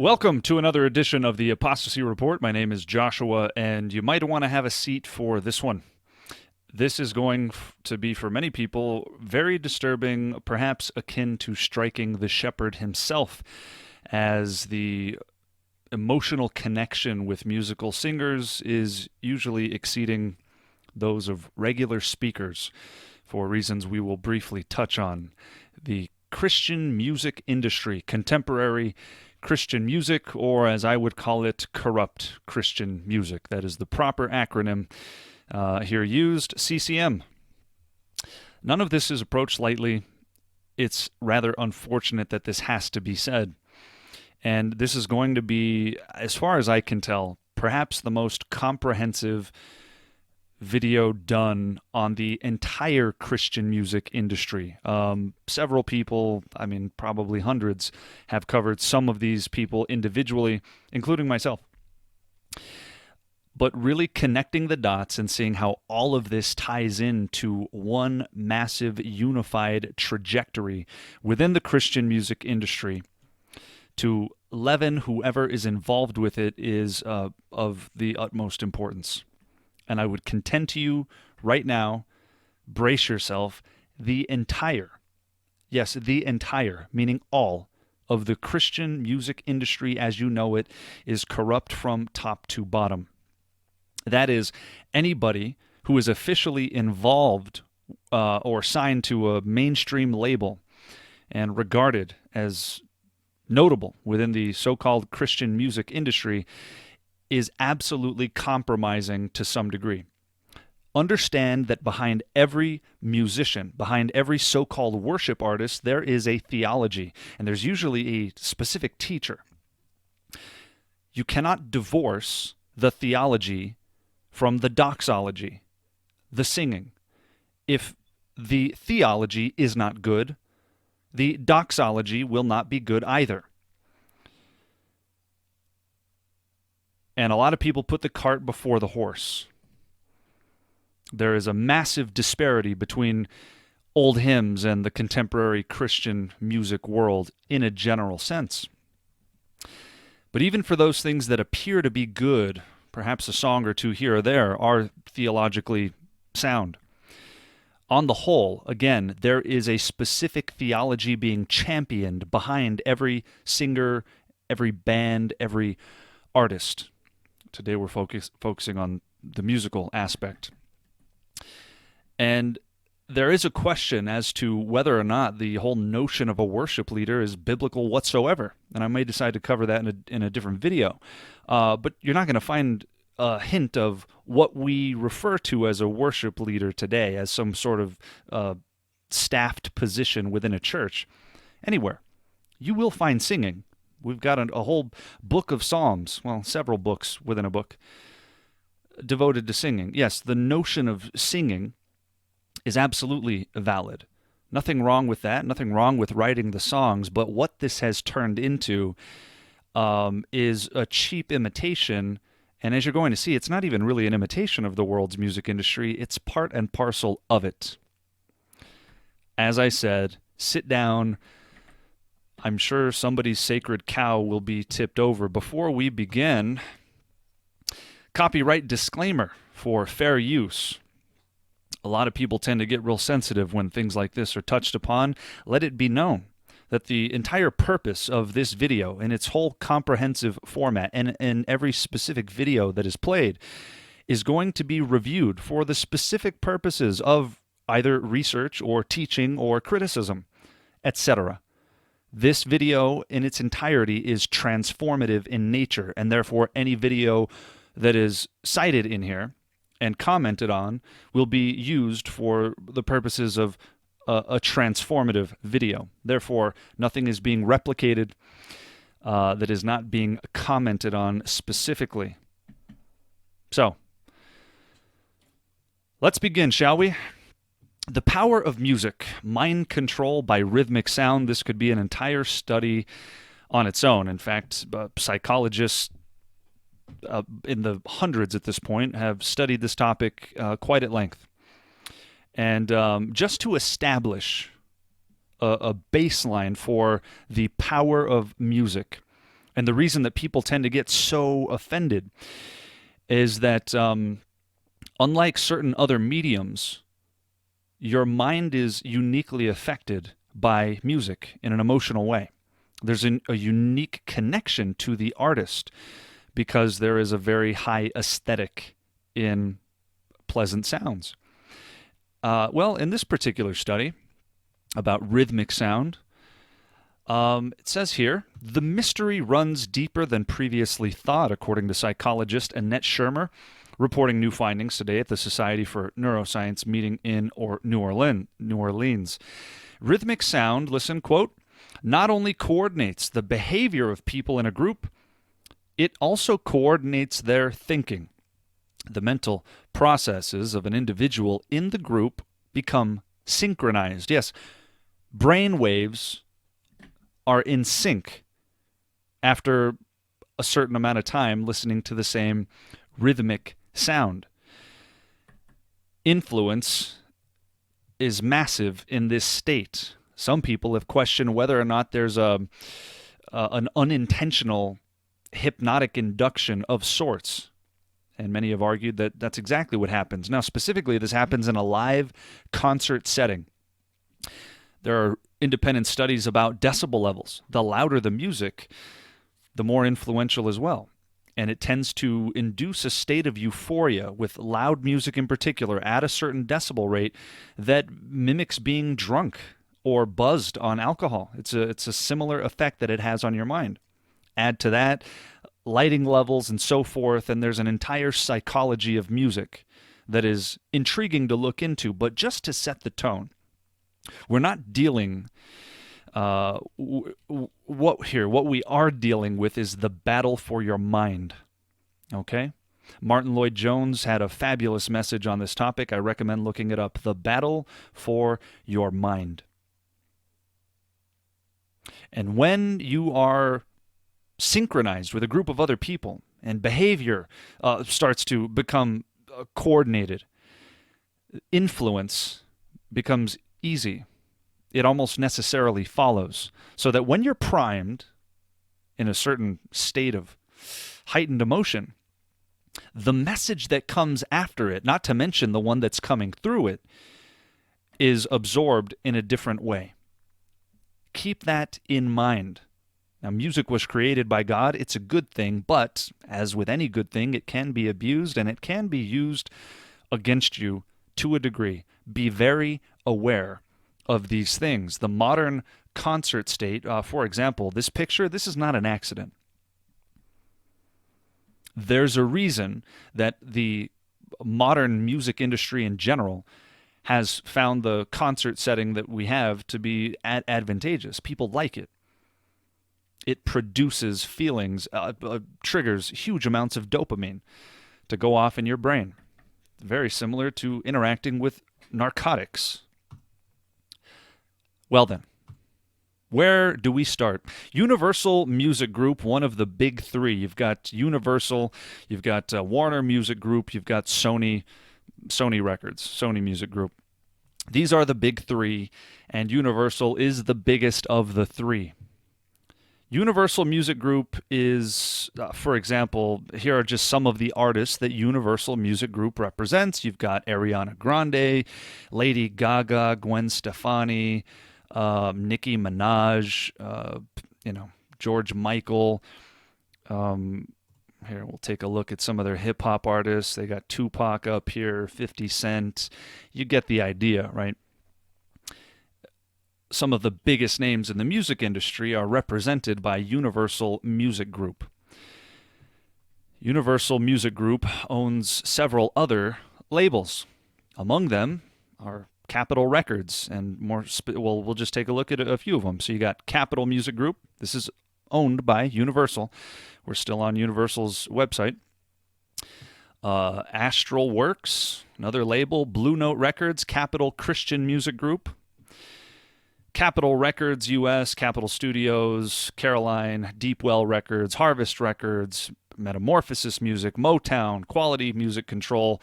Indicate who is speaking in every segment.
Speaker 1: Welcome to another edition of the Apostasy Report. My name is Joshua, and you might want to have a seat for this one. This is going to be, for many people, very disturbing, perhaps akin to striking the shepherd himself, as the emotional connection with musical singers is usually exceeding those of regular speakers, for reasons we will briefly touch on. The Christian music industry, contemporary Christian music, or as I would call it, corrupt Christian music. That is the proper acronym here used, CCM. None of this is approached lightly. It's rather unfortunate that this has to be said. And this is going to be, as far as I can tell, perhaps the most comprehensive video done on the entire Christian music industry. Several people, probably hundreds, have covered some of these people individually, including myself. But really connecting the dots and seeing how all of this ties into one massive unified trajectory within the Christian music industry to leaven whoever is involved with it is of the utmost importance. And I would contend to you right now, brace yourself, the entire, meaning all, of the Christian music industry as you know it is corrupt from top to bottom. That is, anybody who is officially involved or signed to a mainstream label and regarded as notable within the so-called Christian music industry is absolutely compromising to some degree. Understand that behind every musician, behind every so-called worship artist, there is a theology, and there's usually a specific teacher. You cannot divorce the theology from the doxology, the singing. If the theology is not good, the doxology will not be good either. And a lot of people put the cart before the horse. There is a massive disparity between old hymns and the contemporary Christian music world in a general sense. But even for those things that appear to be good, perhaps a song or two here or there are theologically sound. On the whole, again, there is a specific theology being championed behind every singer, every band, every artist. Today we're focusing on the musical aspect. And there is a question as to whether or not the whole notion of a worship leader is biblical whatsoever. And I may decide to cover that in a different video. But you're not going to find a hint of what we refer to as a worship leader today, as some sort of staffed position within a church, anywhere. You will find singing. We've got a whole book of Psalms, well, several books within a book, devoted to singing. Yes, the notion of singing is absolutely valid. Nothing wrong with that, nothing wrong with writing the songs, but what this has turned into is a cheap imitation, and as you're going to see, it's not even really an imitation of the world's music industry, it's part and parcel of it. As I said, sit down. I'm sure somebody's sacred cow will be tipped over. Before we begin, copyright disclaimer for fair use. A lot of people tend to get real sensitive when things like this are touched upon. Let it be known that the entire purpose of this video and its whole comprehensive format and every specific video that is played is going to be reviewed for the specific purposes of either research or teaching or criticism, etc. This video in its entirety is transformative in nature, and therefore any video that is cited in here and commented on will be used for the purposes of a transformative video. Therefore, nothing is being replicated that is not being commented on specifically. So, let's begin, shall we? The power of music, mind control by rhythmic sound. This could be an entire study on its own. In fact, psychologists in the hundreds at this point have studied this topic quite at length. And just to establish a baseline for the power of music, And the reason that people tend to get so offended is that unlike certain other mediums, your mind is uniquely affected by music in an emotional way. There's a unique connection to the artist because there is a very high aesthetic in pleasant sounds. Well, in this particular study about rhythmic sound, it says here, the mystery runs deeper than previously thought, according to psychologist Annette Shermer, reporting new findings today at the Society for Neuroscience meeting in New Orleans. Rhythmic sound, listen, quote, not only coordinates the behavior of people in a group, it also coordinates their thinking. The mental processes of an individual in the group become synchronized. Yes, brain waves are in sync after a certain amount of time listening to the same rhythmic sound. Influence is massive in this state. Some people have questioned whether or not there's an unintentional hypnotic induction of sorts. And many have argued that that's exactly what happens. Now, specifically, this happens in a live concert setting. There are independent studies about decibel levels. The louder the music, the more influential as well. And it tends to induce a state of euphoria with loud music in particular at a certain decibel rate that mimics being drunk or buzzed on alcohol. It's a similar effect that it has on your mind. Add to that lighting levels and so forth, and there's an entire psychology of music that is intriguing to look into. But just to set the tone, we're not dealing what we are dealing with is the battle for your mind. Okay? Martin Lloyd-Jones had a fabulous message on this topic. I recommend looking it up. The battle for your mind. And when you are synchronized with a group of other people and behavior starts to become coordinated, influence becomes easy. It almost necessarily follows. So that when you're primed in a certain state of heightened emotion, the message that comes after it, not to mention the one that's coming through it, is absorbed in a different way. Keep that in mind. Now, music was created by God. It's a good thing, but as with any good thing, it can be abused and it can be used against you to a degree. Be very aware of these things. The modern concert state, for example, this picture, this is not an accident. There's a reason that the modern music industry in general has found the concert setting that we have to be advantageous. People like it. It produces feelings, triggers huge amounts of dopamine to go off in your brain. Very similar to interacting with narcotics. Well then, where do we start? Universal Music Group, one of the big three. You've got Universal, you've got Warner Music Group, you've got Sony Records, Sony Music Group. These are the big three, and Universal is the biggest of the three. Universal Music Group is, for example, here are just some of the artists that Universal Music Group represents. You've got Ariana Grande, Lady Gaga, Gwen Stefani, Nicki Minaj, George Michael. Here, we'll take a look at some of their hip-hop artists. They got Tupac up here, 50 Cent. You get the idea, right? Some of the biggest names in the music industry are represented by Universal Music Group. Universal Music Group owns several other labels. Among them are Capitol Records, and we'll just take a look at a few of them. So you got Capitol Music Group. This is owned by Universal. We're still on Universal's website. Astral Works, another label. Blue Note Records, Capitol Christian Music Group. Capitol Records US, Capitol Studios, Caroline, Deepwell Records, Harvest Records, Metamorphosis Music, Motown, Quality Music Control,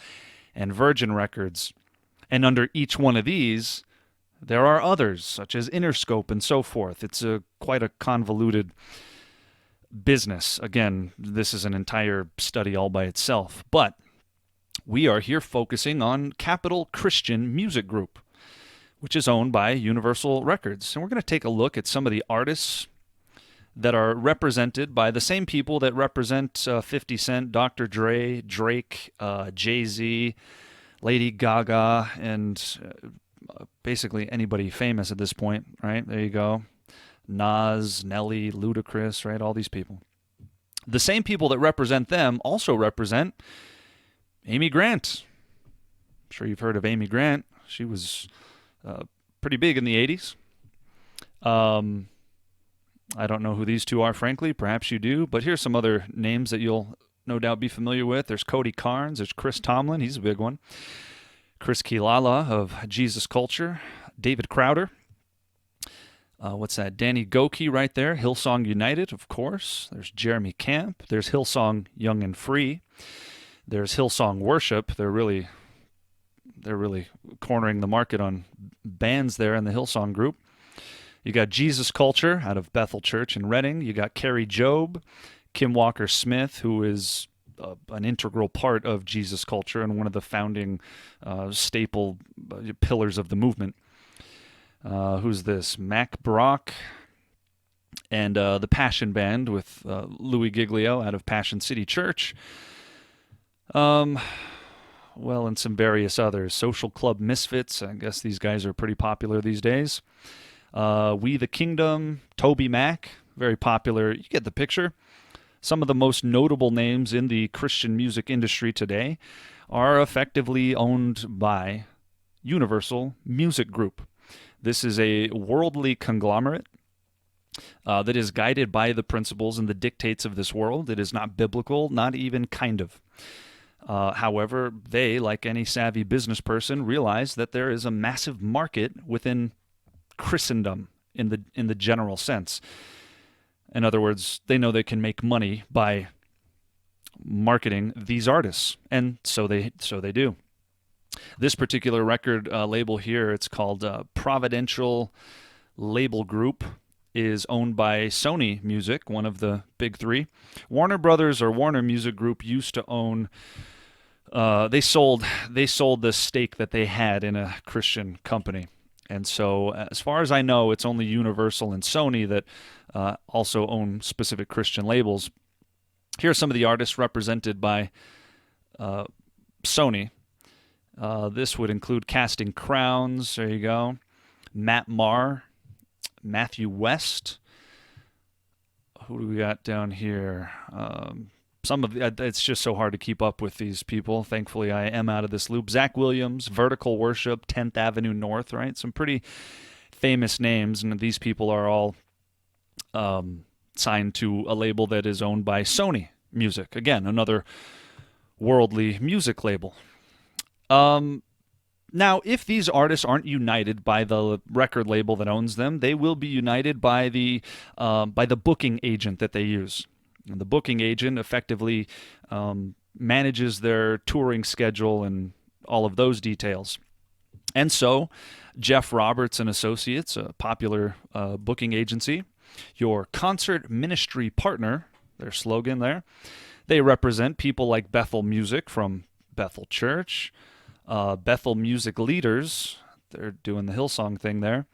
Speaker 1: and Virgin Records. And under each one of these, there are others, such as Interscope and so forth. It's quite a convoluted business. Again, this is an entire study all by itself, but we are here focusing on Capital Christian Music Group, which is owned by Universal Records. And we're going to take a look at some of the artists that are represented by the same people that represent 50 Cent, Dr. Dre, Drake, Jay-Z, Lady Gaga, and basically anybody famous at this point, right? There you go. Nas, Nelly, Ludacris, right? All these people. The same people that represent them also represent Amy Grant. I'm sure you've heard of Amy Grant. She was pretty big in the 80s. I don't know who these two are, frankly. Perhaps you do. But here's some other names that you'll no doubt be familiar with. There's Cody Carnes. There's Chris Tomlin. He's a big one. Chris Kilala of Jesus Culture. David Crowder. What's that? Danny Goki right there. Hillsong United, of course. There's Jeremy Camp. There's Hillsong Young and Free. There's Hillsong Worship. They're really cornering the market on bands there in the Hillsong group. You got Jesus Culture out of Bethel Church in Reading. You got Carrie Job, Kim Walker-Smith, who is an integral part of Jesus Culture and one of the founding staple pillars of the movement. Who's this? Mac Brock and the Passion Band with Louis Giglio out of Passion City Church. And some various others. Social Club Misfits. I guess these guys are pretty popular these days. We the Kingdom, Toby Mac, very popular. You get the picture. Some of the most notable names in the Christian music industry today are effectively owned by Universal Music Group. This is a worldly conglomerate that is guided by the principles and the dictates of this world. It is not biblical, not even kind of. However, they, like any savvy business person, realize that there is a massive market within Christendom in the general sense. In other words, they know they can make money by marketing these artists, and so they do. This particular record label here, it's called Providential Label Group, is owned by Sony Music, one of the big three. Warner Brothers or Warner Music Group used to own. They sold the stake that they had in a Christian company. And so, as far as I know, it's only Universal and Sony that also own specific Christian labels. Here are some of the artists represented by Sony. This would include Casting Crowns. There you go. Matt Maher, Matthew West. Who do we got down here? It's just so hard to keep up with these people. Thankfully, I am out of this loop. Zach Williams, Vertical Worship, 10th Avenue North, right? Some pretty famous names, and these people are all signed to a label that is owned by Sony Music. Again, another worldly music label. Now, if these artists aren't united by the record label that owns them, they will be united by the booking agent that they use. And the booking agent effectively manages their touring schedule and all of those details. And so, Jeff Roberts and Associates, a popular booking agency, your concert ministry partner, their slogan there, they represent people like Bethel Music from Bethel Church, Bethel Music Leaders, they're doing the Hillsong thing there,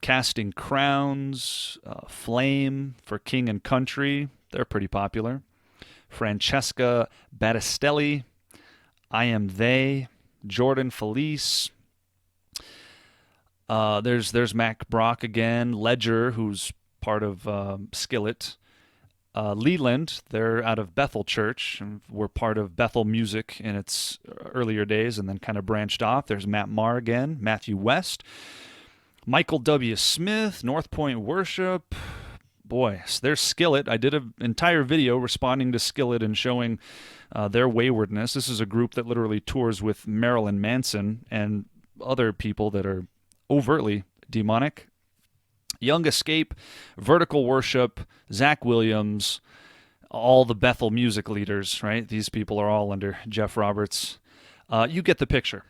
Speaker 1: Casting Crowns, Flame for King and Country, they're pretty popular, Francesca Battistelli, I Am They, Jordan Felice, there's Mac Brock again, Ledger, who's part of Skillet, Leland, they're out of Bethel Church, and were part of Bethel Music in its earlier days and then kind of branched off. There's Matt Maher again, Matthew West, Michael W. Smith, North Point Worship. Boy, there's Skillet. I did an entire video responding to Skillet and showing their waywardness. This is a group that literally tours with Marilyn Manson and other people that are overtly demonic. Young Escape, Vertical Worship, Zach Williams, all the Bethel Music Leaders, right? These people are all under Jeff Roberts. You get the picture.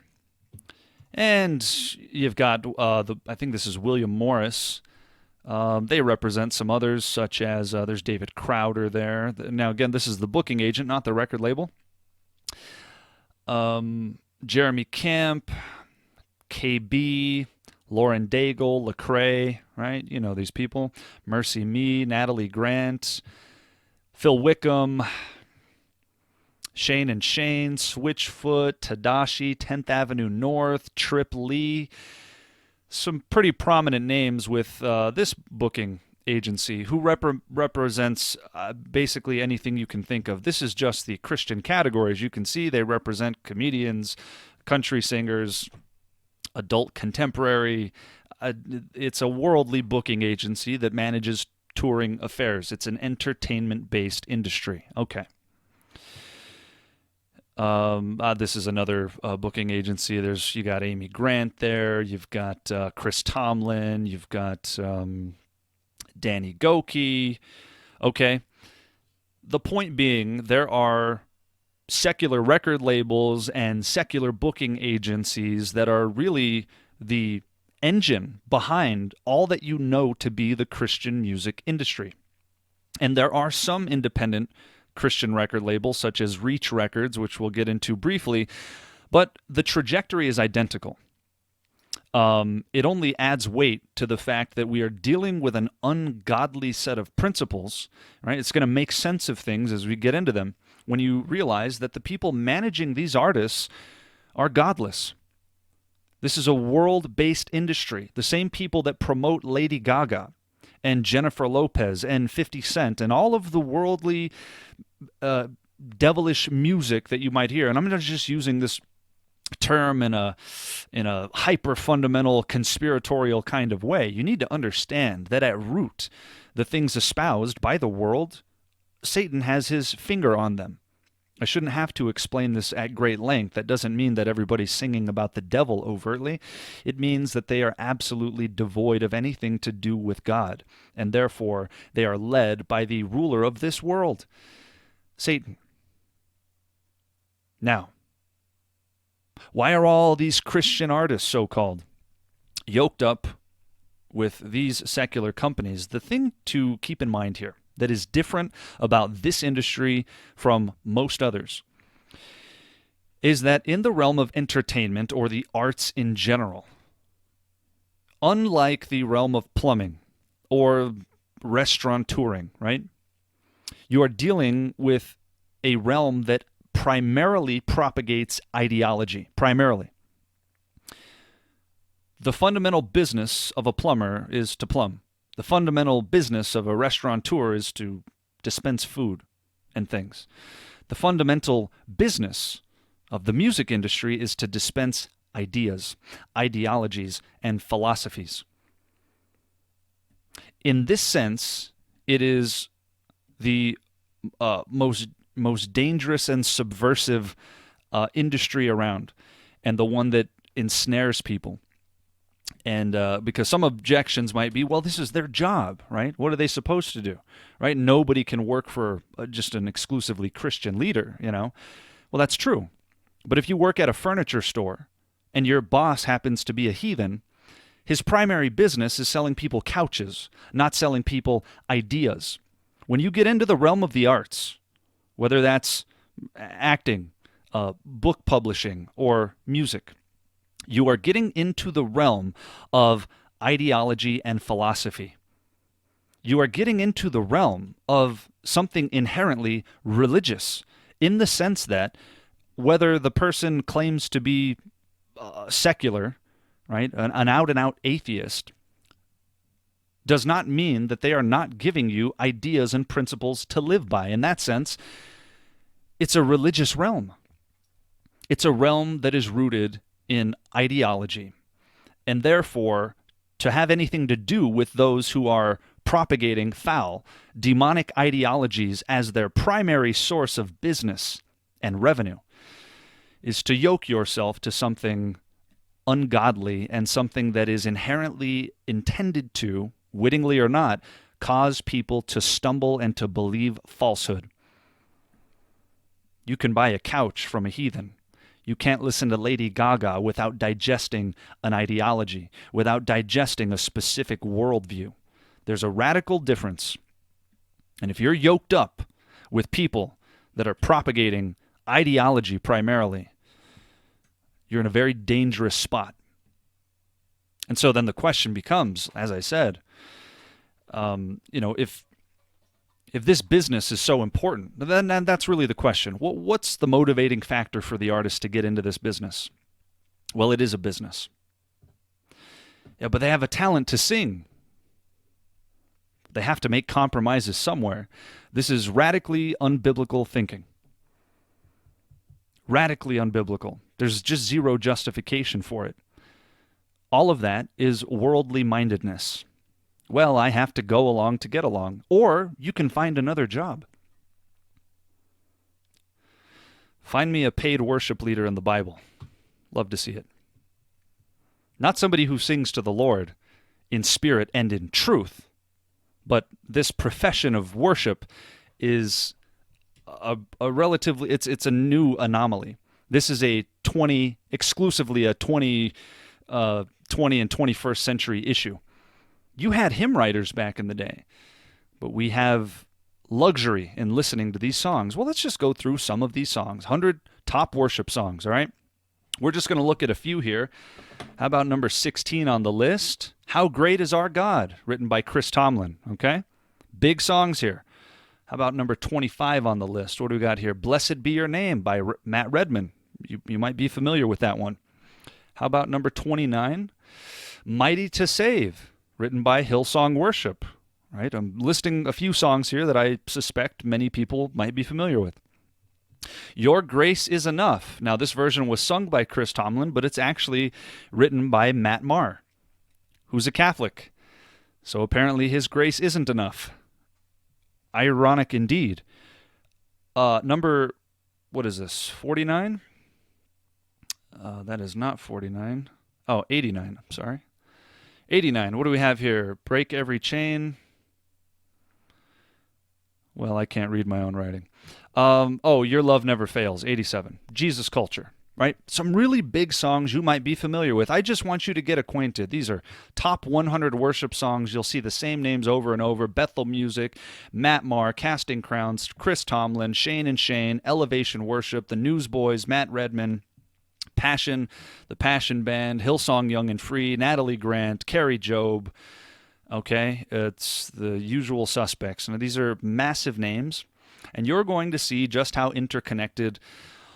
Speaker 1: And you've got, I think this is William Morris, They represent some others, such as there's David Crowder there. Now, again, this is the booking agent, not the record label. Jeremy Camp, KB, Lauren Daigle, Lecrae, right? You know these people. Mercy Me, Natalie Grant, Phil Wickham, Shane and Shane, Switchfoot, Tadashi, 10th Avenue North, Trip Lee. Some pretty prominent names with this booking agency who represents basically anything you can think of. This is just the Christian category. As you can see, they represent comedians, country singers, adult contemporary. It's a worldly booking agency that manages touring affairs. It's an entertainment-based industry. Okay. This is another booking agency. You got Amy Grant there. You've got Chris Tomlin. You've got Danny Goki. Okay. The point being, there are secular record labels and secular booking agencies that are really the engine behind all that you know to be the Christian music industry. And there are some independent Christian record labels, such as Reach Records, which we'll get into briefly, but the trajectory is identical. It only adds weight to the fact that we are dealing with an ungodly set of principles, right? It's going to make sense of things as we get into them when you realize that the people managing these artists are godless. This is a world-based industry. The same people that promote Lady Gaga and Jennifer Lopez and 50 Cent and all of the worldly devilish music that you might hear. And I'm not just using this term in a hyper-fundamental conspiratorial kind of way. You need to understand that at root, the things espoused by the world, Satan has his finger on them. I shouldn't have to explain this at great length. That doesn't mean that everybody's singing about the devil overtly. It means that they are absolutely devoid of anything to do with God, and therefore they are led by the ruler of this world, Satan. Now, why are all these Christian artists, so-called, yoked up with these secular companies? The thing to keep in mind here that is different about this industry from most others is that in the realm of entertainment or the arts in general, unlike the realm of plumbing or restaurateuring, right? You are dealing with a realm that primarily propagates ideology, primarily. The fundamental business of a plumber is to plumb. The fundamental business of a restaurateur is to dispense food and things. The fundamental business of the music industry is to dispense ideas, ideologies, and philosophies. In this sense, it is the most dangerous and subversive industry around, and the one that ensnares people. And because some objections might be, well, this is their job, right? What are they supposed to do, right? Nobody can work for just an exclusively Christian leader, you know? Well, that's true. But if you work at a furniture store and your boss happens to be a heathen, his primary business is selling people couches, not selling people ideas. When you get into the realm of the arts, whether that's acting, book publishing, or music, you are getting into the realm of ideology and philosophy. You are getting into the realm of something inherently religious, in the sense that whether the person claims to be secular, right, an out-and-out atheist, does not mean that they are not giving you ideas and principles to live by. In that sense, it's a religious realm. It's a realm that is rooted in ideology, and therefore to have anything to do with those who are propagating foul, demonic ideologies as their primary source of business and revenue is to yoke yourself to something ungodly and something that is inherently intended to, wittingly or not, cause people to stumble and to believe falsehood. You can buy a couch from a heathen. You can't listen to Lady Gaga without digesting an ideology, without digesting a specific worldview. There's a radical difference. And if you're yoked up with people that are propagating ideology primarily, you're in a very dangerous spot. And so then the question becomes, as I said, if this business is so important, then that's really the question. What's the motivating factor for the artist to get into this business? Well, it is a business. Yeah, but they have a talent to sing. They have to make compromises somewhere. This is radically unbiblical thinking. Radically unbiblical. There's just zero justification for it. All of that is worldly mindedness. Well, I have to go along to get along. Or you can find another job. Find me a paid worship leader in the Bible. Love to see it. Not somebody who sings to the Lord in spirit and in truth, but this profession of worship is a relatively, it's a new anomaly. This is exclusively a 20 and 21st century issue. You had hymn writers back in the day, but we have luxury in listening to these songs. Well, let's just go through some of these songs. 100 top worship songs, all right? We're just going to look at a few here. How about number 16 on the list? How Great Is Our God, written by Chris Tomlin, okay? Big songs here. How about number 25 on the list? What do we got here? Blessed Be Your Name by Matt Redman. You might be familiar with that one. How about number 29? Mighty to Save, written by Hillsong Worship, right? I'm listing a few songs here that I suspect many people might be familiar with. Your Grace Is Enough. Now, this version was sung by Chris Tomlin, but it's actually written by Matt Maher, who's a Catholic. So apparently his grace isn't enough. Ironic indeed. Number, what is this, 49? That is not 49. Oh, 89, I'm sorry. 89, what do we have here? Break Every Chain. Well, I can't read my own writing. Your Love Never Fails, 87. Jesus Culture, right? Some really big songs you might be familiar with. I just want you to get acquainted. These are top 100 worship songs. You'll see the same names over and over. Bethel Music, Matt Maher, Casting Crowns, Chris Tomlin, Shane and Shane, Elevation Worship, The Newsboys, Matt Redman, Passion, the Passion Band, Hillsong Young and Free, Natalie Grant, Carrie Job. Okay, it's the usual suspects. Now, these are massive names, and you're going to see just how interconnected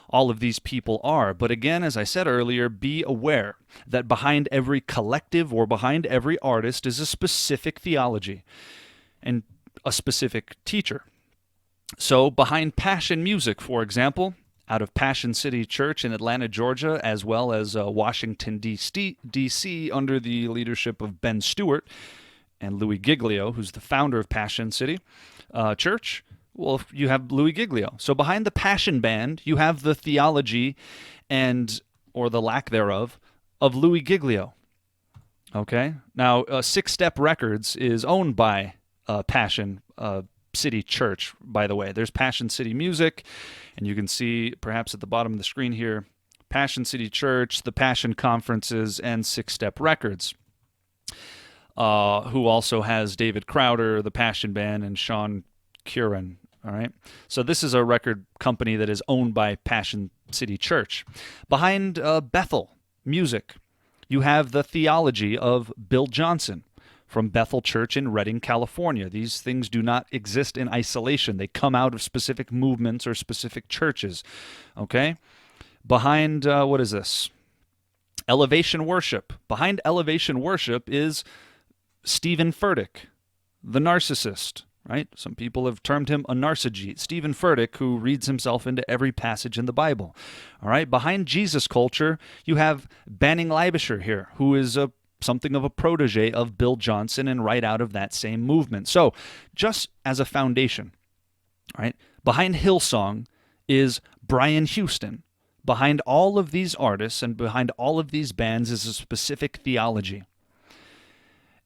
Speaker 1: all of these people are. But again, as I said earlier, be aware that behind every collective or behind every artist is a specific theology and a specific teacher. So behind Passion Music, for example, out of Passion City Church in Atlanta, Georgia, as well as Washington, D.C., under the leadership of Ben Stewart and Louis Giglio, who's the founder of Passion City Church. Well, you have Louis Giglio. So behind the Passion Band, you have the theology or the lack thereof, of Louis Giglio. Okay? Now, Six Step Records is owned by Passion City Church, by the way. There's Passion City Music, and you can see perhaps at the bottom of the screen here, Passion City Church, the Passion Conferences, and Six Step Records, who also has David Crowder, the Passion Band, and Sean Curran. All right. So this is a record company that is owned by Passion City Church. Behind Bethel Music, you have the theology of Bill Johnson from Bethel Church in Redding, California. These things do not exist in isolation. They come out of specific movements or specific churches. Okay? Behind, what is this? Elevation Worship. Behind Elevation Worship is Stephen Furtick, the narcissist. Right? Some people have termed him a narcissist. Stephen Furtick, who reads himself into every passage in the Bible. All right? Behind Jesus Culture, you have Banning Liebischer here, who is something of a protege of Bill Johnson and right out of that same movement. So, just as a foundation, all right? Behind Hillsong is Brian Houston. Behind all of these artists and behind all of these bands is a specific theology.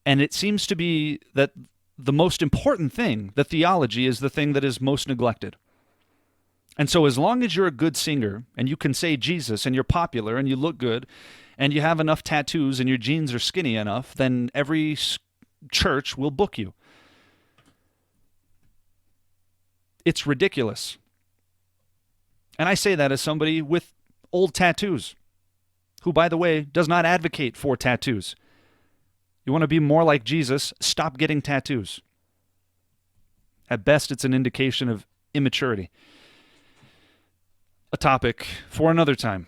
Speaker 1: And it seems to be that the most important thing, the theology, is the thing that is most neglected. And so as long as you're a good singer and you can say Jesus and you're popular and you look good and you have enough tattoos and your jeans are skinny enough, then every church will book you. It's ridiculous. And I say that as somebody with old tattoos, who, by the way, does not advocate for tattoos. You want to be more like Jesus, stop getting tattoos. At best, it's an indication of immaturity. A topic for another time.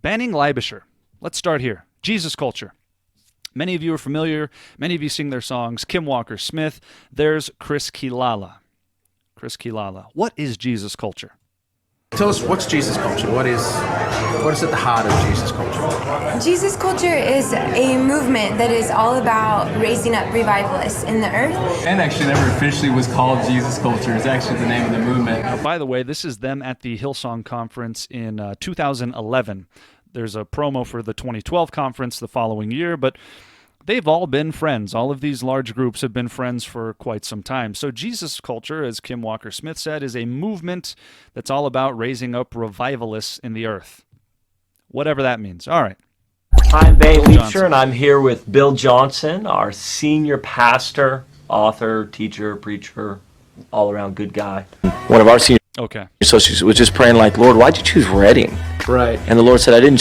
Speaker 1: Banning Leibischer. Let's start here. Jesus culture. Many of you are familiar. Many of you sing their songs. Kim Walker-Smith. There's Christi. What is Jesus culture?
Speaker 2: Tell us, what's Jesus culture? What is at the heart of Jesus culture?
Speaker 3: Jesus culture is a movement that is all about raising up revivalists in the earth.
Speaker 4: And actually never officially was called Jesus culture. It's actually the name of the movement.
Speaker 1: By the way, this is them at the Hillsong conference in 2011. There's a promo for the 2012 conference the following year, but they've all been friends. All of these large groups have been friends for quite some time. So Jesus culture, as Kim Walker-Smith said, is a movement that's all about raising up revivalists in the earth. Whatever that means. All right.
Speaker 5: I'm Bay Leacher, and I'm here with Bill Johnson, our senior pastor, author, teacher, preacher, all-around good guy.
Speaker 6: One of our senior
Speaker 1: Okay.
Speaker 6: associates was just praying like, Lord, why'd you choose Reading?
Speaker 2: Right.
Speaker 6: And the Lord said, he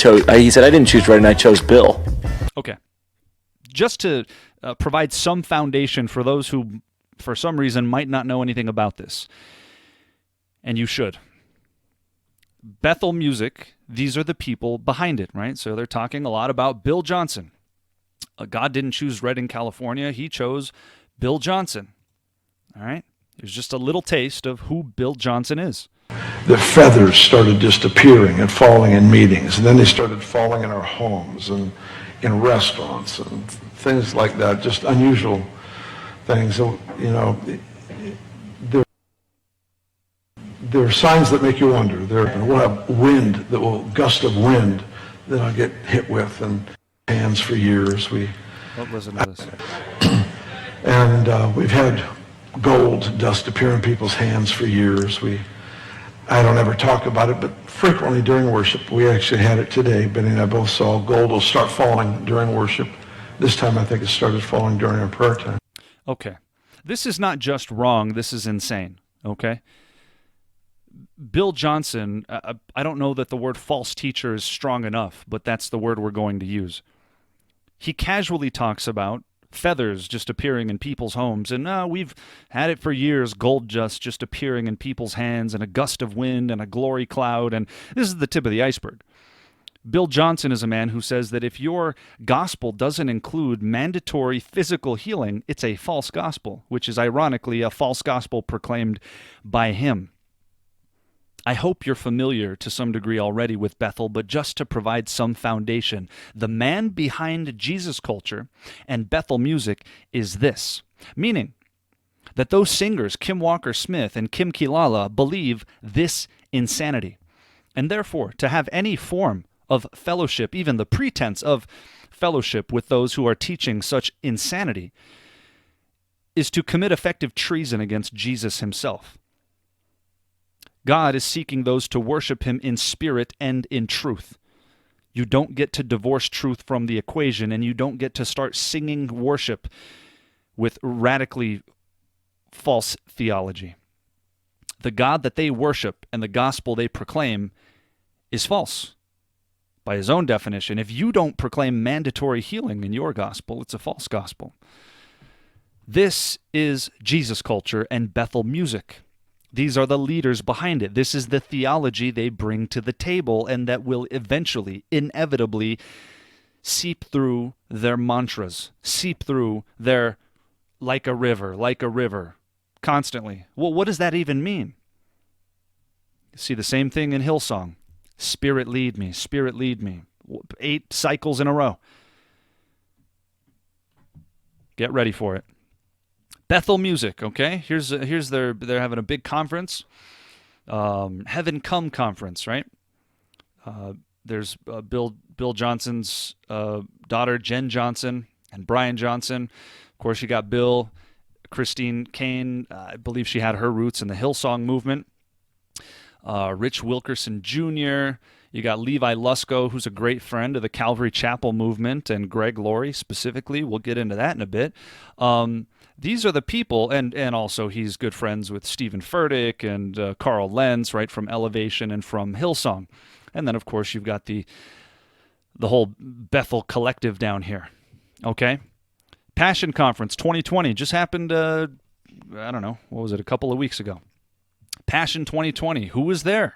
Speaker 6: said, I didn't choose Reading, I chose Bill.
Speaker 1: Okay. Just to provide some foundation for those who, for some reason, might not know anything about this. And you should. Bethel Music, these are the people behind it, right? So they're talking a lot about Bill Johnson. God didn't choose Redding, California. He chose Bill Johnson. All right? There's just a little taste of who Bill Johnson is.
Speaker 7: The feathers started just appearing and falling in meetings, and then they started falling in our homes and in restaurants and things like that, just unusual things. So, there are signs that make you wonder. We'll have wind that will, gust of wind that I'll get hit with, and hands for years.
Speaker 1: What was this?
Speaker 7: And we've had gold dust appear in people's hands for years. I don't ever talk about it, but frequently during worship, we actually had it today. Benny and I both saw gold will start falling during worship. This time I think it started falling during our prayer time.
Speaker 1: Okay. This is not just wrong, this is insane, okay? Bill Johnson, I don't know that the word false teacher is strong enough, but that's the word we're going to use. He casually talks about feathers just appearing in people's homes, and we've had it for years, gold dust just appearing in people's hands, and a gust of wind, and a glory cloud, and this is the tip of the iceberg. Bill Johnson is a man who says that if your gospel doesn't include mandatory physical healing, it's a false gospel, which is ironically a false gospel proclaimed by him. I hope you're familiar to some degree already with Bethel, but just to provide some foundation, the man behind Jesus culture and Bethel music is this, meaning that those singers, Kim Walker-Smith and Kim Kilala, believe this insanity. And therefore, to have any form of fellowship, even the pretense of fellowship with those who are teaching such insanity, is to commit effective treason against Jesus himself. God is seeking those to worship him in spirit and in truth. You don't get to divorce truth from the equation, and you don't get to start singing worship with radically false theology. The God that they worship and the gospel they proclaim is false. By his own definition, if you don't proclaim mandatory healing in your gospel, it's a false gospel. This is Jesus culture and Bethel music. These are the leaders behind it. This is the theology they bring to the table, and that will eventually, inevitably, seep through their mantras, seep through their like a river, constantly. Well, what does that even mean? You see the same thing in Hillsong. Spirit lead me, Spirit lead me. 8 cycles in a row. Get ready for it. Bethel music, okay? Here's they're having a big conference, Heaven Come conference, right? There's Bill Johnson's daughter Jen Johnson and Brian Johnson. Of course, you got Bill, Christine Kane. I believe she had her roots in the Hillsong movement. Rich Wilkerson Jr. You got Levi Lusko, who's a great friend of the Calvary Chapel movement, and Greg Laurie specifically. We'll get into that in a bit. These are the people, and also he's good friends with Stephen Furtick and Carl Lenz, right, from Elevation and from Hillsong. And then, of course, you've got the whole Bethel collective down here, okay? Passion Conference 2020 just happened, I don't know, what was it, a couple of weeks ago. Passion 2020, who was there?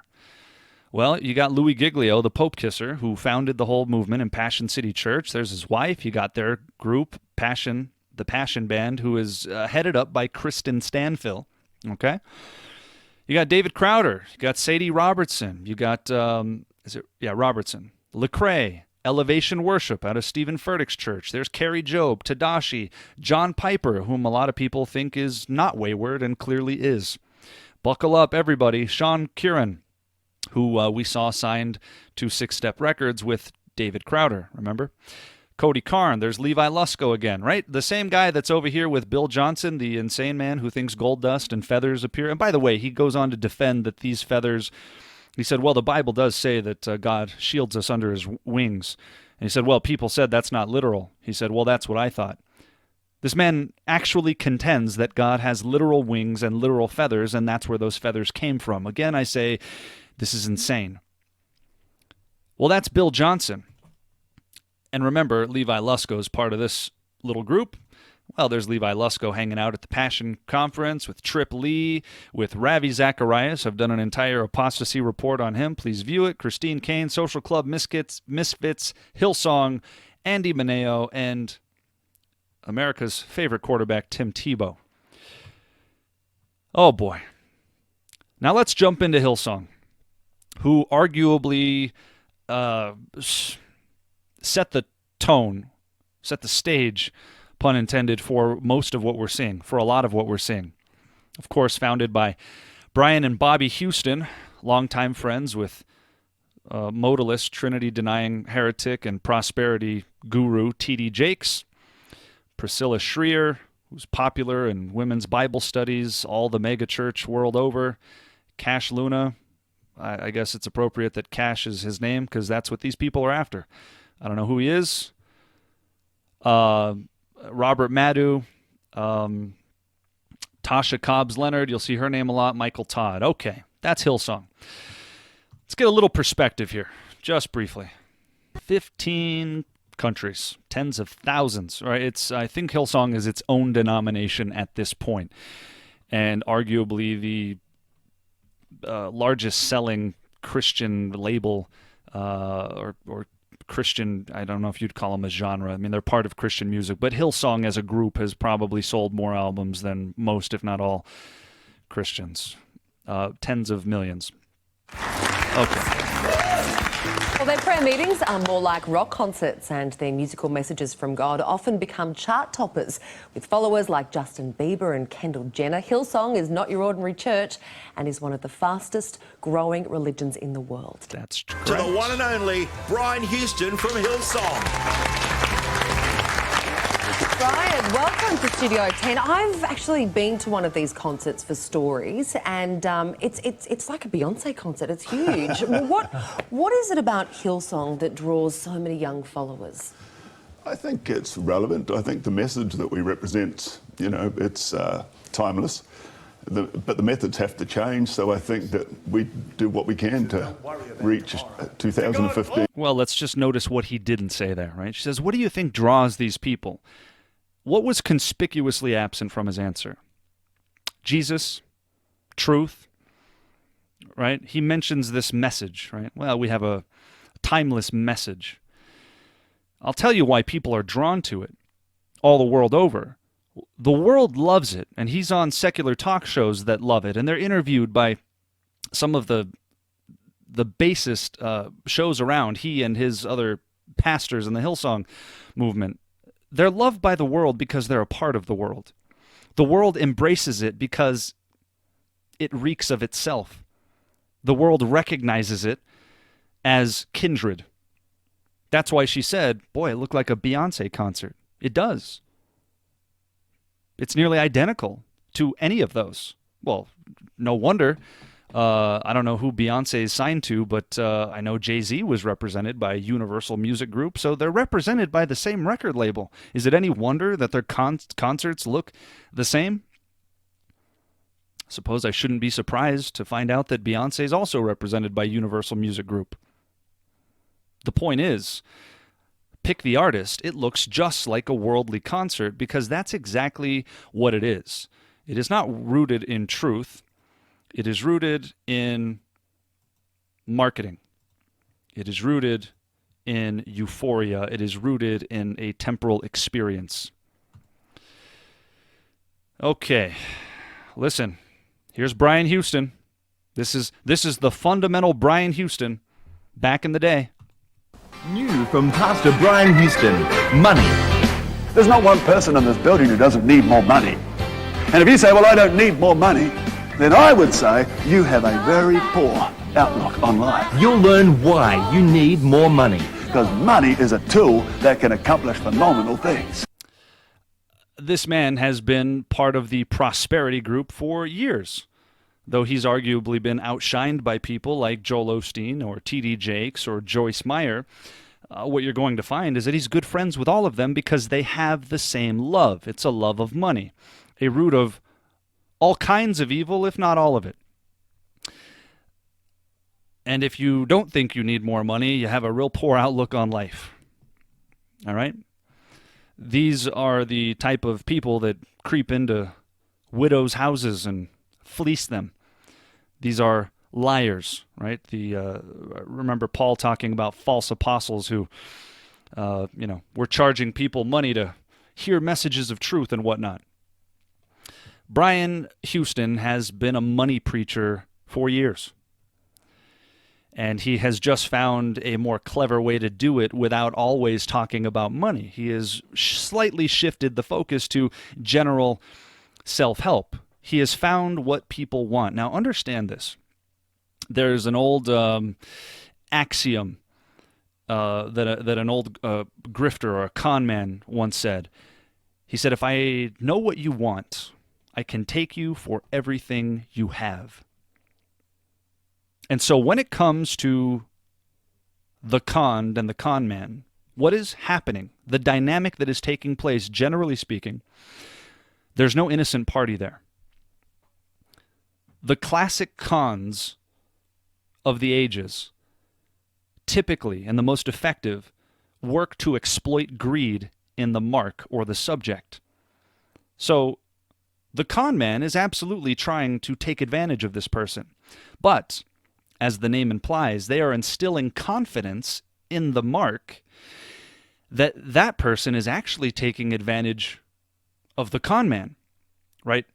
Speaker 1: Well, you got Louis Giglio, the Pope Kisser, who founded the whole movement in Passion City Church. There's his wife. You got their group, the Passion Band, who is headed up by Kristen Stanfill, okay? You got David Crowder. You got Sadie Robertson. You got, Robertson. Lecrae, Elevation Worship out of Stephen Furtick's church. There's Carrie Job, Tadashi, John Piper, whom a lot of people think is not wayward and clearly is. Buckle up, everybody. Sean Curran, who we saw signed to Six Step Records with David Crowder, remember? Cody Carn, there's Levi Lusko again, right? The same guy that's over here with Bill Johnson, the insane man who thinks gold dust and feathers appear. And by the way, he goes on to defend that these feathers, he said, well, the Bible does say that God shields us under his wings. And he said, well, people said that's not literal. He said, well, that's what I thought. This man actually contends that God has literal wings and literal feathers, and that's where those feathers came from. Again, I say, this is insane. Well, that's Bill Johnson. And remember, Levi Lusko is part of this little group. Well, there's Levi Lusko hanging out at the Passion Conference with Trip Lee, with Ravi Zacharias. I've done an entire apostasy report on him. Please view it. Christine Kane, Social Club Misfits, Hillsong, Andy Mineo, and America's favorite quarterback, Tim Tebow. Oh, boy. Now let's jump into Hillsong, who arguably set the tone, set the stage, pun intended, for most of what we're seeing, for a lot of what we're seeing. Of course, founded by Brian and Bobby Houston, longtime friends with modalist, Trinity-denying heretic, and prosperity guru T.D. Jakes. Priscilla Schreier, who's popular in women's Bible studies, all the megachurch world over. Cash Luna, I guess it's appropriate that Cash is his name because that's what these people are after. I don't know who he is. Robert Madu, Tasha Cobbs Leonard, you'll see her name a lot. Michael Todd. Okay, that's Hillsong. Let's get a little perspective here, just briefly. 15 countries, tens of thousands, right? I think Hillsong is its own denomination at this point, and arguably the largest selling Christian label or Christian, I don't know if you'd call them a genre. I mean, they're part of Christian music, but Hillsong as a group has probably sold more albums than most, if not all, Christians. Tens of millions. Okay.
Speaker 8: Well, their prayer meetings are more like rock concerts, and their musical messages from God often become chart toppers. With followers like Justin Bieber and Kendall Jenner, Hillsong is not your ordinary church and is one of the fastest growing religions in the world.
Speaker 1: That's correct.
Speaker 9: To the one and only Brian Houston from Hillsong.
Speaker 8: Brian, welcome to Studio 10. I've actually been to one of these concerts for stories, and it's like a Beyonce concert. It's huge. What is it about Hillsong that draws so many young followers?
Speaker 10: I think it's relevant. I think the message that we represent, it's timeless. But the methods have to change, so I think that we do what we can to reach 2015.
Speaker 1: Well, let's just notice what he didn't say there, right? She says, what do you think draws these people? What was conspicuously absent from his answer? Jesus, truth, right? He mentions this message, right? Well, we have a timeless message. I'll tell you why people are drawn to it all the world over. The world loves it, and he's on secular talk shows that love it, and they're interviewed by some of the basest shows around, he and his other pastors in the Hillsong movement. They're loved by the world because they're a part of the world. The world embraces it because it reeks of itself. The world recognizes it as kindred. That's why she said, boy, it looked like a Beyonce concert. It does. It's nearly identical to any of those. Well, no wonder. I don't know who Beyonce is signed to, but I know Jay-Z was represented by Universal Music Group, so they're represented by the same record label. Is it any wonder that their concerts look the same? Suppose I shouldn't be surprised to find out that Beyonce is also represented by Universal Music Group. The point is, pick the artist, it looks just like a worldly concert because that's exactly what it is. It is not rooted in truth. It is rooted in marketing. It is rooted in euphoria. It is rooted in a temporal experience. Okay, listen. Here's Brian Houston. This is the fundamental Brian Houston back in the day.
Speaker 11: New from Pastor Brian Houston, money.
Speaker 12: There's not one person in this building who doesn't need more money. And if you say, well, I don't need more money, then I would say you have a very poor outlook on life.
Speaker 11: You'll learn why you need more money.
Speaker 12: Because money is a tool that can accomplish phenomenal things.
Speaker 1: This man has been part of the prosperity group for years, though he's arguably been outshined by people like Joel Osteen or T.D. Jakes or Joyce Meyer. What you're going to find is that he's good friends with all of them because they have the same love. It's a love of money, a root of all kinds of evil, if not all of it. And if you don't think you need more money, you have a real poor outlook on life. All right? These are the type of people that creep into widows' houses and fleece them. These are liars, right? Remember Paul talking about false apostles who, were charging people money to hear messages of truth and whatnot. Brian Houston has been a money preacher for years. And he has just found a more clever way to do it without always talking about money. He has slightly shifted the focus to general self-help. He has found what people want. Now, understand this. There's an old axiom that an old grifter or a con man once said. He said, if I know what you want, I can take you for everything you have. And so when it comes to the conned and the con man, what is happening, the dynamic that is taking place, generally speaking, there's no innocent party there. The classic cons of the ages, typically, and the most effective, work to exploit greed in the mark or the subject. So the con man is absolutely trying to take advantage of this person. But as the name implies, they are instilling confidence in the mark that that person is actually taking advantage of the con man, right?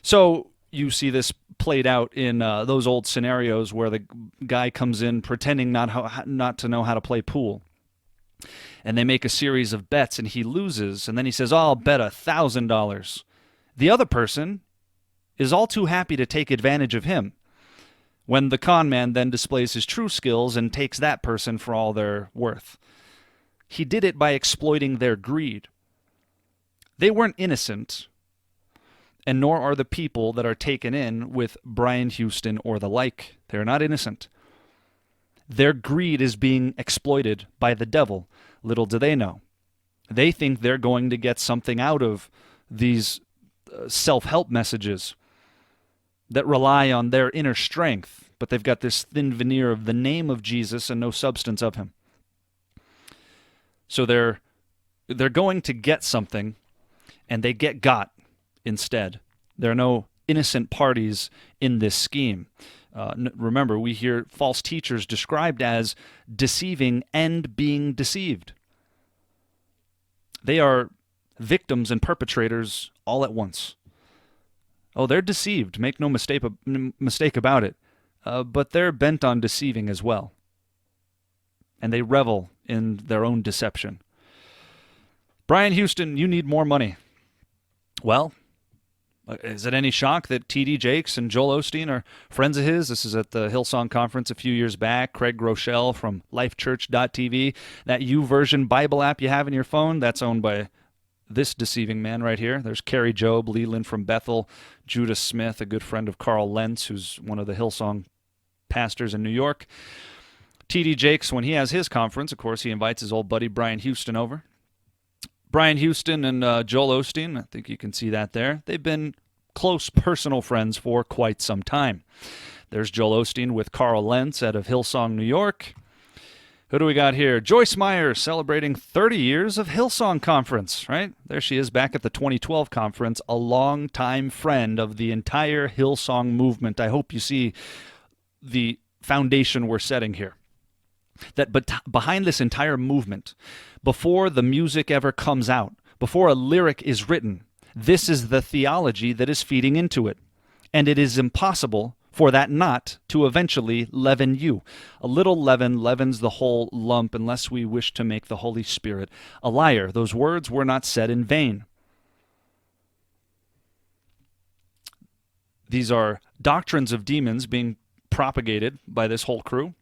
Speaker 1: So you see this played out in those old scenarios where the guy comes in pretending not to know how to play pool. And they make a series of bets and he loses. And then he says, I'll bet $1,000. The other person is all too happy to take advantage of him, when the con man then displays his true skills and takes that person for all they're worth. He did it by exploiting their greed. They weren't innocent, and nor are the people that are taken in with Brian Houston or the like. They're not innocent. Their greed is being exploited by the devil. Little do they know. They think they're going to get something out of these self-help messages that rely on their inner strength, but they've got this thin veneer of the name of Jesus and no substance of him. So they're going to get something, and they get got instead. There are no innocent parties in this scheme. Remember, we hear false teachers described as deceiving and being deceived. They are victims and perpetrators all at once. Oh, they're deceived, make no mistake about it, but they're bent on deceiving as well. And they revel in their own deception. Brian Houston, you need more money. Well, is it any shock that T.D. Jakes and Joel Osteen are friends of his? This is at the Hillsong conference a few years back. Craig Groeschel from lifechurch.tv. That YouVersion Bible app you have in your phone, that's owned by this deceiving man right here. There's Kerry Job, Leland from Bethel, Judah Smith, a good friend of Carl Lentz, who's one of the Hillsong pastors in New York. T.D. Jakes, when he has his conference, of course, he invites his old buddy Brian Houston over. Brian Houston and Joel Osteen, I think you can see that there. They've been close personal friends for quite some time. There's Joel Osteen with Carl Lentz out of Hillsong, New York. Who do we got here? Joyce Meyer celebrating 30 years of Hillsong Conference, right? There she is back at the 2012 conference, a longtime friend of the entire Hillsong movement. I hope you see the foundation we're setting here. That but behind this entire movement, before the music ever comes out, before a lyric is written, this is the theology that is feeding into it. And it is impossible for that not to eventually leaven you. A little leaven leavens the whole lump unless we wish to make the Holy Spirit a liar. Those words were not said in vain. These are doctrines of demons being propagated by this whole crew.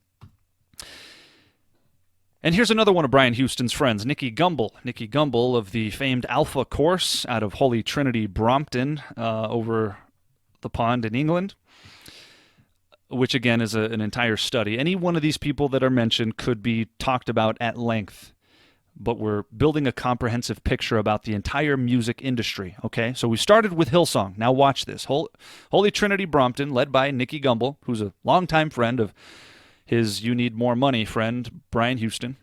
Speaker 1: And here's another one of Brian Houston's friends, Nicky Gumbel. Nicky Gumbel of the famed Alpha course out of Holy Trinity Brompton over the pond in England, which again is an entire study. Any one of these people that are mentioned could be talked about at length, but we're building a comprehensive picture about the entire music industry, okay? So we started with Hillsong. Now watch this. Holy Trinity Brompton, led by Nicky Gumbel, who's a longtime friend of his You Need More Money friend, Brian Houston.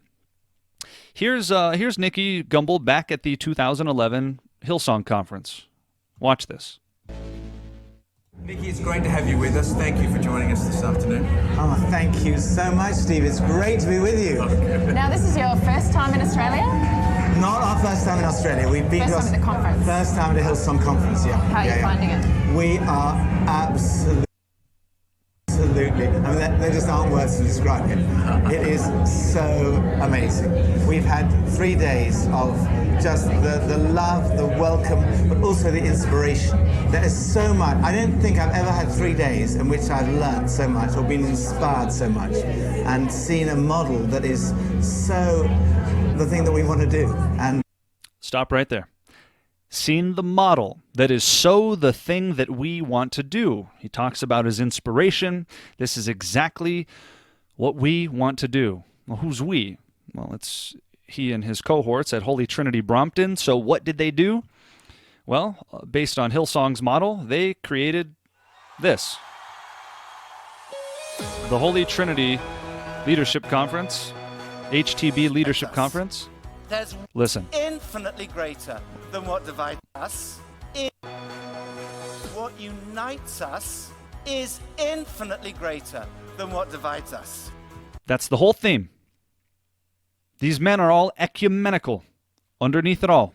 Speaker 1: Here's Nicky Gumbel back at the 2011 Hillsong Conference. Watch this.
Speaker 13: Nicky, it's great to have you with us. Thank you for joining us this afternoon.
Speaker 14: Oh, thank you so much, Steve. It's great to be with you.
Speaker 15: Now, this is your first time in Australia?
Speaker 14: Not our first time in Australia. We've been
Speaker 15: first time at the conference.
Speaker 14: First time at the Hillsong Conference, yeah.
Speaker 15: How are you finding it?
Speaker 14: We are absolutely. I mean, there just aren't words to describe it. It is so amazing. We've had 3 days of just the love, the welcome, but also the inspiration. There is so much. I don't think I've ever had 3 days in which I've learned so much or been inspired so much and seen a model that is so the thing that we want to do. And
Speaker 1: stop right there. Seen the model that is so the thing that we want to do. He talks about his inspiration. This is exactly what we want to do. Well, who's we? Well, it's he and his cohorts at Holy Trinity Brompton. So what did they do? Well, based on Hillsong's model, they created this. The Holy Trinity Leadership Conference, HTB Leadership Conference. Listen.
Speaker 16: Infinitely greater than what divides us. What unites us is infinitely greater than what divides us.
Speaker 1: That's the whole theme. These men are all ecumenical underneath it all.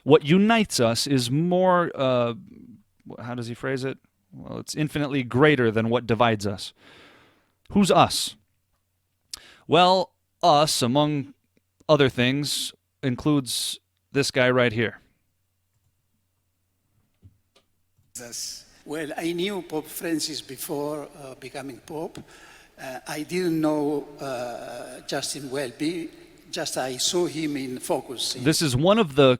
Speaker 1: What unites us is more, how does he phrase it? Well, it's infinitely greater than what divides us. Who's us? Well, us, among other things, includes this guy right here.
Speaker 17: Well, I knew Pope Francis before becoming Pope. I didn't know Justin Welby, just I saw him in Focus.
Speaker 1: This is one of the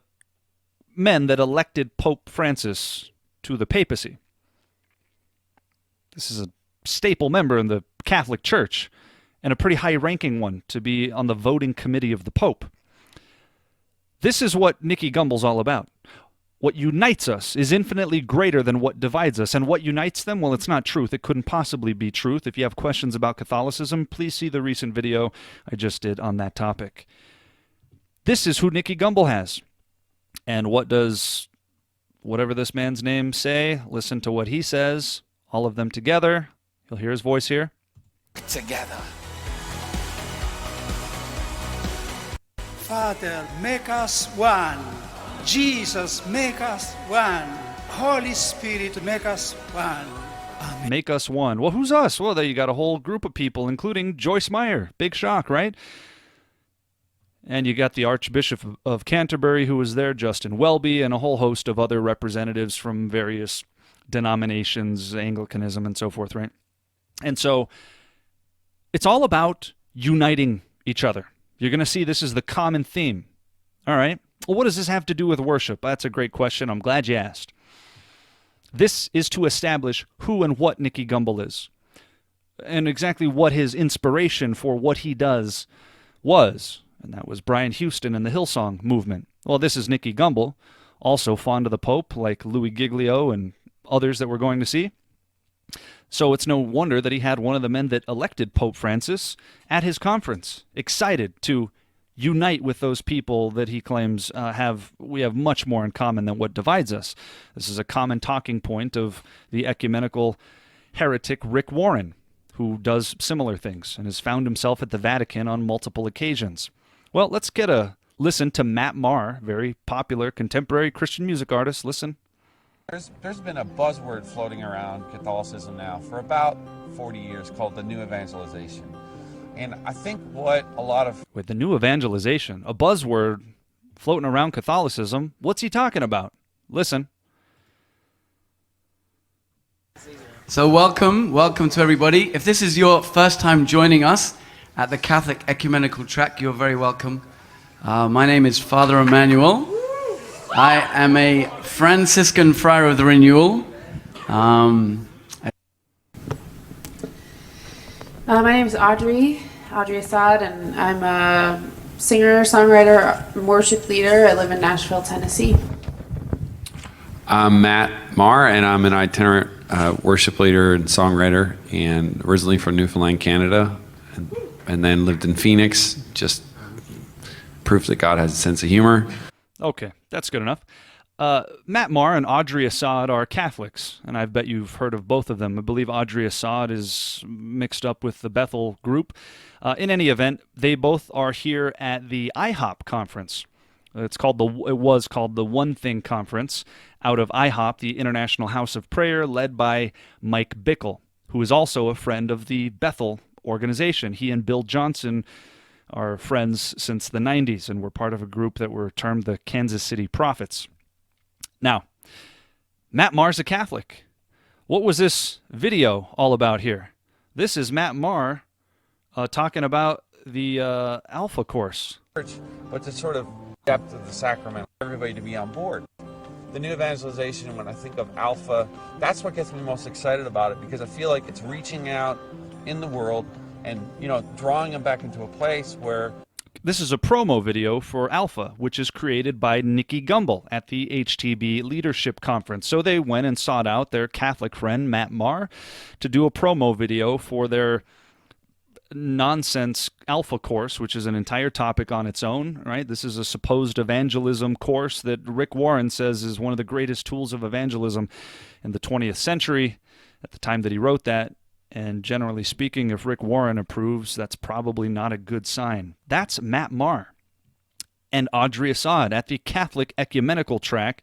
Speaker 1: men that elected Pope Francis to the papacy. This is a staple member in the Catholic Church and a pretty high-ranking one to be on the voting committee of the Pope. This is what Nicky Gumbel's all about. What unites us is infinitely greater than what divides us. And what unites them? Well, it's not truth. It couldn't possibly be truth. If you have questions about Catholicism, please see the recent video I just did on that topic. This is who Nicky Gumbel has. And what does whatever this man's name say? Listen to what he says. All of them together. You'll hear his voice here.
Speaker 17: Together. Father, make us one. Jesus, make us one. Holy Spirit, make us one. Amen.
Speaker 1: Make us one. Well, who's us? Well, there you got a whole group of people, including Joyce Meyer. Big shock, right? And you got the Archbishop of Canterbury who was there, Justin Welby, and a whole host of other representatives from various denominations, Anglicanism, and so forth, right? And so it's all about uniting each other. You're going to see this is the common theme. All right, Well, what does this have to do with worship? That's a great question. I'm glad you asked. This is to establish who and what Nicky Gumbel is, and exactly what his inspiration for what he does was, and that was Brian Houston and the Hillsong movement. Well, this is Nicky Gumbel, also fond of the Pope, like Louis Giglio and others that we're going to see. So it's no wonder that he had one of the men that elected Pope Francis at his conference, excited to unite with those people that he claims we have much more in common than what divides us. This is a common talking point of the ecumenical heretic Rick Warren, who does similar things and has found himself at the Vatican on multiple occasions. Well, let's get a listen to Matt Maher, very popular contemporary Christian music artist. Listen.
Speaker 18: There's been a buzzword floating around Catholicism now for about 40 years called the New Evangelization. And I think what a lot of...
Speaker 1: With the New Evangelization, a buzzword floating around Catholicism, what's he talking about? Listen.
Speaker 19: So welcome to everybody. If this is your first time joining us at the Catholic Ecumenical track, you're very welcome. My name is Father Emmanuel. I am a Franciscan Friar of the Renewal.
Speaker 20: My name is Audrey Assad, and I'm a singer, songwriter, worship leader. I live in Nashville, Tennessee.
Speaker 21: I'm Matt Maher, and I'm an itinerant worship leader and songwriter, and originally from Newfoundland, Canada, and then lived in Phoenix. Just proof that God has a sense of humor.
Speaker 1: Okay, that's good enough. Matt Maher and Audrey Assad are Catholics, and I bet you've heard of both of them. I believe Audrey Assad is mixed up with the Bethel group. In any event, they both are here at the IHOP conference. It was called the One Thing Conference out of IHOP, the International House of Prayer, led by Mike Bickle, who is also a friend of the Bethel organization. He and Bill Johnson are friends since the 90s and were part of a group that were termed the Kansas City Prophets. Now, Matt Maher's a Catholic. What was this video all about here? This is Matt Maher talking about the Alpha course.
Speaker 18: But to sort of depth of the sacrament, everybody to be on board. The New Evangelization, when I think of Alpha, that's what gets me most excited about it, because I feel like it's reaching out in the world and, drawing them back into a place where...
Speaker 1: This is a promo video for Alpha, which is created by Nicky Gumbel at the HTB Leadership Conference. So they went and sought out their Catholic friend, Matt Maher, to do a promo video for their nonsense Alpha course, which is an entire topic on its own, right? This is a supposed evangelism course that Rick Warren says is one of the greatest tools of evangelism in the 20th century at the time that he wrote that. And generally speaking, if Rick Warren approves, that's probably not a good sign. That's Matt Maher and Audrey Assad at the Catholic Ecumenical track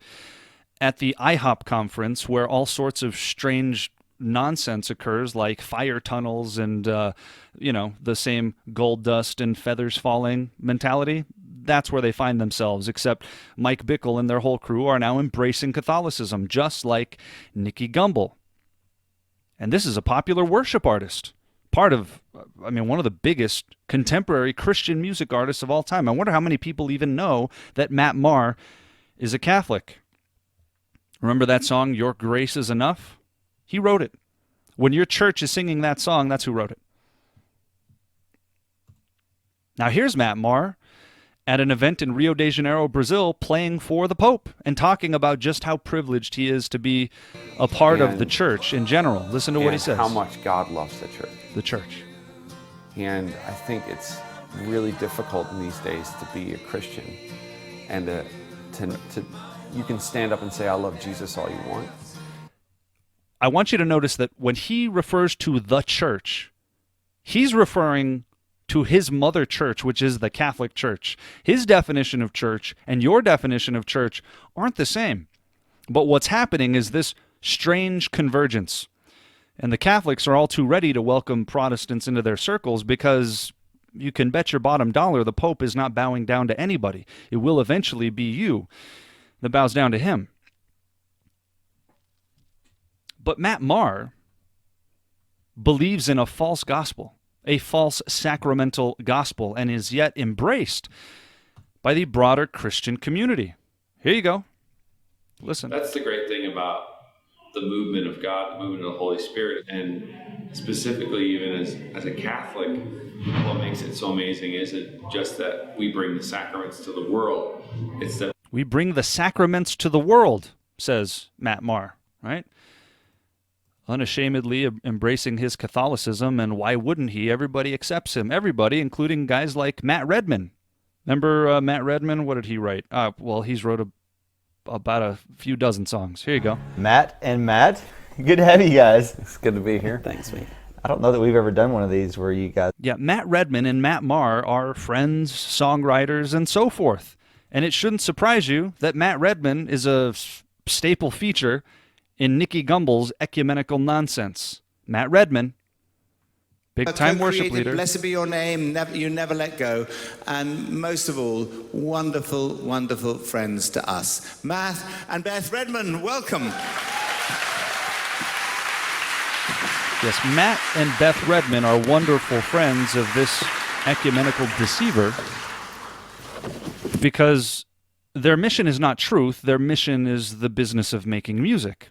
Speaker 1: at the IHOP conference, where all sorts of strange nonsense occurs, like fire tunnels and, the same gold dust and feathers falling mentality. That's where they find themselves, except Mike Bickle and their whole crew are now embracing Catholicism, just like Nicky Gumbel. And this is a popular worship artist, one of the biggest contemporary Christian music artists of all time. I wonder how many people even know that Matt Maher is a Catholic. Remember that song, Your Grace is Enough? He wrote it. When your church is singing that song, that's who wrote it. Now here's Matt Maher at an event in Rio de Janeiro, Brazil, playing for the Pope and talking about just how privileged he is to be a part of the church in general. Listen to what he says.
Speaker 22: How much God loves the church.
Speaker 1: The church.
Speaker 22: And I think it's really difficult in these days to be a Christian and you can stand up and say, I love Jesus all you want.
Speaker 1: I want you to notice that when he refers to the church, he's referring to his mother church, which is the Catholic Church. His definition of church and your definition of church aren't the same. But what's happening is this strange convergence. And the Catholics are all too ready to welcome Protestants into their circles because you can bet your bottom dollar the Pope is not bowing down to anybody. It will eventually be you that bows down to him. But Matt Maher believes in a false gospel, a false sacramental gospel, and is yet embraced by the broader Christian community. Here you go. Listen.
Speaker 21: That's the great thing about the movement of God, the movement of the Holy Spirit, and specifically even as a Catholic, what makes it so amazing isn't just that we bring the sacraments to the world, it's that
Speaker 1: we bring the sacraments to the world, says Matt Maher, right? Unashamedly embracing his Catholicism, and why wouldn't he? Everybody accepts him. Everybody, including guys like Matt Redman. Remember Matt Redman? What did he write? Well, he's wrote about a few dozen songs. Here you go.
Speaker 3: Matt and Matt, good to have you guys.
Speaker 4: It's good to be here.
Speaker 3: Thanks, mate. I don't know that we've ever done one of these where you guys...
Speaker 1: Yeah, Matt Redman and Matt Maher are friends, songwriters, and so forth. And it shouldn't surprise you that Matt Redman is a staple feature in Nicky Gumbel's Ecumenical Nonsense. Matt Redman, big-time worship leader.
Speaker 14: Blessed be your name, you never let go. And most of all, wonderful, wonderful friends to us. Matt and Beth Redman, welcome.
Speaker 1: Yes, Matt and Beth Redman are wonderful friends of this ecumenical deceiver because their mission is not truth. Their mission is the business of making music.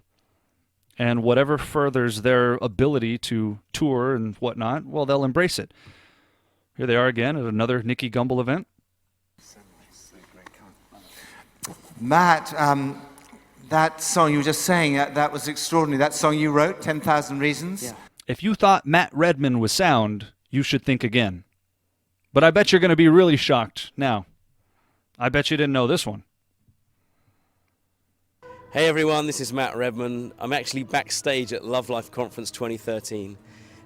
Speaker 1: And whatever furthers their ability to tour and whatnot, well, they'll embrace it. Here they are again at another Nicky Gumbel event.
Speaker 14: Matt, that song you were just saying, that was extraordinary. That song you wrote, 10,000 Reasons? Yeah.
Speaker 1: If you thought Matt Redman was sound, you should think again. But I bet you're going to be really shocked now. I bet you didn't know this one.
Speaker 23: Hey everyone, this is Matt Redman. I'm actually backstage at Love Life Conference 2013.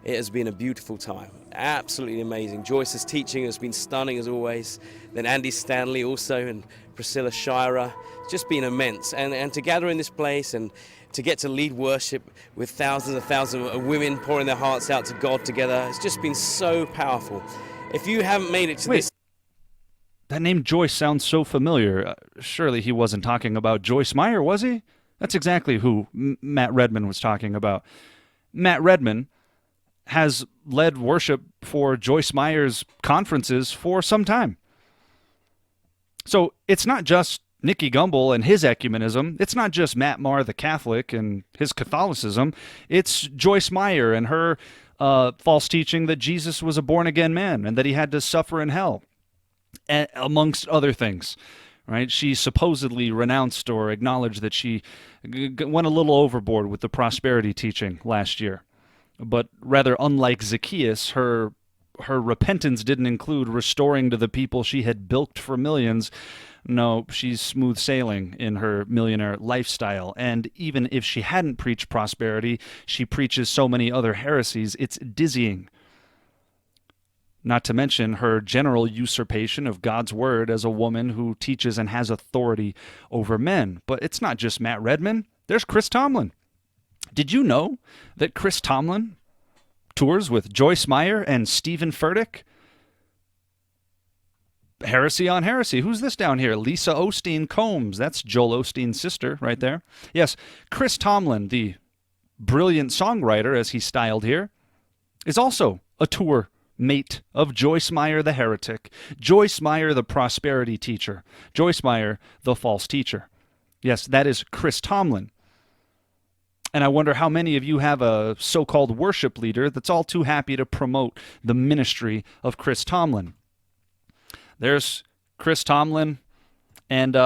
Speaker 23: It has been a beautiful time, absolutely amazing. Joyce's teaching has been stunning as always. Then Andy Stanley also, and Priscilla Shira. It's just been immense. And to gather in this place and to get to lead worship with thousands and thousands of women pouring their hearts out to God together, it's just been so powerful. If you haven't made it to this...
Speaker 1: That name Joyce sounds so familiar. Surely he wasn't talking about Joyce Meyer, was he? That's exactly who Matt Redman was talking about. Matt Redman has led worship for Joyce Meyer's conferences for some time. So it's not just Nicky Gumbel and his ecumenism. It's not just Matt Maher the Catholic and his Catholicism. It's Joyce Meyer and her false teaching that Jesus was a born-again man and that he had to suffer in hell, amongst other things, right? She supposedly renounced or acknowledged that she went a little overboard with the prosperity teaching last year. But rather, unlike Zacchaeus, her repentance didn't include restoring to the people she had bilked for millions. No, she's smooth sailing in her millionaire lifestyle. And even if she hadn't preached prosperity, she preaches so many other heresies, it's dizzying. Not to mention her general usurpation of God's word as a woman who teaches and has authority over men. But it's not just Matt Redman. There's Chris Tomlin. Did you know that Chris Tomlin tours with Joyce Meyer and Stephen Furtick? Heresy on heresy. Who's this down here? Lisa Osteen Combs. That's Joel Osteen's sister right there. Yes, Chris Tomlin, the brilliant songwriter, as he's styled here, is also a tour mate of Joyce Meyer the heretic, Joyce Meyer the prosperity teacher, Joyce Meyer the false teacher. Yes, that is Chris Tomlin. And I wonder how many of you have a so-called worship leader that's all too happy to promote the ministry of Chris Tomlin. There's Chris Tomlin and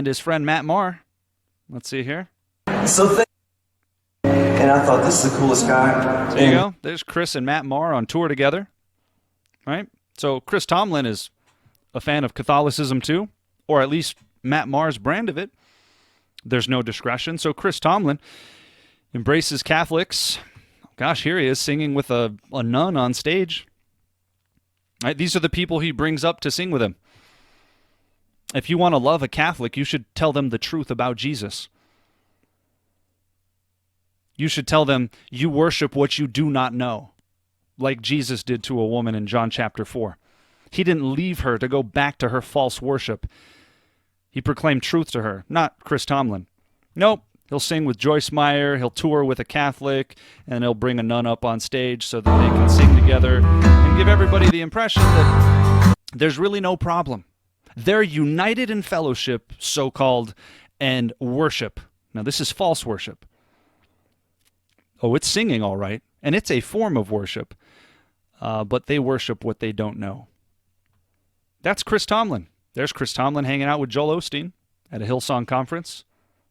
Speaker 1: his friend Matt Maher. Let's see here.
Speaker 24: And I thought, this is the coolest guy.
Speaker 1: There you go. There's Chris and Matt Maher on tour together. Right? So Chris Tomlin is a fan of Catholicism too, or at least Matt Maher's brand of it. There's no discretion. So Chris Tomlin embraces Catholics. Gosh, here he is singing with a nun on stage. Right? These are the people he brings up to sing with him. If you want to love a Catholic, you should tell them the truth about Jesus. You should tell them you worship what you do not know, like Jesus did to a woman in John chapter 4. He didn't leave her to go back to her false worship. He proclaimed truth to her, not Chris Tomlin. Nope. He'll sing with Joyce Meyer, he'll tour with a Catholic, and he'll bring a nun up on stage so that they can sing together and give everybody the impression that there's really no problem. They're united in fellowship, so-called, and worship. Now, this is false worship. Oh, it's singing, all right, and it's a form of worship, but they worship what they don't know. That's Chris Tomlin. There's Chris Tomlin hanging out with Joel Osteen at a Hillsong conference.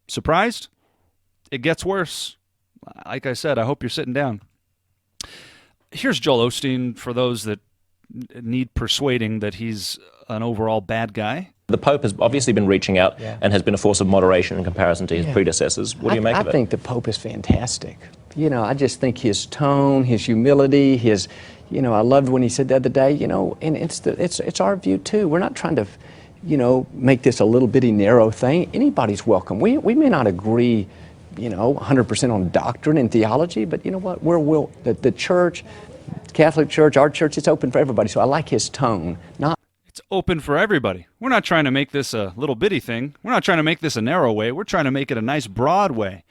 Speaker 1: Surprised? It gets worse. Like I said, I hope you're sitting down. Here's Joel Osteen for those that need persuading that he's an overall bad guy.
Speaker 2: The Pope has obviously been reaching out and has been a force of moderation in comparison to his predecessors. What do you make of it?
Speaker 4: I think the Pope is fantastic. You know, I just think his tone, his humility, his, you know, I loved when he said the other day, you know, and it's our view too. We're not trying to, you know, make this a little bitty narrow thing. Anybody's welcome. We may not agree, you know, 100% on doctrine and theology, but you know what? The church, Catholic Church, our church, it's open for everybody. So I like his tone.
Speaker 1: It's open for everybody. We're not trying to make this a little bitty thing. We're not trying to make this a narrow way. We're trying to make it a nice broad way.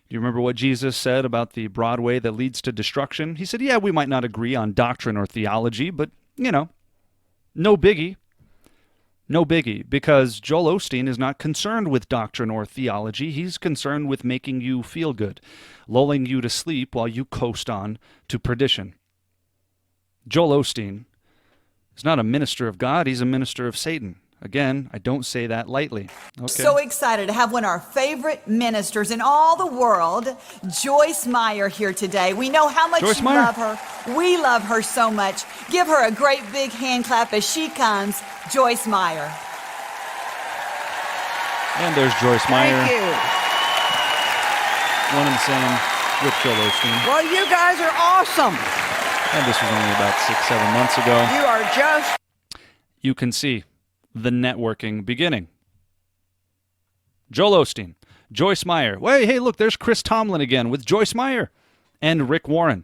Speaker 1: Do you remember what Jesus said about the broad way that leads to destruction? He said, yeah, we might not agree on doctrine or theology, but, you know, no biggie. No biggie, because Joel Osteen is not concerned with doctrine or theology. He's concerned with making you feel good, lulling you to sleep while you coast on to perdition. Joel Osteen is not a minister of God, he's a minister of Satan. Again, I don't say that lightly. Okay.
Speaker 5: So excited to have one of our favorite ministers in all the world, Joyce Meyer, here today. We know how much you love her. We love her so much. Give her a great big hand clap as she comes, Joyce Meyer.
Speaker 1: And there's Joyce Meyer.
Speaker 6: Thank you.
Speaker 1: One and the same with Joel Osteen.
Speaker 6: Well, you guys are awesome.
Speaker 1: And this was only about 6-7 months ago.
Speaker 6: You are just...
Speaker 1: You can see the networking beginning. Joel Osteen, Joyce Meyer. Wait, hey, look, there's Chris Tomlin again with Joyce Meyer. And Rick Warren,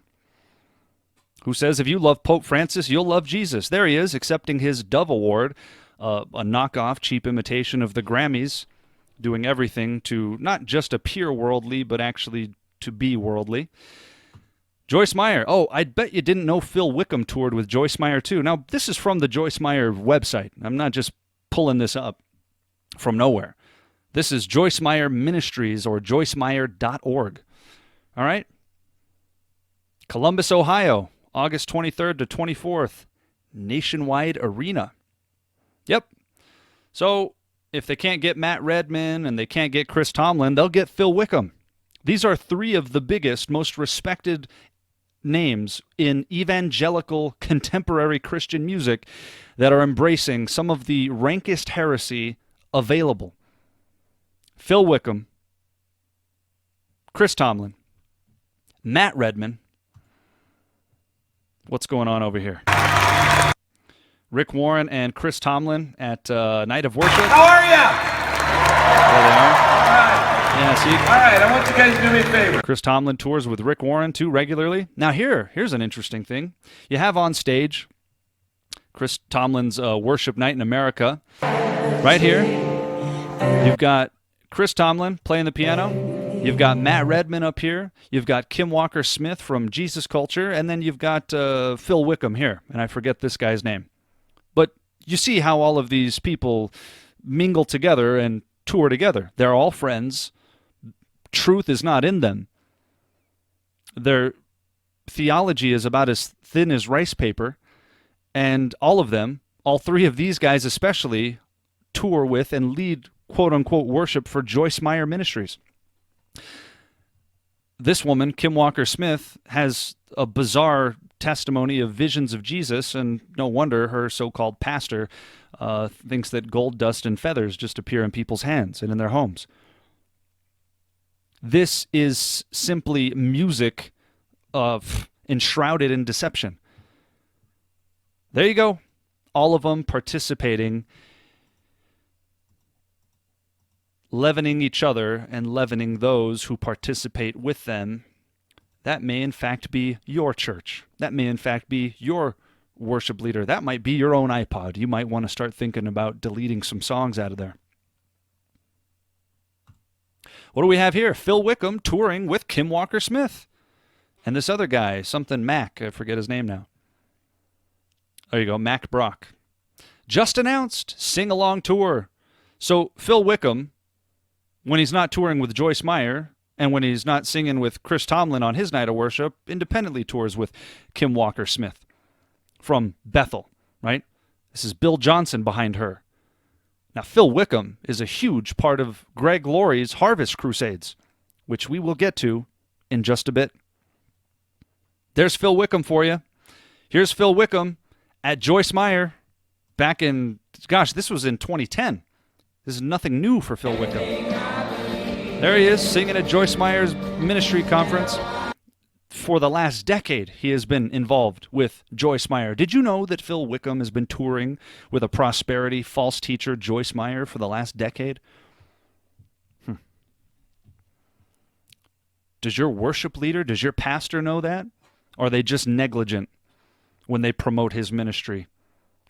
Speaker 1: who says if you love Pope Francis, you'll love Jesus. There he is, accepting his Dove Award, a knockoff, cheap imitation of the Grammys, doing everything to not just appear worldly, but actually to be worldly. Joyce Meyer. Oh, I bet you didn't know Phil Wickham toured with Joyce Meyer, too. Now, this is from the Joyce Meyer website. I'm not just pulling this up from nowhere. This is Joyce Meyer Ministries or joycemeyer.org. All right? Columbus, Ohio, August 23rd to 24th. Nationwide Arena. Yep. So, if they can't get Matt Redman and they can't get Chris Tomlin, they'll get Phil Wickham. These are three of the biggest, most respected names in evangelical contemporary Christian music that are embracing some of the rankest heresy available. Phil Wickham, Chris Tomlin, Matt Redman. What's going on over here? Rick Warren and Chris Tomlin at Night of Worship.
Speaker 6: How are ya?
Speaker 1: There they are. Yeah, see?
Speaker 6: All right, I want you guys to do me a favor.
Speaker 1: Chris Tomlin tours with Rick Warren, too, regularly. Now, here's an interesting thing. You have on stage Chris Tomlin's Worship Night in America. Right here, you've got Chris Tomlin playing the piano. You've got Matt Redman up here. You've got Kim Walker-Smith from Jesus Culture. And then you've got Phil Wickham here. And I forget this guy's name. But you see how all of these people mingle together and tour together. They're all friends. Truth is not in them. Their theology is about as thin as rice paper, and all of them, all three of these guys especially, tour with and lead quote-unquote worship for Joyce Meyer Ministries. This woman, Kim Walker-Smith, has a bizarre testimony of visions of Jesus, and no wonder her so-called pastor thinks that gold, dust, and feathers just appear in people's hands and in their homes. This is simply music enshrouded in deception. There you go. All of them participating, leavening each other and leavening those who participate with them. That may in fact be your church. That may in fact be your worship leader. That might be your own iPod. You might want to start thinking about deleting some songs out of there. What do we have here? Phil Wickham touring with Kim Walker-Smith. And this other guy, something Mac, I forget his name now. There you go, Mac Brock. just announced sing-along tour. So Phil Wickham, when he's not touring with Joyce Meyer and when he's not singing with Chris Tomlin on his night of worship, independently tours with Kim Walker-Smith from Bethel, right? This is Bill Johnson behind her. Now, Phil Wickham is a huge part of Greg Laurie's Harvest Crusades, which we will get to in just a bit. There's Phil Wickham for you. Here's Phil Wickham at Joyce Meyer back in, gosh, this was in 2010. This is nothing new for Phil Wickham. There he is, singing at Joyce Meyer's ministry conference. For the last decade, he has been involved with Joyce Meyer. Did you know that Phil Wickham has been touring with a prosperity false teacher, Joyce Meyer, for the last decade? Does your worship leader, does your pastor know that? Or are they just negligent when they promote his ministry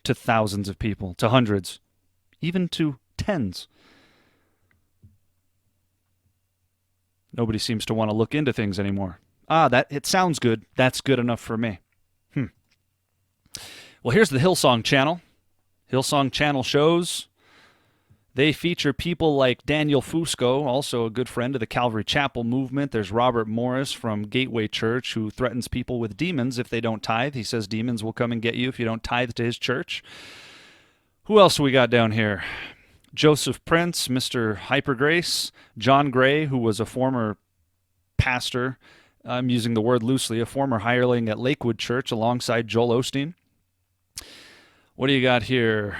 Speaker 1: to thousands of people, to hundreds, even to tens? Nobody seems to want to look into things anymore. It sounds good. That's good enough for me. Well, here's the Hillsong channel. Hillsong channel shows. They feature people like Daniel Fusco, also a good friend of the Calvary Chapel movement. There's Robert Morris from Gateway Church, who threatens people with demons if they don't tithe. He says demons will come and get you if you don't tithe to his church. Who else we got down here? Joseph Prince, Mr. Hypergrace, John Gray, who was a former pastor, I'm using the word loosely, a former hireling at Lakewood Church alongside Joel Osteen. What do you got here?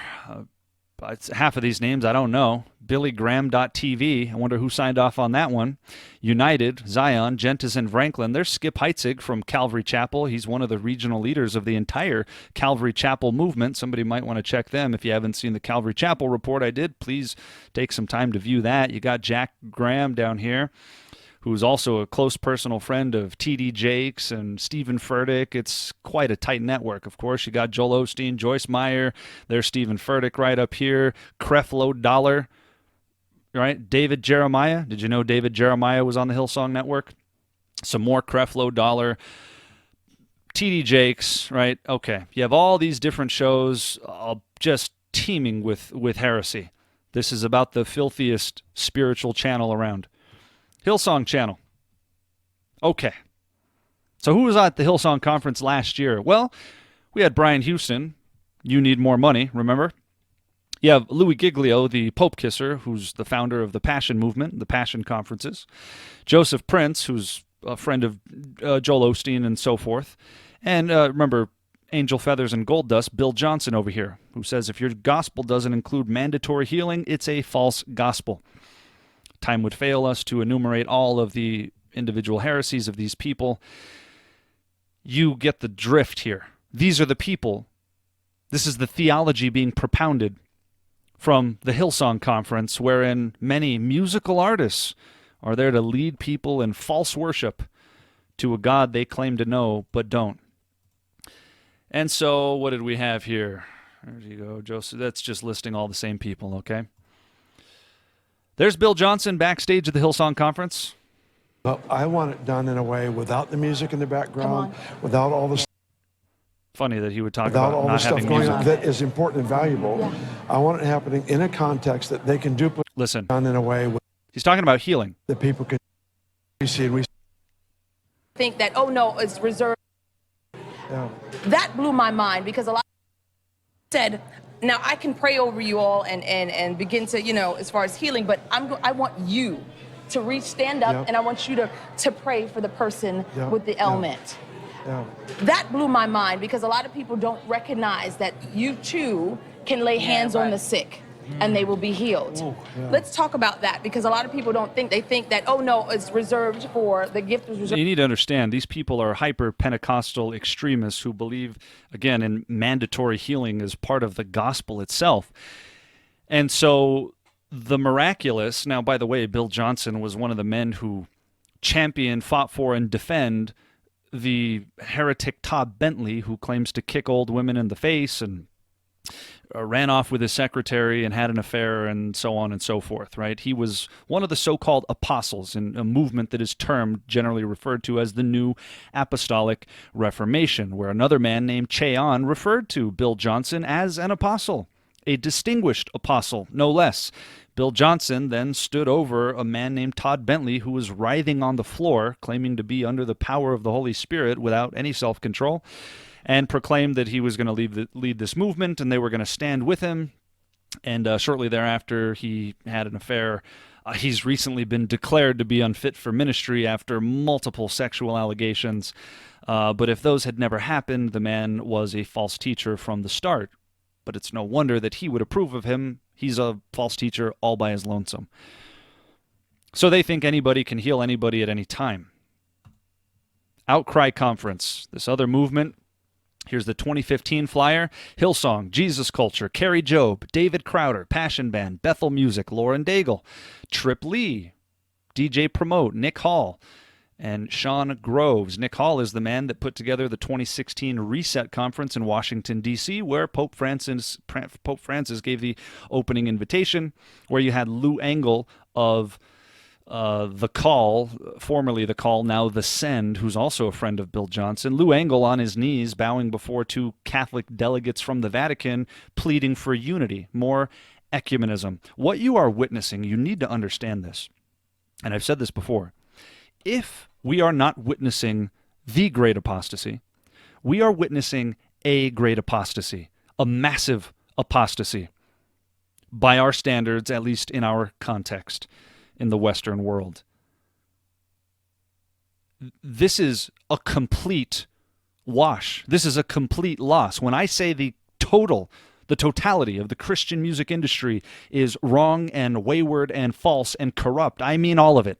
Speaker 1: Half of these names I don't know. BillyGraham.tv, I wonder who signed off on that one. United, Zion, Gentis, and Franklin. There's Skip Heitzig from Calvary Chapel. He's one of the regional leaders of the entire Calvary Chapel movement. Somebody might want to check them. If you haven't seen the Calvary Chapel report I did, please take some time to view that. You got Jack Graham down here, who's also a close personal friend of T.D. Jakes and Stephen Furtick. It's quite a tight network, of course. You got Joel Osteen, Joyce Meyer. There's Stephen Furtick right up here. Creflo Dollar, right? David Jeremiah. Did you know David Jeremiah was on the Hillsong Network? Some more Creflo Dollar. T.D. Jakes, right? Okay. You have all these different shows just teeming with heresy. This is about the filthiest spiritual channel around. Hillsong channel. Okay. So who was at the Hillsong conference last year? Well, we had Brian Houston. You Need More Money, remember? You have Louis Giglio, the Pope Kisser, who's the founder of the Passion Movement, the Passion Conferences. Joseph Prince, who's a friend of Joel Osteen and so forth. And remember, Angel Feathers and Gold Dust, Bill Johnson over here, who says if your gospel doesn't include mandatory healing, it's a false gospel. Time would fail us to enumerate all of the individual heresies of these people. You get the drift here. These are the people. This is the theology being propounded from the Hillsong Conference, wherein many musical artists are there to lead people in false worship to a God they claim to know but don't. And so what did we have here? There you go, Joseph. That's just listing all the same people, okay? There's Bill Johnson backstage at the Hillsong Conference.
Speaker 7: But I want it done in a way without the music in the background, without all the
Speaker 1: funny that he would talk
Speaker 7: without
Speaker 1: about
Speaker 7: all
Speaker 1: not
Speaker 7: the stuff
Speaker 1: having
Speaker 7: going
Speaker 1: music.
Speaker 7: on that is important and valuable. Yeah. I want it happening in a context that they can duplicate.
Speaker 1: Listen,
Speaker 7: done in a way
Speaker 1: he's talking about healing.
Speaker 7: That people can see and we
Speaker 8: think that, oh no, it's reserved.
Speaker 7: Yeah.
Speaker 8: That blew my mind because a lot said, now I can pray over you all and begin to, as far as healing, but I want you to stand up, and I want you to pray for the person with the ailment.
Speaker 7: Yeah.
Speaker 8: That blew my mind because a lot of people don't recognize that you too can lay hands on the sick and they will be healed.
Speaker 7: Ooh, yeah.
Speaker 8: Let's talk about that because a lot of people don't think, they think that, oh no, it's reserved for, the gift was reserved.
Speaker 1: You need to understand, these people are hyper-Pentecostal extremists who believe, again, in mandatory healing as part of the gospel itself. And so the miraculous, now by the way, Bill Johnson was one of the men who championed, fought for, and defend the heretic Todd Bentley, who claims to kick old women in the face and ran off with his secretary and had an affair and so on and so forth, right? He was one of the so-called apostles in a movement that is termed, generally referred to as the New Apostolic Reformation, where another man named Cheon referred to Bill Johnson as an apostle. a distinguished apostle, no less. Bill Johnson then stood over a man named Todd Bentley who was writhing on the floor, claiming to be under the power of the Holy Spirit without any self-control, and proclaimed that he was going to lead this movement and they were going to stand with him. And shortly thereafter, he had an affair. He's recently been declared to be unfit for ministry after multiple sexual allegations. But if those had never happened, the man was a false teacher from the start. But it's no wonder that he would approve of him. He's a false teacher all by his lonesome. So they think anybody can heal anybody at any time. Outcry Conference, this other movement. Here's the 2015 flyer. Hillsong, Jesus Culture, Carrie Job, David Crowder, Passion Band, Bethel Music, Lauren Daigle, Trip Lee, DJ Promote, Nick Hall, and Sean Groves. Nick Hall is the man that put together the 2016 Reset Conference in Washington, D.C., where Pope Francis gave the opening invitation, where you had Lou Engle of The Call, formerly The Call, now The Send, who's also a friend of Bill Johnson. Lou Engle on his knees, bowing before two Catholic delegates from the Vatican, pleading for unity, more ecumenism. What you are witnessing, you need to understand this. And I've said this before. If we are not witnessing the great apostasy, we are witnessing a great apostasy, a massive apostasy, by our standards, at least in our context, in the Western world. This is a complete wash. This is a complete loss. When I say the totality of the Christian music industry is wrong and wayward and false and corrupt, I mean all of it.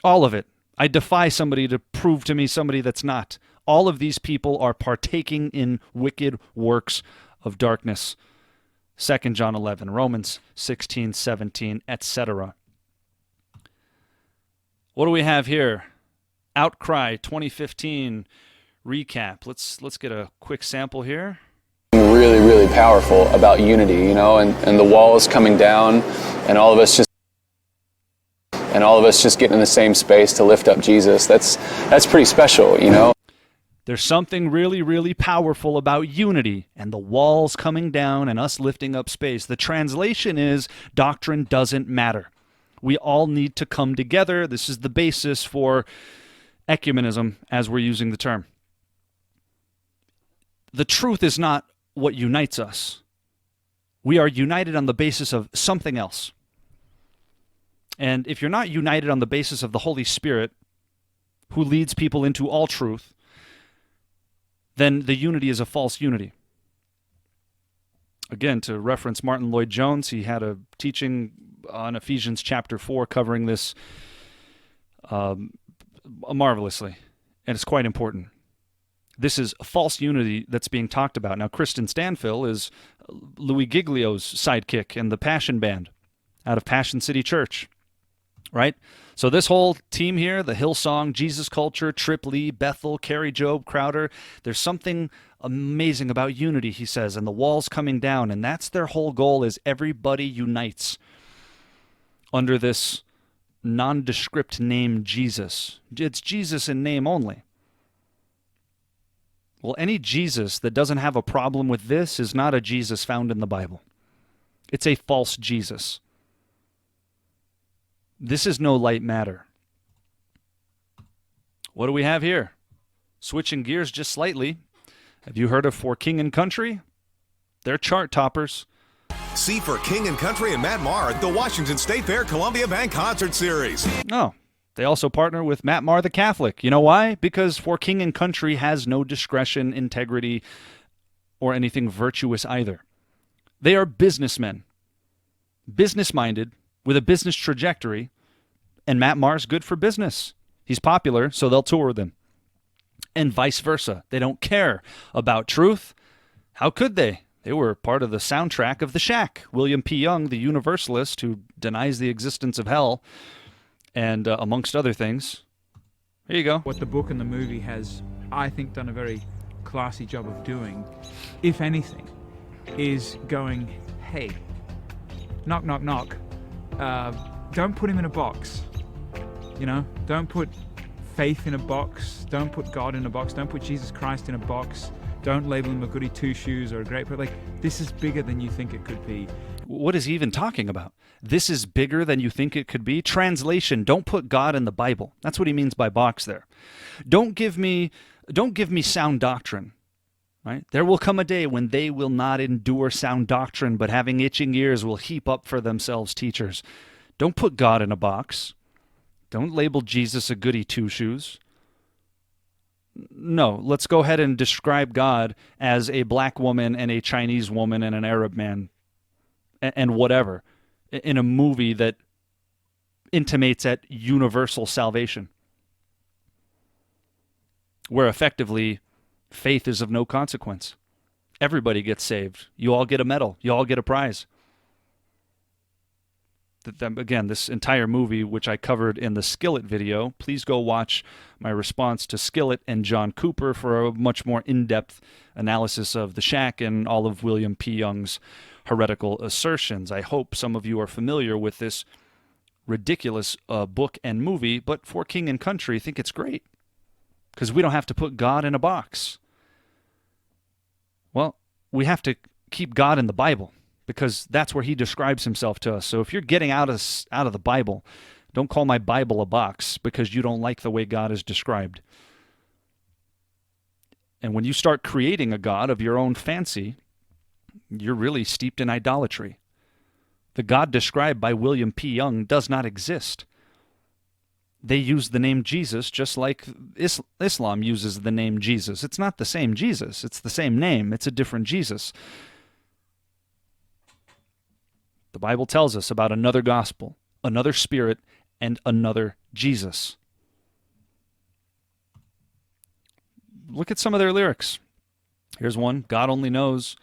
Speaker 1: All of it. I defy somebody to prove to me somebody that's not. All of these people are partaking in wicked works of darkness. 2 John 11, Romans 16, 17, etc. What do we have here? Outcry 2015 recap. Let's get a quick sample here.
Speaker 9: Really, really powerful about unity, you know, and the wall is coming down, and all of us just getting in the same space to lift up Jesus. That's pretty special, you know.
Speaker 1: There's something really, really powerful about unity and the walls coming down and us lifting up space. The translation is doctrine doesn't matter. We all need to come together. This is the basis for ecumenism as we're using the term. The truth is not what unites us. We are united on the basis of something else. And if you're not united on the basis of the Holy Spirit, who leads people into all truth, then the unity is a false unity. Again, to reference Martin Lloyd-Jones, he had a teaching on Ephesians chapter 4 covering this marvelously, and it's quite important. This is a false unity that's being talked about. Now, Kristen Stanfill is Louis Giglio's sidekick in the Passion Band out of Passion City Church, right? So this whole team here, the Hillsong, Jesus Culture, Trip Lee, Bethel, Carrie Job, Crowder, there's something amazing about unity, he says, and the walls coming down, and that's their whole goal, is everybody unites under this nondescript name Jesus. It's Jesus in name only. Well, any Jesus that doesn't have a problem with this is not a Jesus found in the Bible. It's a false Jesus. This is no light matter. What do we have here? Switching gears just slightly. Have you heard of For King and Country? They're chart toppers.
Speaker 10: See For King and Country and Matt Maher at the Washington State Fair Columbia Band Concert Series.
Speaker 1: Oh, they also partner with Matt Maher the Catholic. You know why? Because For King and Country has no discretion, integrity, or anything virtuous either. They are businessmen, business-minded, with a business trajectory, and Matt Maher's good for business. He's popular, so they'll tour with him. And vice versa. They don't care about truth. How could they? They were part of the soundtrack of The Shack. William P. Young, the universalist who denies the existence of hell, and amongst other things. Here you go.
Speaker 11: What the book and the movie has, I think, done a very classy job of doing, if anything, is going, hey, knock, knock, knock. Don't put him in a box. You know, don't put faith in a box. Don't put God in a box. Don't put Jesus Christ in a box. Don't label him a goody two-shoes or a great, but like, this is bigger than you think it could be.
Speaker 1: What is he even talking about? This is bigger than you think it could be? Translation, don't put God in the Bible. That's what he means by box there. Don't give me sound doctrine. Right? There will come a day when they will not endure sound doctrine, but having itching ears will heap up for themselves teachers. Don't put God in a box. Don't label Jesus a goody two-shoes. No, let's go ahead and describe God as a black woman and a Chinese woman and an Arab man and whatever in a movie that intimates at universal salvation, where effectively faith is of no consequence. Everybody gets saved. You all get a medal. You all get a prize. Again, this entire movie, which I covered in the Skillet video, please go watch my response to Skillet and John Cooper for a much more in-depth analysis of the Shack and all of William P. Young's heretical assertions. I hope some of you are familiar with this ridiculous book and movie, but for King and Country, think it's great because we don't have to put God in a box. Well, we have to keep God in the Bible because that's where he describes himself to us. So if you're getting out of the Bible, don't call my Bible a box because you don't like the way God is described. And when you start creating a God of your own fancy, you're really steeped in idolatry. The God described by William P. Young does not exist. They use the name Jesus just like Islam uses the name Jesus. It's not the same Jesus. It's the same name. It's a different Jesus. The Bible tells us about another gospel, another spirit, and another Jesus. Look at some of their lyrics. Here's one. God only knows.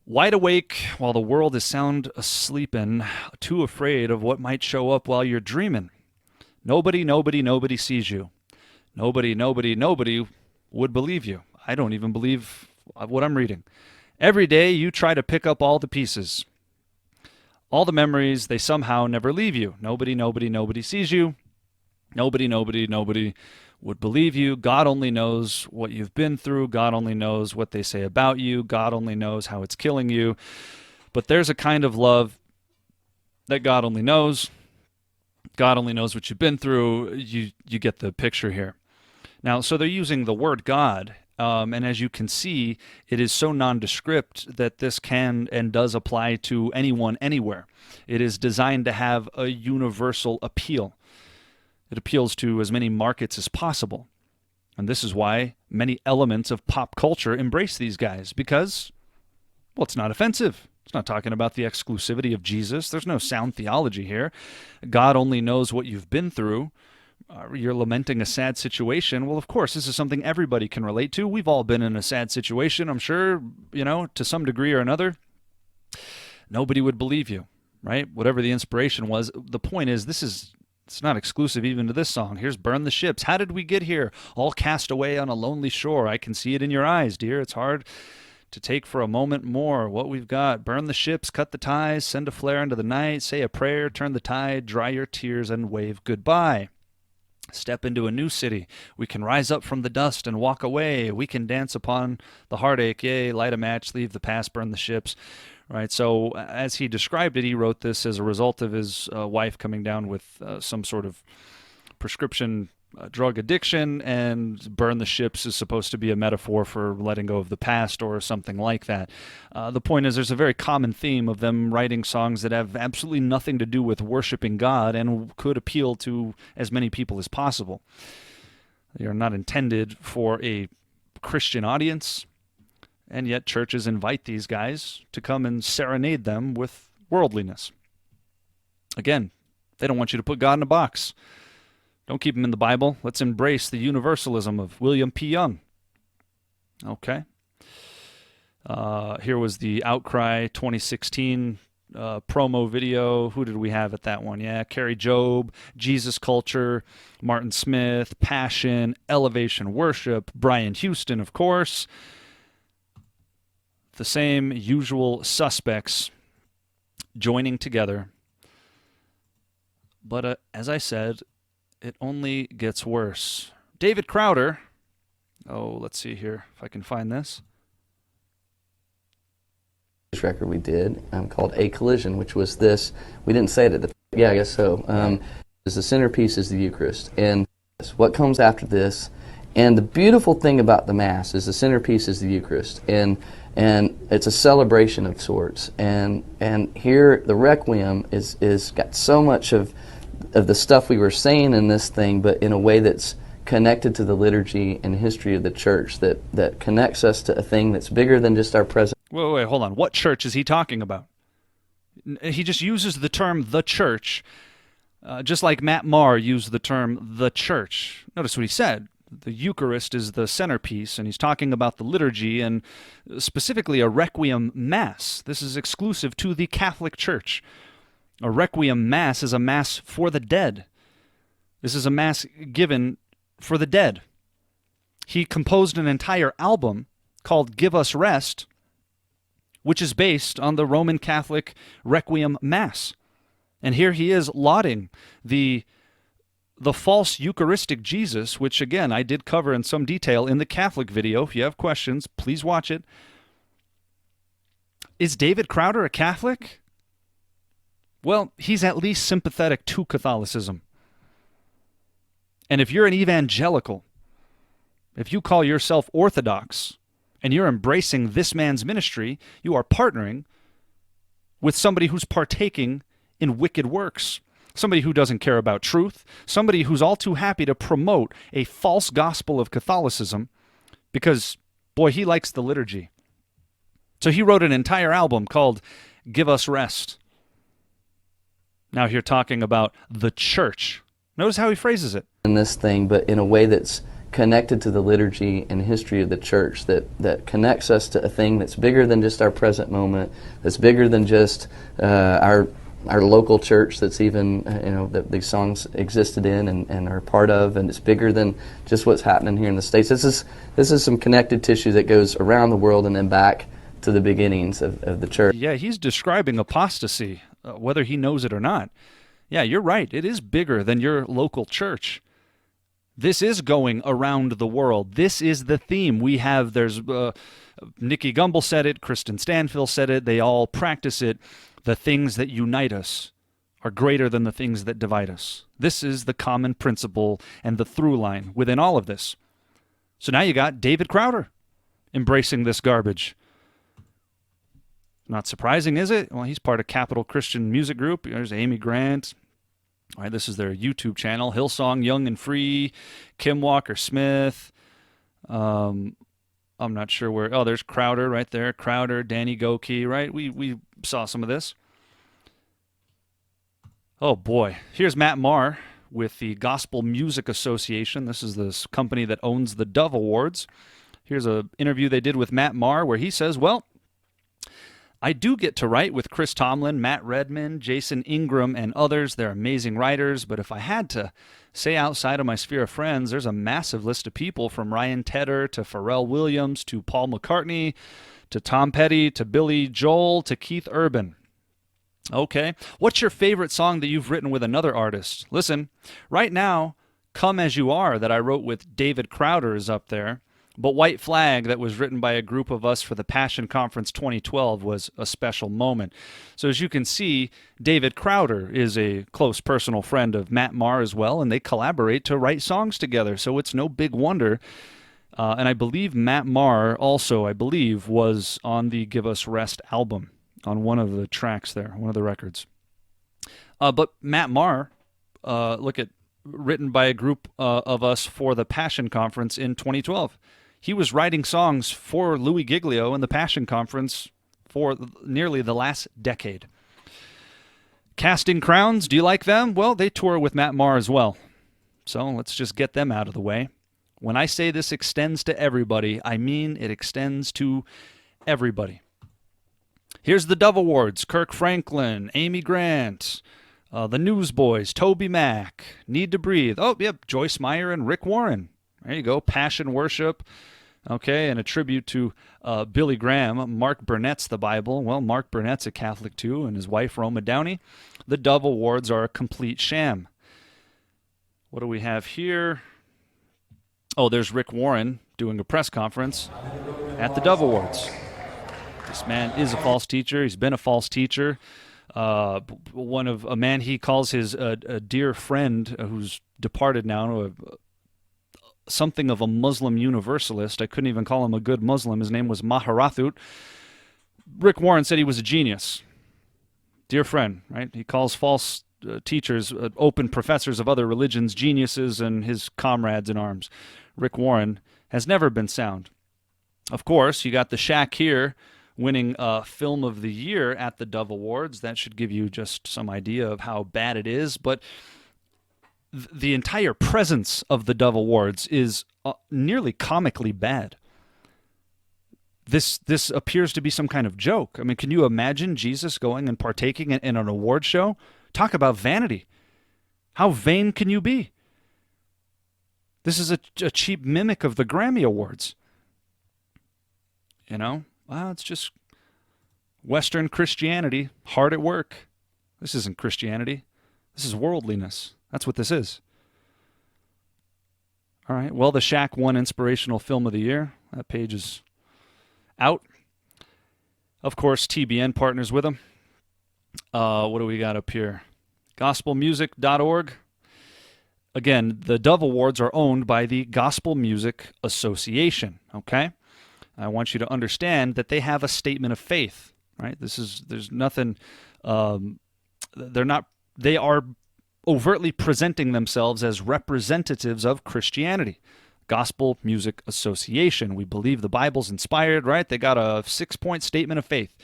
Speaker 1: Wide awake while the world is sound asleepin', too afraid of what might show up while you're dreaming. Nobody sees you. Nobody would believe you. I don't even believe what I'm reading. Every day you try to pick up all the pieces. All the memories, they somehow never leave you. Nobody sees you. Nobody would believe you. God only knows what you've been through. God only knows what they say about you. God only knows how it's killing you. But there's a kind of love that God only knows. God only knows what you've been through. You get the picture here. Now, so they're using the word God, and as you can see, it is so nondescript that this can and does apply to anyone, anywhere. It is designed to have a universal appeal. It appeals to as many markets as possible. And this is why many elements of pop culture embrace these guys, because, well, it's not offensive. It's not talking about the exclusivity of Jesus. There's no sound theology here. God only knows what you've been through. You're lamenting a sad situation. Well, of course, this is something everybody can relate to. We've all been in a sad situation, I'm sure, to some degree or another. Nobody would believe you, right? Whatever the inspiration was. The point is, it's not exclusive even to this song. Here's Burn the Ships. How did we get here? All cast away on a lonely shore. I can see it in your eyes, dear. It's hard to take for a moment more what we've got. Burn the ships, cut the ties, send a flare into the night, say a prayer, turn the tide, dry your tears, and wave goodbye. Step into a new city. We can rise up from the dust and walk away. We can dance upon the heartache. Yea, light a match, leave the past, burn the ships. Right. So as he described it, he wrote this as a result of his wife coming down with some sort of prescription drug addiction, and burn the ships is supposed to be a metaphor for letting go of the past or something like that. The point is, there's a very common theme of them writing songs that have absolutely nothing to do with worshiping God and could appeal to as many people as possible. They are not intended for a Christian audience, and yet churches invite these guys to come and serenade them with worldliness. Again, they don't want you to put God in a box. Don't keep him in the Bible. Let's embrace the universalism of William P. Young. Okay. Here was the Outcry 2016 promo video. Who did we have at that one? Yeah, Carrie Job, Jesus Culture, Martin Smith, Passion, Elevation Worship, Brian Houston, of course. The same usual suspects joining together. But as I said, it only gets worse. David Crowder, Oh, let's see here if I can find this.
Speaker 12: Record we did called A Collision, which was this. We didn't say it at the. Yeah, I guess so. The centerpiece is the Eucharist, and what comes after this. And the beautiful thing about the Mass is the centerpiece is the Eucharist, and it's a celebration of sorts. And here the Requiem is got so much of the stuff we were saying in this thing, but in a way that's connected to the liturgy and history of the church, that connects us to a thing that's bigger than just our present.
Speaker 1: Wait, hold on. What church is he talking about? He just uses the term the church, just like Matt Maher used the term the church. Notice what he said. The Eucharist is the centerpiece, and he's talking about the liturgy and specifically a Requiem Mass. This is exclusive to the Catholic Church. A Requiem Mass is a Mass for the dead. This is a Mass given for the dead. He composed an entire album called Give Us Rest, which is based on the Roman Catholic Requiem Mass. And here he is lauding the false Eucharistic Jesus, which, again, I did cover in some detail in the Catholic video. If you have questions, please watch it. Is David Crowder a Catholic? Well, he's at least sympathetic to Catholicism. And if you're an evangelical, if you call yourself Orthodox, and you're embracing this man's ministry, you are partnering with somebody who's partaking in wicked works. Somebody who doesn't care about truth, somebody who's all too happy to promote a false gospel of Catholicism because, boy, he likes the liturgy. So he wrote an entire album called Give Us Rest. Now here talking about the church. Notice how he phrases it.
Speaker 12: In this thing, but in a way that's connected to the liturgy and history of the church, that connects us to a thing that's bigger than just our present moment, that's bigger than just our local church that's even, that these songs existed in and are part of, and it's bigger than just what's happening here in the States. This is some connected tissue that goes around the world and then back to the beginnings of the church.
Speaker 1: Yeah, he's describing apostasy, whether he knows it or not. Yeah, you're right. It is bigger than your local church. This is going around the world. This is the theme. We have, there's Nicky Gumbel said it, Kristen Stanfill said it, they all practice it. The things that unite us are greater than the things that divide us. This is the common principle and the through line within all of this. So now you got David Crowder embracing this garbage. Not surprising, is it? Well, he's part of Capital Christian Music Group. There's Amy Grant. All right, this is their YouTube channel. Hillsong, Young and Free, Kim Walker-Smith. I'm not sure where. Oh, there's Crowder right there. Crowder, Danny Gokey, right? We saw some of this. Oh, boy. Here's Matt Maher with the Gospel Music Association. This is this company that owns the Dove Awards. Here's an interview they did with Matt Maher where he says, well, I do get to write with Chris Tomlin, Matt Redman, Jason Ingram, and others. They're amazing writers, but if I had to say outside of my sphere of friends, there's a massive list of people from Ryan Tedder to Pharrell Williams to Paul McCartney to Tom Petty to Billy Joel to Keith Urban. Okay, what's your favorite song that you've written with another artist? Listen, right now, Come As You Are that I wrote with David Crowder is up there. But White Flag, that was written by a group of us for the Passion Conference 2012, was a special moment. So as you can see, David Crowder is a close personal friend of Matt Maher as well, and they collaborate to write songs together. So it's no big wonder. And I believe Matt Maher also, was on the Give Us Rest album on one of the tracks there, one of the records. But Matt Maher, written by a group of us for the Passion Conference in 2012. He was writing songs for Louis Giglio in the Passion Conference for nearly the last decade. Casting Crowns, do you like them? Well, they tour with Matt Maher as well. So let's just get them out of the way. When I say this extends to everybody, I mean it extends to everybody. Here's the Dove Awards. Kirk Franklin, Amy Grant, the Newsboys, Toby Mac, Need to Breathe. Oh, yep, Joyce Meyer and Rick Warren. There you go, Passion Worship. Okay, and a tribute to Billy Graham. Mark Burnett's the Bible. Well, Mark Burnett's a Catholic too, and his wife Roma Downey. The Dove Awards are a complete sham. What do we have here? Oh, there's Rick Warren doing a press conference at the Dove Awards. This man is a false teacher. He's been a false teacher. A man he calls his a dear friend who's departed now, something of a Muslim universalist. I couldn't even call him a good Muslim. His name was Maharathut. Rick Warren said he was a genius. Dear friend, right? He calls false teachers, open professors of other religions, geniuses and his comrades in arms. Rick Warren has never been sound. Of course, you got the Shack here winning Film of the Year at the Dove Awards. That should give you just some idea of how bad it is. But the entire presence of the Dove Awards is nearly comically bad. This appears to be some kind of joke. I mean, can you imagine Jesus going and partaking in an award show? Talk about vanity. How vain can you be? This is a cheap mimic of the Grammy Awards. You know? Well, it's just Western Christianity, hard at work. This isn't Christianity. This is worldliness. That's what this is. All right. Well, the Shack won Inspirational Film of the Year. That page is out. Of course, TBN partners with them. What do we got up here? Gospelmusic.org. Again, the Dove Awards are owned by the Gospel Music Association, okay? I want you to understand that they have a statement of faith, right? There's nothing, they are overtly presenting themselves as representatives of Christianity. Gospel Music Association. We believe the Bible's inspired, right? They got a 6-point statement of faith.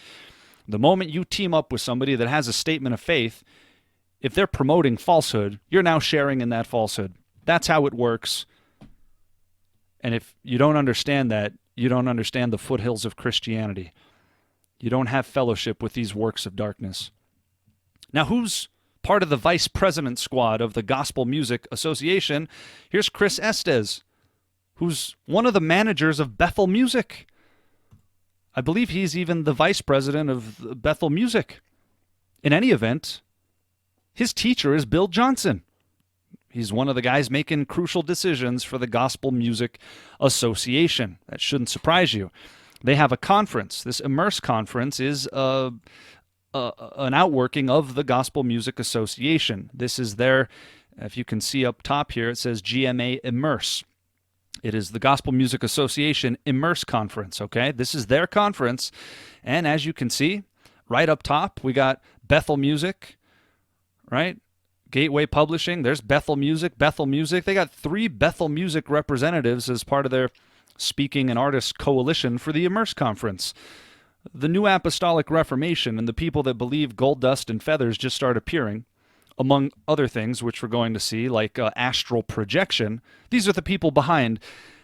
Speaker 1: The moment you team up with somebody that has a statement of faith, if they're promoting falsehood, you're now sharing in that falsehood. That's how it works. And if you don't understand that, you don't understand the foothills of Christianity. You don't have fellowship with these works of darkness. Now, who's part of the vice president squad of the Gospel Music Association? Here's Chris Estes, who's one of the managers of Bethel Music. I believe he's even the vice president of Bethel Music. In any event, his teacher is Bill Johnson. He's one of the guys making crucial decisions for the Gospel Music Association. That shouldn't surprise you. They have a conference. This Immerse conference is an outworking of the Gospel Music Association. This is their, if you can see up top here, it says GMA Immerse. It is the Gospel Music Association Immerse Conference, okay? This is their conference. And as you can see, right up top, we got Bethel Music, right? Gateway Publishing, there's Bethel Music. They got 3 Bethel Music representatives as part of their speaking and artists coalition for the Immerse Conference. The New Apostolic Reformation and the people that believe gold dust and feathers just start appearing, among other things which we're going to see, like astral projection. These are the people behind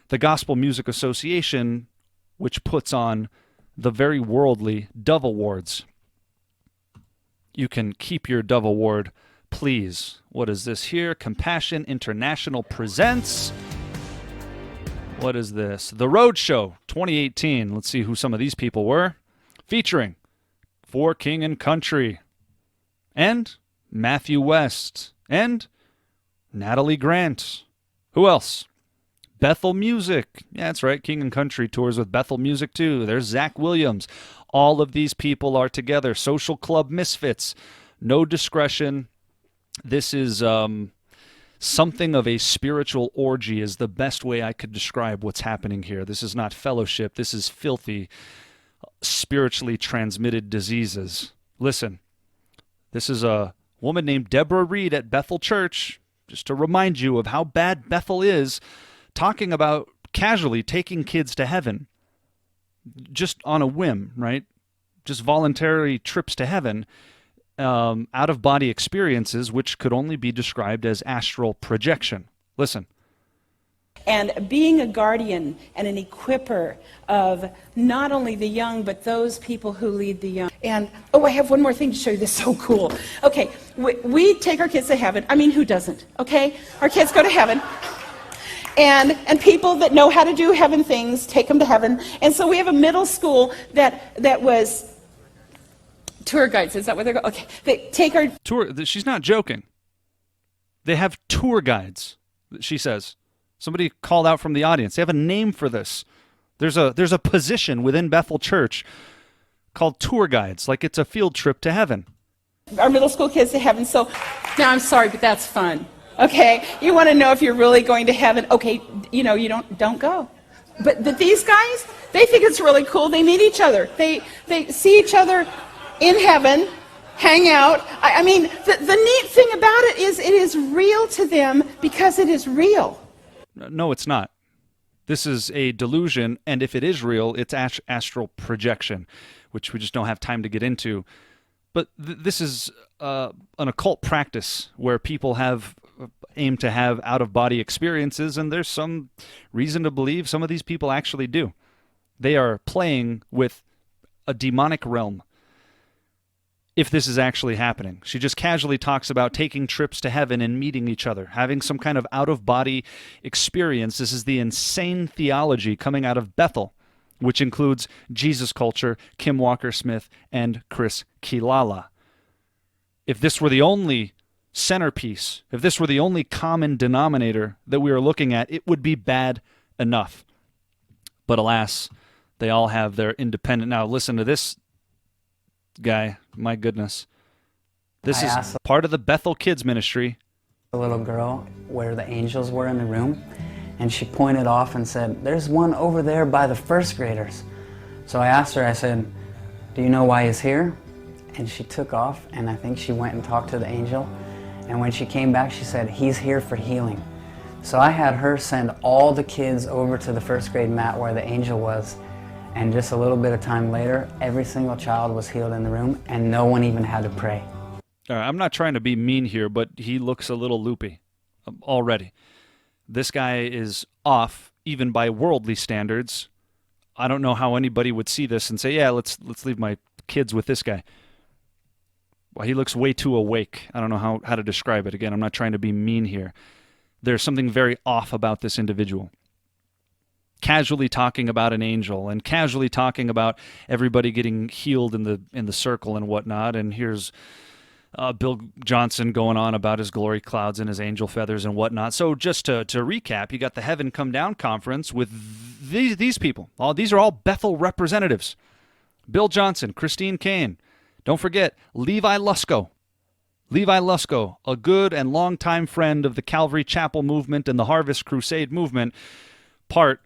Speaker 1: the Gospel Music Association, which puts on the very worldly Dove Awards. You can keep your Dove Award, please. What is this here? Compassion International presents. What is this? The Roadshow 2018. Let's see who some of these people were. Featuring For King and Country and Matthew West and Natalie Grant. Who else? Bethel Music. Yeah, that's right. King and Country tours with Bethel Music too. There's Zach Williams. All of these people are together. Social Club Misfits. No discretion. This is something of a spiritual orgy is the best way I could describe what's happening here. This is not fellowship. This is filthy, spiritually transmitted diseases. Listen, this is a woman named Deborah Reed at Bethel Church, just to remind you of how bad Bethel is, talking about casually taking kids to heaven, just on a whim, right? Just voluntary trips to heaven, out-of-body experiences, which could only be described as astral projection. Listen.
Speaker 13: And being a guardian and an equipper of not only the young, but those people who lead the young. And, oh, I have one more thing to show you. This is so cool. Okay, we take our kids to heaven. I mean, who doesn't? Okay? Our kids go to heaven. And people that know how to do heaven things take them to heaven. And so we have a middle school that was tour guides. Is that what they're going? Okay. They take our
Speaker 1: tour. She's not joking. They have tour guides, she says. Somebody called out from the audience. They have a name for this. There's a position within Bethel Church called tour guides, like it's a field trip to heaven.
Speaker 13: Our middle school kids to heaven. So now I'm sorry, but that's fun. Okay, you want to know if you're really going to heaven? Okay, you don't go. But these guys, they think it's really cool. They meet each other. They see each other in heaven, hang out. I mean, the neat thing about it is real to them because it is real.
Speaker 1: No, it's not. This is a delusion, and if it is real, it's astral projection, which we just don't have time to get into. But this is an occult practice where people aim to have out-of-body experiences, and there's some reason to believe some of these people actually do. They are playing with a demonic realm, if this is actually happening. She just casually talks about taking trips to heaven and meeting each other, having some kind of out-of-body experience. This is the insane theology coming out of Bethel, which includes Jesus Culture, Kim Walker-Smith, and Chris Kilala. If this were the only centerpiece, if this were the only common denominator that we are looking at, it would be bad enough. But alas, they all have their independent... Now listen to this guy. My goodness. This is part of the Bethel Kids Ministry.
Speaker 15: A little girl where the angels were in the room, and she pointed off and said, "There's one over there by the first graders." So I asked her, I said, "Do you know why he's here?" And she took off, and I think she went and talked to the angel. And when she came back, she said, "He's here for healing." So I had her send all the kids over to the first grade mat where the angel was. And just a little bit of time later, every single child was healed in the room, and no one even had to pray.
Speaker 1: All right, I'm not trying to be mean here, but he looks a little loopy already. This guy is off, even by worldly standards. I don't know how anybody would see this and say, yeah, let's leave my kids with this guy. Well, he looks way too awake. I don't know how to describe it. Again, I'm not trying to be mean here. There's something very off about this individual. Casually talking about an angel and casually talking about everybody getting healed in the circle and whatnot. And here's Bill Johnson going on about his glory clouds and his angel feathers and whatnot. So just to recap, you got the Heaven Come Down conference with these people. These are all Bethel representatives. Bill Johnson, Christine Kane. Don't forget Levi Lusko. Levi Lusko, a good and longtime friend of the Calvary Chapel movement and the Harvest Crusade movement, part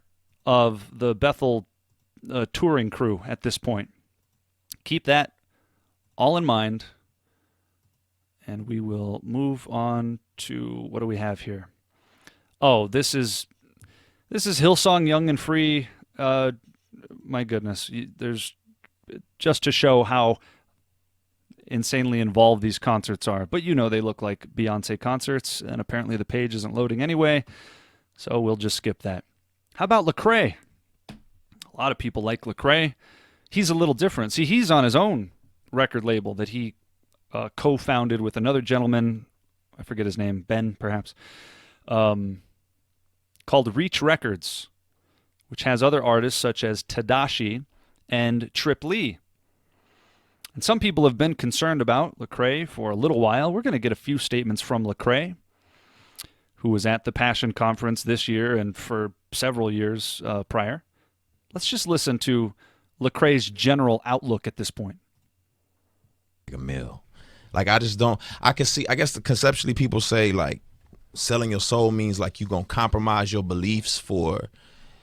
Speaker 1: of the Bethel touring crew at this point. Keep that all in mind, and we will move on to, what do we have here? Oh, this is Hillsong Young and Free. My goodness, there's just to show how insanely involved these concerts are. But you know they look like Beyonce concerts, and apparently the page isn't loading anyway, so we'll just skip that. How about Lecrae? A lot of people like Lecrae. He's a little different. See, he's on his own record label that he co-founded with another gentleman, I forget his name, Ben perhaps, called Reach Records, which has other artists such as Tadashi and Trip Lee. And some people have been concerned about Lecrae for a little while. We're going to get a few statements from Lecrae, who was at the Passion Conference this year and for several years prior. Let's just listen to Lecrae's general outlook at this point.
Speaker 16: A meal. Like, I just don't, I can see, I guess conceptually people say like selling your soul means like you're going to compromise your beliefs for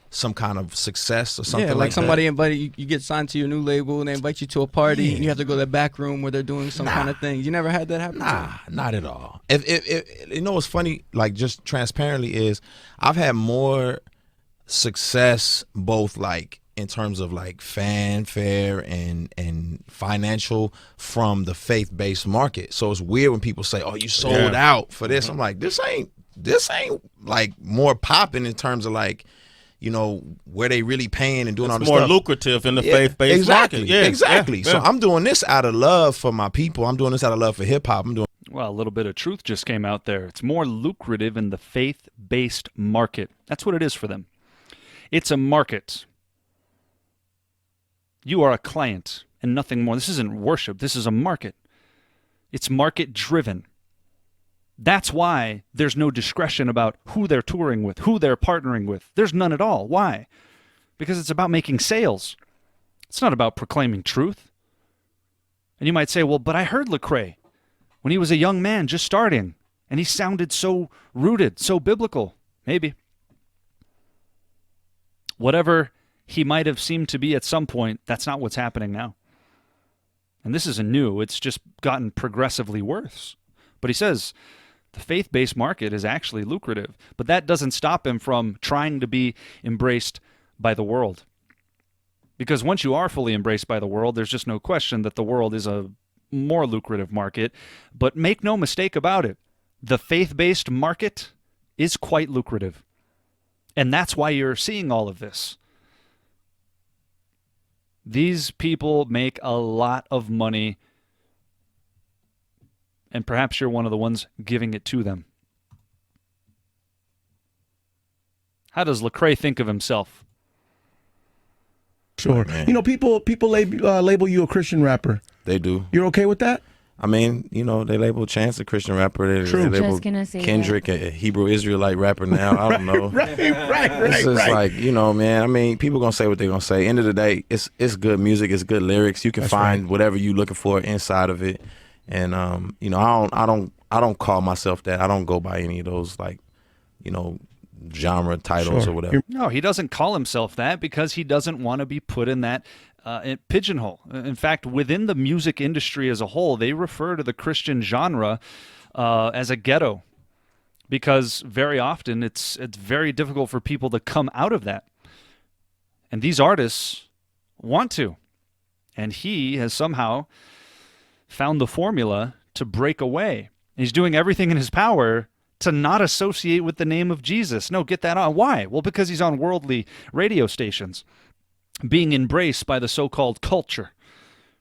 Speaker 16: some kind of success or something like
Speaker 17: somebody
Speaker 16: that.
Speaker 17: invited you get signed to your new label and they invite you to a party and you have to go to the back room where they're doing some kind of thing. You never had that happen?
Speaker 16: Not at all. If you know what's funny, like just transparently, is I've had more success both like in terms of like fanfare and financial from the faith-based market. So it's weird when people say, "Oh, you sold out for this." I'm like, this ain't like more popping in terms of like, you know, where they really paying and doing all this
Speaker 19: more
Speaker 16: stuff.
Speaker 19: lucrative in the faith-based market.
Speaker 16: Exactly. So I'm doing this out of love for my people. I'm doing this out of love for hip-hop.
Speaker 1: Well, a little bit of truth just came out there. It's more lucrative in the faith-based market. That's what it is for them. It's a market. You are a client and nothing more. This isn't worship. This is a market. It's market-driven. That's why there's no discretion about who they're touring with, who they're partnering with. There's none at all. Why? Because it's about making sales. It's not about proclaiming truth. And you might say, well, but I heard Lecrae when he was a young man just starting, and he sounded so rooted, so biblical. Maybe. Whatever he might have seemed to be at some point, that's not what's happening now. And this isn't new. It's just gotten progressively worse. But he says the faith-based market is actually lucrative. But that doesn't stop him from trying to be embraced by the world. Because once you are fully embraced by the world, there's just no question that the world is a more lucrative market. But make no mistake about it, the faith-based market is quite lucrative. And that's why you're seeing all of this. These people make a lot of money, and perhaps you're one of the ones giving it to them. How does Lecrae think of himself?
Speaker 18: Sure. You know, people label you a Christian rapper.
Speaker 16: They do.
Speaker 18: You're okay with that?
Speaker 16: I mean, you know, they label Chance a Christian rapper. They label Kendrick a Hebrew Israelite rapper now. I don't know.
Speaker 18: right.
Speaker 16: It's just like, you know, man, I mean, people going to say what they're going to say. End of the day, it's good music. It's good lyrics. You can find whatever you're looking for inside of it. And, you know, I don't call myself that. I don't go by any of those, like, you know, genre titles or whatever.
Speaker 1: No, he doesn't call himself that because he doesn't want to be put in that pigeonhole. In fact, within the music industry as a whole, they refer to the Christian genre as a ghetto because very often it's very difficult for people to come out of that. And these artists want to. And he has somehow found the formula to break away. He's doing everything in his power to not associate with the name of Jesus. No, get that on. Why? Well, because he's on worldly radio stations, being embraced by the so-called culture,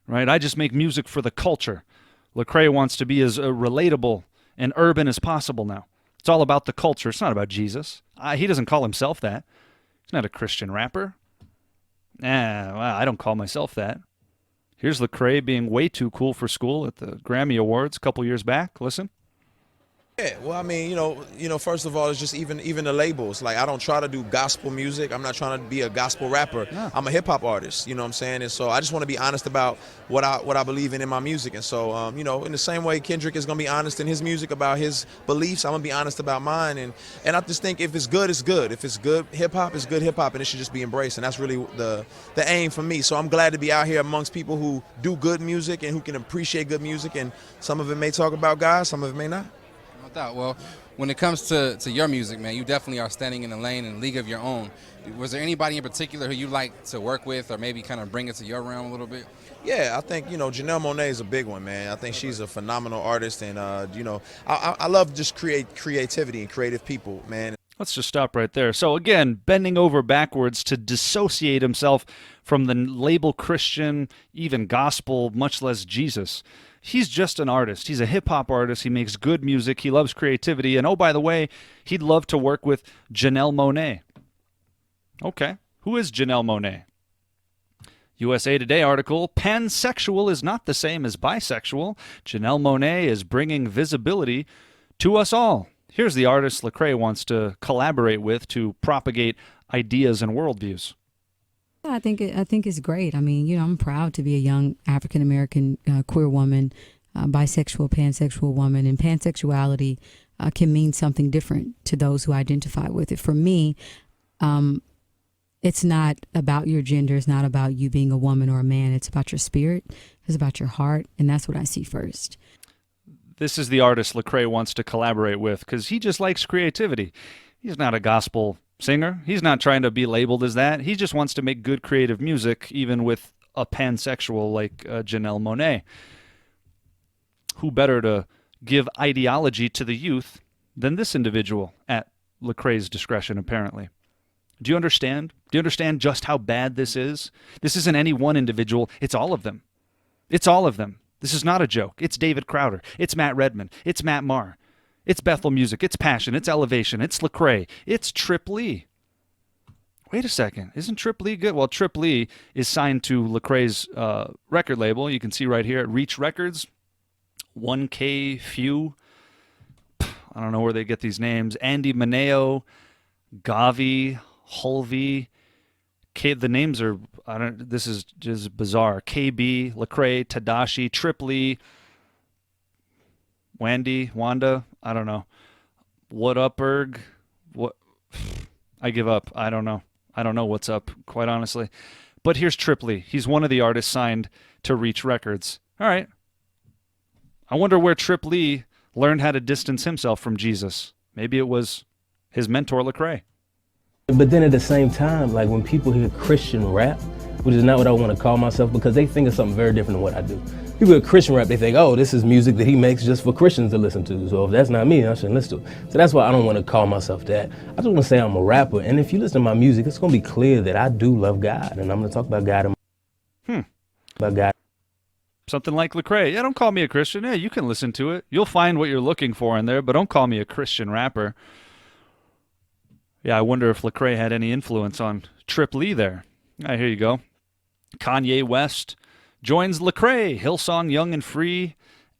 Speaker 1: right? I just make music for the culture. Lecrae wants to be as relatable and urban as possible now. It's all about the culture. It's not about Jesus. He doesn't call himself that. He's not a Christian rapper. Well, I don't call myself that. Here's Lecrae being way too cool for school at the Grammy Awards a couple years back. Listen.
Speaker 16: Yeah, well, I mean, you know, first of all, it's just even the labels. Like, I don't try to do gospel music. I'm not trying to be a gospel rapper. No. I'm a hip hop artist. You know what I'm saying? And so I just want to be honest about what I believe in my music. And so, you know, in the same way Kendrick is gonna be honest in his music about his beliefs, I'm gonna be honest about mine. And I just think if it's good, it's good. If it's good hip hop, it's good hip hop, and it should just be embraced. And that's really the aim for me. So I'm glad to be out here amongst people who do good music and who can appreciate good music. And some of it may talk about God, some of it may not.
Speaker 20: Well, when it comes to your music, man, you definitely are standing in a lane and league of your own. Was there anybody in particular who you like to work with or maybe kind of bring it to your realm a little bit?
Speaker 16: Yeah, I think, you know, Janelle Monáe is a big one, man. I think she's a phenomenal artist, and, you know, I love just creativity and creative people, man.
Speaker 1: Let's just stop right there. So again, bending over backwards to dissociate himself from the label Christian, even gospel, much less Jesus. He's just an artist. He's a hip-hop artist. He makes good music. He loves creativity. And oh, by the way, he'd love to work with Janelle Monáe. Okay, who is Janelle Monáe? USA Today article, pansexual is not the same as bisexual. Janelle Monáe is bringing visibility to us all. Here's the artist Lecrae wants to collaborate with to propagate ideas and worldviews.
Speaker 21: I think it's great. I mean, you know, I'm proud to be a young African-American queer woman, bisexual, pansexual woman, and pansexuality can mean something different to those who identify with it. For me, it's not about your gender. It's not about you being a woman or a man. It's about your spirit. It's about your heart, and that's what I see first.
Speaker 1: This is the artist Lecrae wants to collaborate with because he just likes creativity. He's not a gospel singer. He's not trying to be labeled as that. He just wants to make good creative music, even with a pansexual like Janelle Monáe. Who better to give ideology to the youth than this individual at Lecrae's discretion, apparently. Do you understand? Do you understand just how bad this is? This isn't any one individual. It's all of them. It's all of them. This is not a joke. It's David Crowder. It's Matt Redman. It's Matt Maher. It's Bethel Music. It's Passion. It's Elevation. It's Lecrae. It's Trip Lee. Wait a second. Isn't Trip Lee good? Well, Trip Lee is signed to Lecrae's record label. You can see right here at Reach Records. 1K Few. I don't know where they get these names. Andy Mineo, Gavi, Hulvey. The names are, this is just bizarre. KB, Lecrae, Tadashi, Tripoli, Wanda, I don't know. What up, Erg? What? I give up. I don't know. I don't know what's up, quite honestly. But here's Tripoli. He's one of the artists signed to Reach Records. All right. I wonder where Tripoli learned how to distance himself from Jesus. Maybe it was his mentor, Lecrae.
Speaker 3: But then at the same time, like when people hear Christian rap, which is not what I want to call myself, because they think of something very different than what I do. People hear Christian rap, they think, oh, this is music that he makes just for Christians to listen to. So if that's not me, I shouldn't listen to it. So that's why I don't want to call myself that. I just want to say I'm a rapper. And if you listen to my music, it's going to be clear that I do love God. And I'm going to talk about God. About God.
Speaker 1: Something like Lecrae. Yeah, don't call me a Christian. Yeah, you can listen to it. You'll find what you're looking for in there, but don't call me a Christian rapper. Yeah, I wonder if Lecrae had any influence on Trip Lee there. Here you go. Kanye West joins Lecrae, Hillsong Young and Free,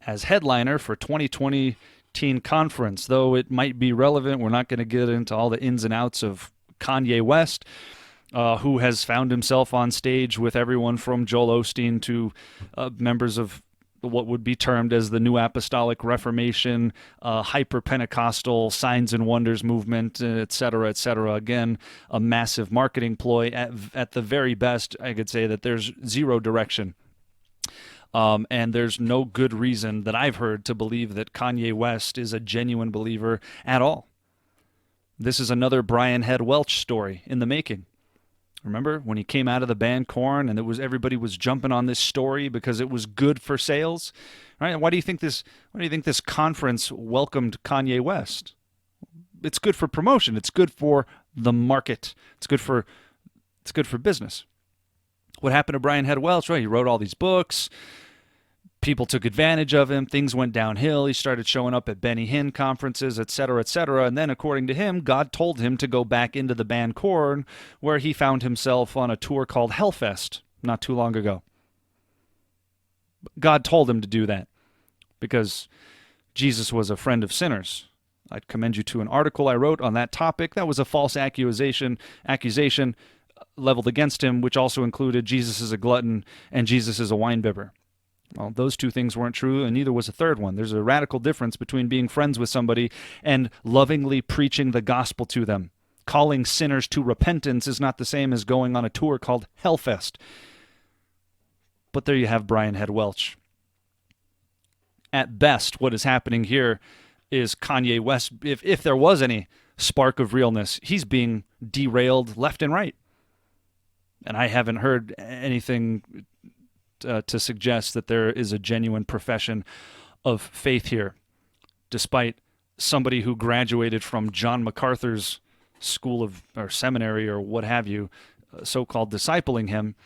Speaker 1: as headliner for 2020 Teen Conference. Though it might be relevant, we're not going to get into all the ins and outs of Kanye West, who has found himself on stage with everyone from Joel Osteen to members of what would be termed as the New Apostolic Reformation, hyper-Pentecostal signs and wonders movement, et cetera, et cetera. Again, a massive marketing ploy. At the very best, I could say that there's zero direction. And there's no good reason that I've heard to believe that Kanye West is a genuine believer at all. This is another Brian Head Welch story in the making. Remember when he came out of the band Korn and everybody was jumping on this story because it was good for sales? Right? Why do you think this conference welcomed Kanye West? It's good for promotion. It's good for the market. It's good for business. What happened to Brian Head Welch? Right, he wrote all these books. People took advantage of him. Things went downhill. He started showing up at Benny Hinn conferences, et cetera, et cetera. And then, according to him, God told him to go back into the band Korn, where he found himself on a tour called Hellfest not too long ago. God told him to do that because Jesus was a friend of sinners. I'd commend you to an article I wrote on that topic. That was a false accusation leveled against him, which also included Jesus is a glutton and Jesus is a winebibber. Well, those two things weren't true, and neither was a third one. There's a radical difference between being friends with somebody and lovingly preaching the gospel to them. Calling sinners to repentance is not the same as going on a tour called Hellfest. But there you have Brian Head Welch. At best, what is happening here is Kanye West, if there was any spark of realness, he's being derailed left and right. And I haven't heard anything to suggest that there is a genuine profession of faith here, despite somebody who graduated from John MacArthur's school or seminary or what have you, so-called discipling him.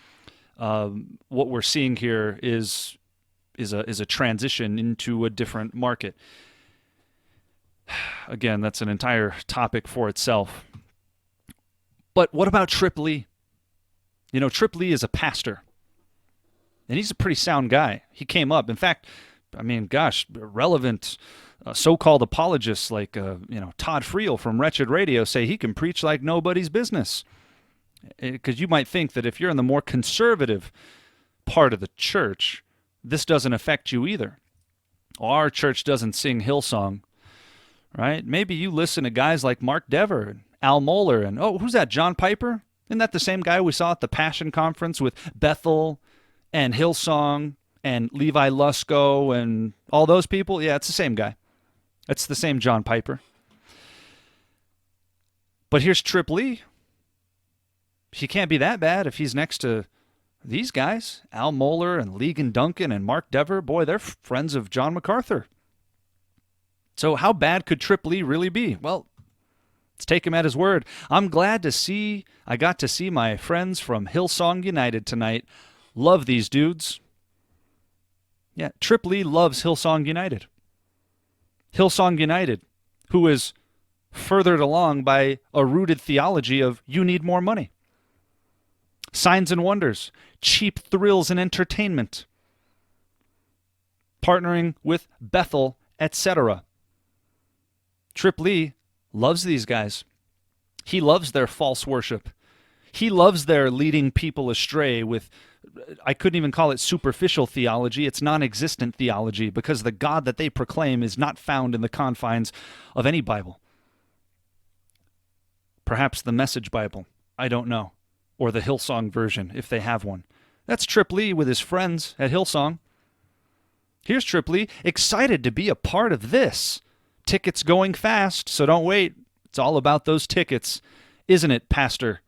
Speaker 1: What we're seeing here is a transition into a different market. Again, that's an entire topic for itself. But what about Trip Lee? You know, Trip Lee is a pastor. And he's a pretty sound guy. He came up. In fact, I mean, gosh, relevant so-called apologists like, Todd Friel from Wretched Radio say he can preach like nobody's business. Because you might think that if you're in the more conservative part of the church, this doesn't affect you either. Our church doesn't sing Hillsong, right? Maybe you listen to guys like Mark Dever and Al Mohler and, who's that, John Piper? Isn't that the same guy we saw at the Passion Conference with Bethel and Hillsong and Levi Lusko and all those people? Yeah, it's the same guy. It's the same John Piper. But here's Trip Lee. He can't be that bad if he's next to these guys, Al Mohler and Ligon Duncan and Mark Dever. Boy, they're friends of John MacArthur. So how bad could Trip Lee really be? Well, let's take him at his word. I'm glad I got to see my friends from Hillsong United tonight. Love these dudes. Yeah, Trip Lee loves Hillsong United. Hillsong United, who is furthered along by a rooted theology of you need more money. Signs and wonders, cheap thrills and entertainment. Partnering with Bethel, etc. Trip Lee loves these guys. He loves their false worship. He loves their leading people astray with, I couldn't even call it superficial theology. It's non-existent theology, because the God that they proclaim is not found in the confines of any Bible. Perhaps the Message Bible, I don't know, or the Hillsong version, if they have one. That's Trip Lee with his friends at Hillsong. Here's Trip Lee, excited to be a part of this. Tickets going fast, so don't wait. It's all about those tickets, isn't it, Pastor?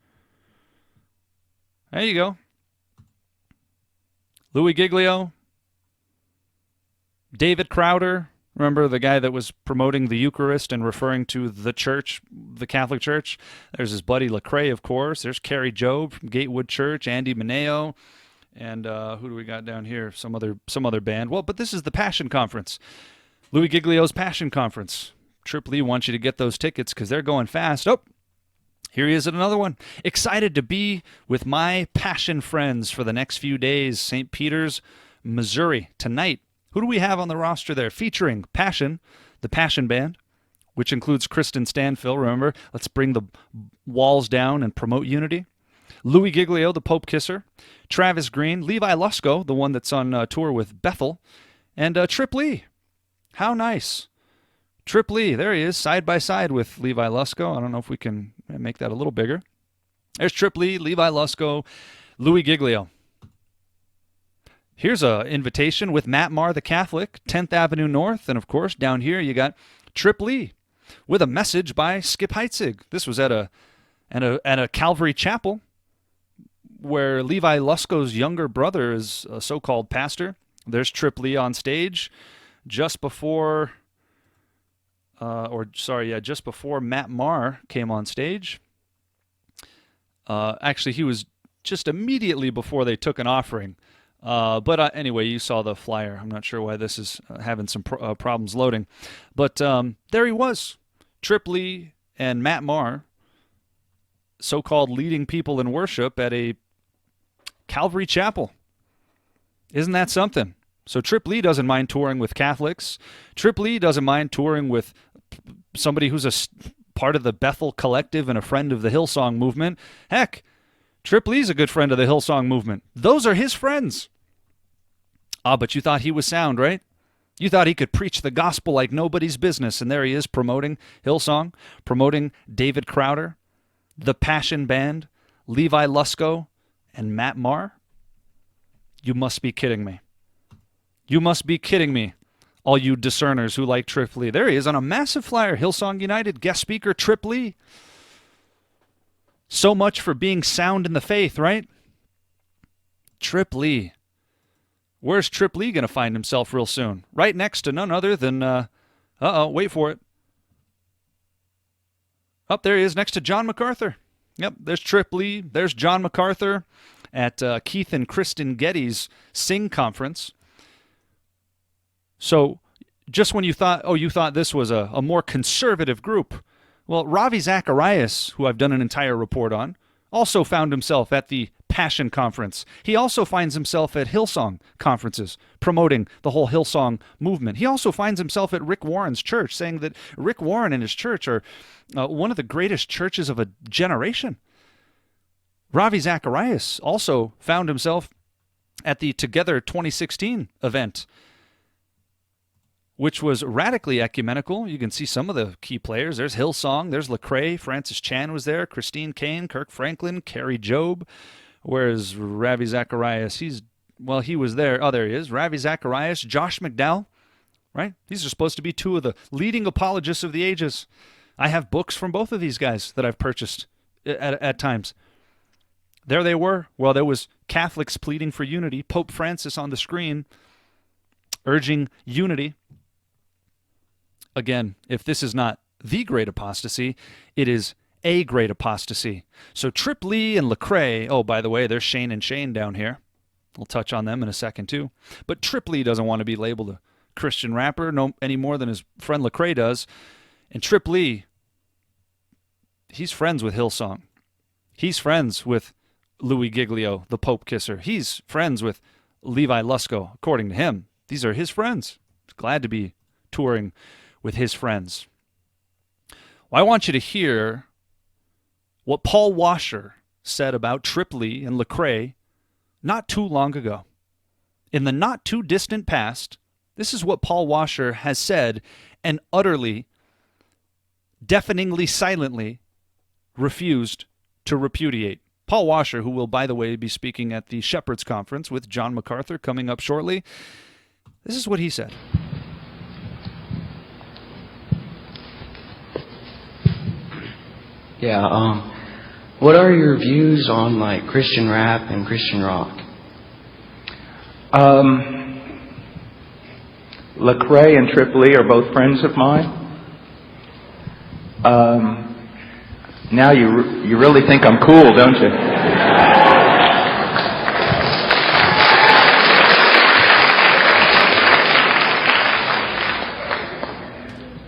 Speaker 1: There you go. Louis Giglio, David Crowder, remember the guy that was promoting the Eucharist and referring to the church, the Catholic Church? There's his buddy Lecrae, of course. There's Carrie Job from Gatewood Church, Andy Mineo, and who do we got down here? Some other band. Well, but this is the Passion Conference. Louis Giglio's Passion Conference. Trip Lee wants you to get those tickets because they're going fast. Oh, here he is at another one. Excited to be with my Passion friends for the next few days. St. Peter's, Missouri, tonight. Who do we have on the roster there? Featuring Passion, the Passion Band, which includes Kristen Stanfill. Remember, let's bring the walls down and promote unity. Louis Giglio, the Pope Kisser. Travis Green, Levi Lusko, the one that's on tour with Bethel. And Trip Lee. How nice. Trip Lee, there he is, side by side with Levi Lusko. I don't know if we can make that a little bigger. There's Trip Lee, Levi Lusko, Louis Giglio. Here's an invitation with Matt Maher, the Catholic, 10th Avenue North. And, of course, down here you got Trip Lee with a message by Skip Heitzig. This was at a Calvary Chapel where Levi Lusko's younger brother is a so-called pastor. There's Trip Lee on stage just before... just before Matt Maher came on stage. Actually, he was just immediately before they took an offering. But anyway, you saw the flyer. I'm not sure why this is having some problems loading. But there he was, Trip Lee and Matt Maher, so-called leading people in worship at a Calvary Chapel. Isn't that something? So Trip Lee doesn't mind touring with Catholics. Trip Lee doesn't mind touring with somebody who's a part of the Bethel Collective and a friend of the Hillsong movement. Heck, Trip Lee's a good friend of the Hillsong movement. Those are his friends. Ah, but you thought he was sound, right? You thought he could preach the gospel like nobody's business, and there he is promoting Hillsong, promoting David Crowder, the Passion Band, Levi Lusko, and Matt Maher? You must be kidding me. You must be kidding me, all you discerners who like Trip Lee. There he is on a massive flyer. Hillsong United, guest speaker, Trip Lee. So much for being sound in the faith, right? Trip Lee. Where's Trip Lee going to find himself real soon? Right next to none other than, wait for it. Up there he is, next to John MacArthur. Yep, there's Trip Lee. There's John MacArthur at Keith and Kristen Getty's Sing Conference. So just when you thought this was a more conservative group, well, Ravi Zacharias, who I've done an entire report on, also found himself at the Passion Conference. He also finds himself at Hillsong conferences, promoting the whole Hillsong movement. He also finds himself at Rick Warren's church, saying that Rick Warren and his church are one of the greatest churches of a generation. Ravi Zacharias also found himself at the Together 2016 event, which was radically ecumenical. You can see some of the key players. There's Hillsong, there's Lecrae, Francis Chan was there, Christine Kane, Kirk Franklin, Carrie Job. Whereas Ravi Zacharias, he was there. Oh, there he is. Ravi Zacharias, Josh McDowell, right? These are supposed to be two of the leading apologists of the ages. I have books from both of these guys that I've purchased at times. There they were. Well, there was Catholics pleading for unity, Pope Francis on the screen urging unity. Again, if this is not the great apostasy, it is a great apostasy. So Trip Lee and Lecrae, oh, by the way, there's Shane and Shane down here. We'll touch on them in a second, too. But Trip Lee doesn't want to be labeled a Christian rapper no any more than his friend Lecrae does. And Trip Lee, he's friends with Hillsong. He's friends with Louis Giglio, the Pope Kisser. He's friends with Levi Lusko, according to him. These are his friends. He's glad to be touring with his friends. Well, I want you to hear what Paul Washer said about Trip Lee and Lecrae not too long ago. In the not too distant past, this is what Paul Washer has said and utterly, deafeningly, silently refused to repudiate. Paul Washer, who will, by the way, be speaking at the Shepherds Conference with John MacArthur coming up shortly, this is what he said.
Speaker 14: Yeah, what are your views on like Christian rap and Christian rock?
Speaker 22: Lecrae and Trip Lee are both friends of mine. Now you really think I'm cool, don't you?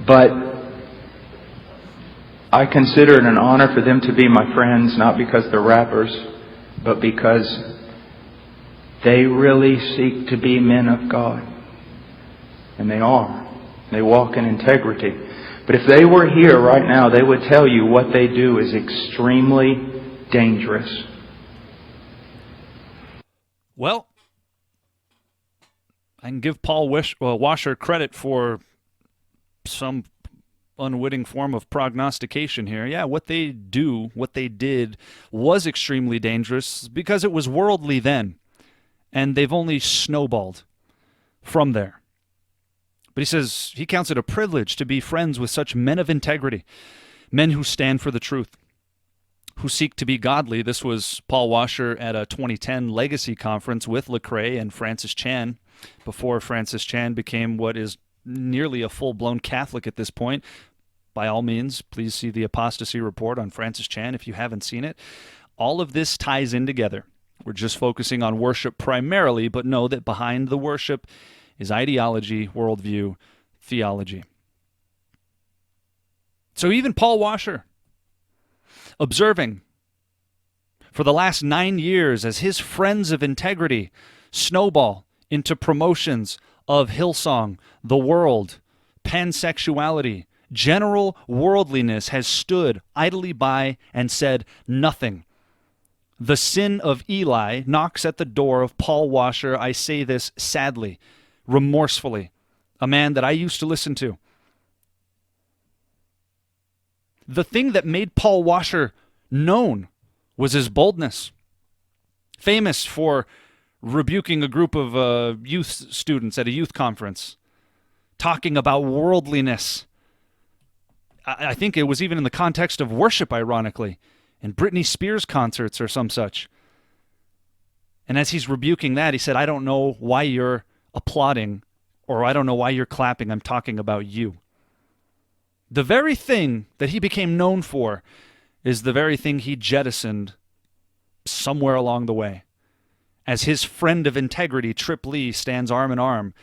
Speaker 22: But I consider it an honor for them to be my friends, not because they're rappers, but because they really seek to be men of God. And they are. They walk in integrity. But if they were here right now, they would tell you what they do is extremely dangerous.
Speaker 1: Well, I can give Paul Washer credit for some unwitting form of prognostication here. Yeah, what they do, what they did, was extremely dangerous because it was worldly then, and they've only snowballed from there. But he says he counts it a privilege to be friends with such men of integrity, men who stand for the truth, who seek to be godly. This was Paul Washer at a 2010 Legacy Conference with Lecrae and Francis Chan, before Francis Chan became what is nearly a full-blown Catholic at this point. By all means, please see the Apostasy Report on Francis Chan if you haven't seen it. All of this ties in together. We're just focusing on worship primarily, but know that behind the worship is ideology, worldview, theology. So even Paul Washer, observing for the last 9 years as his friends of integrity snowball into promotions of Hillsong, the world, pansexuality, general worldliness, has stood idly by and said nothing. The sin of Eli knocks at the door of Paul Washer. I say this sadly, remorsefully, a man that I used to listen to. The thing that made Paul Washer known was his boldness. Famous for rebuking a group of youth students at a youth conference, talking about worldliness. I think it was even in the context of worship, ironically, in Britney Spears concerts or some such. And as he's rebuking that, he said, I don't know why you're applauding, or I don't know why you're clapping. I'm talking about you. The very thing that he became known for is the very thing he jettisoned somewhere along the way, as his friend of integrity, Trip Lee, stands arm in arm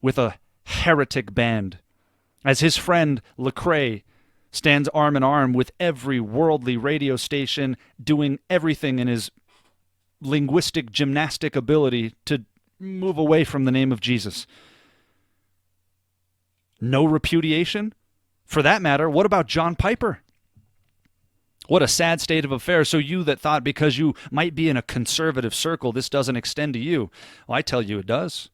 Speaker 1: with a heretic band, as his friend Lecrae stands arm in arm with every worldly radio station, doing everything in his linguistic gymnastic ability to move away from the name of Jesus. No repudiation? For that matter, what about John Piper? What a sad state of affairs. So you that thought because you might be in a conservative circle, this doesn't extend to you. Well, I tell you it does.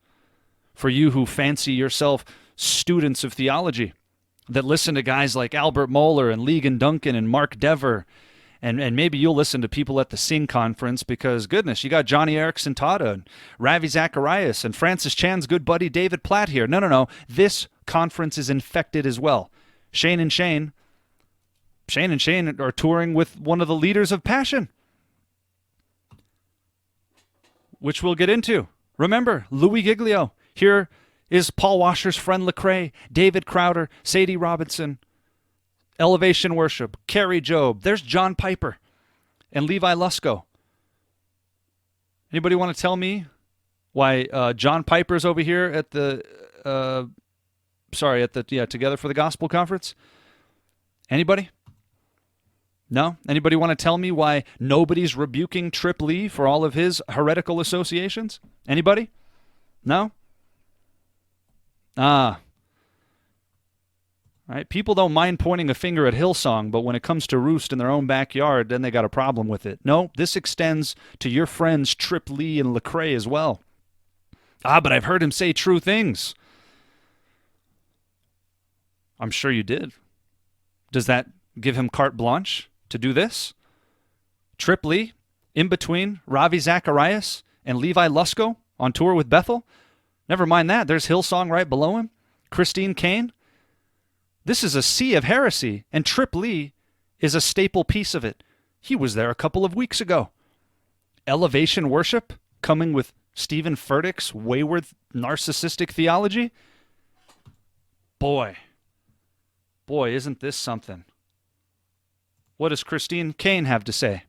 Speaker 1: For you who fancy yourself students of theology, that listen to guys like Albert Mohler and Ligon Duncan and Mark Dever, and maybe you'll listen to people at the Sing Conference because, goodness, you got Johnny Erickson Tata and Ravi Zacharias and Francis Chan's good buddy David Platt here. No. This conference is infected as well. Shane and Shane are touring with one of the leaders of Passion, which we'll get into. Remember, Louis Giglio. Here is Paul Washer's friend Lecrae, David Crowder, Sadie Robinson, Elevation Worship, Carrie Job. There's John Piper and Levi Lusko. Anybody want to tell me why John Piper's over here at the Together for the Gospel Conference? Anybody? No? Anybody want to tell me why nobody's rebuking Trip Lee for all of his heretical associations? Anybody? No? Right? People don't mind pointing a finger at Hillsong, but when it comes to Roost in their own backyard, then they got a problem with it. No, this extends to your friends Trip Lee and Lecrae as well. Ah, but I've heard him say true things. I'm sure you did. Does that give him carte blanche to do this? Trip Lee, in between Ravi Zacharias and Levi Lusko on tour with Bethel? Never mind that. There's Hillsong right below him. Christine Kane. This is a sea of heresy, and Trip Lee is a staple piece of it. He was there a couple of weeks ago. Elevation worship, coming with Stephen Furtick's wayward, narcissistic theology. Boy, isn't this something? What does Christine Kane have to say?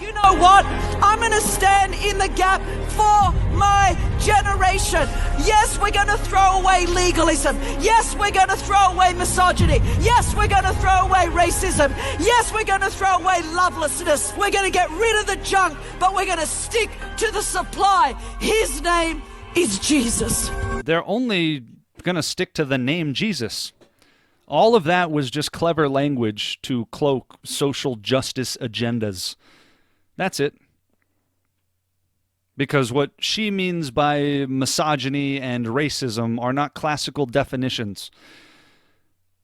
Speaker 6: You know what? I'm going to stand in the gap for my generation. Yes, we're going to throw away legalism. Yes, we're going to throw away misogyny. Yes, we're going to throw away racism. Yes, we're going to throw away lovelessness. We're going to get rid of the junk, but we're going to stick to the supply. His name is Jesus.
Speaker 1: They're only going to stick to the name Jesus. All of that was just clever language to cloak social justice agendas. That's it. Because what she means by misogyny and racism are not classical definitions.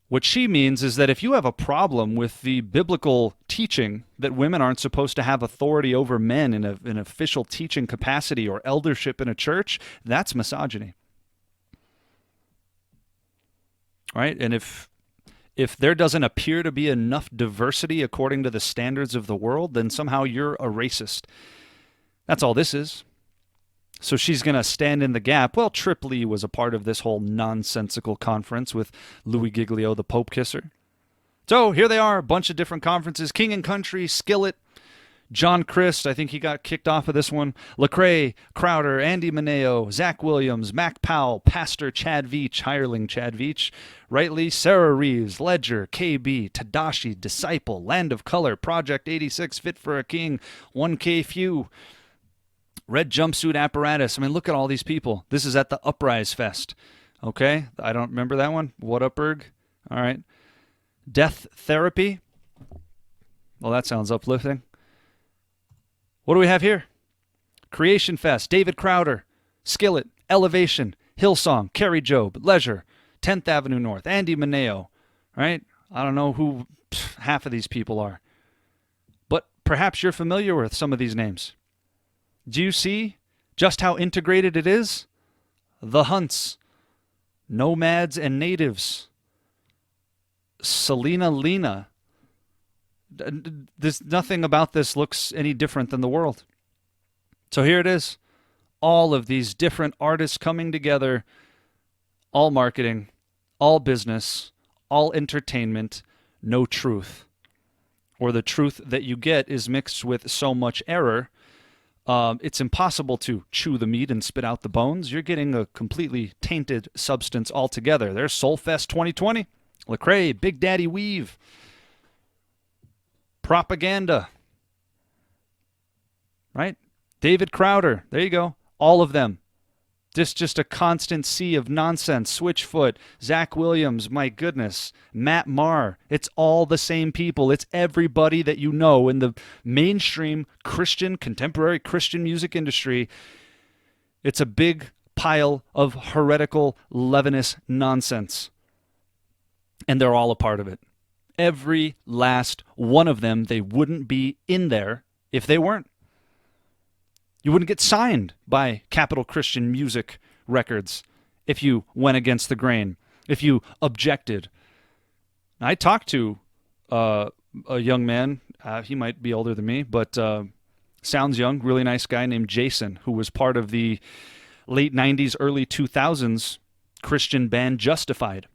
Speaker 1: What she means is that if you have a problem with the biblical teaching that women aren't supposed to have authority over men in an official teaching capacity or eldership in a church, that's misogyny. Right? And if there doesn't appear to be enough diversity according to the standards of the world, then somehow you're a racist. That's all this is. So she's going to stand in the gap. Well, Trip Lee was a part of this whole nonsensical conference with Louis Giglio, the Pope Kisser. So here they are, a bunch of different conferences. King and Country, Skillet, John Christ, I think he got kicked off of this one. Lecrae, Crowder, Andy Mineo, Zach Williams, Mac Powell, Pastor Chad Veach, hireling Chad Veach, Rightly, Sarah Reeves, Ledger, KB, Tadashi, Disciple, Land of Color, Project 86, Fit for a King, 1K Few, Red Jumpsuit Apparatus. I mean, look at all these people. This is at the Uprise Fest. Okay? I don't remember that one. What up, Berg? All right. Death Therapy. Well, that sounds uplifting. What do we have here? Creation Fest, David Crowder, Skillet, Elevation, Hillsong, Kerry Job, Leisure, 10th Avenue North, Andy Mineo, right? I don't know who half of these people are. But perhaps you're familiar with some of these names. Do you see just how integrated it is? The Hunts, Nomads and Natives, Selena Lena. There's nothing about this looks any different than the world. So here it is. All of these different artists coming together, all marketing, all business, all entertainment, no truth. Or the truth that you get is mixed with so much error, it's impossible to chew the meat and spit out the bones. You're getting a completely tainted substance altogether. There's Soulfest 2020, Lecrae, Big Daddy Weave, Propaganda, right? David Crowder, there you go. All of them. Just a constant sea of nonsense. Switchfoot, Zach Williams, my goodness, Matt Maher. It's all the same people. It's everybody that you know in the mainstream Christian, contemporary Christian music industry. It's a big pile of heretical, leavenous nonsense. And they're all a part of it. Every last one of them, they wouldn't be in there if they weren't. You wouldn't get signed by Capital Christian Music Records if you went against the grain, if you objected. I talked to a young man, he might be older than me, but sounds young, really nice guy named Jason, who was part of the late 90s, early 2000s Christian band Justified.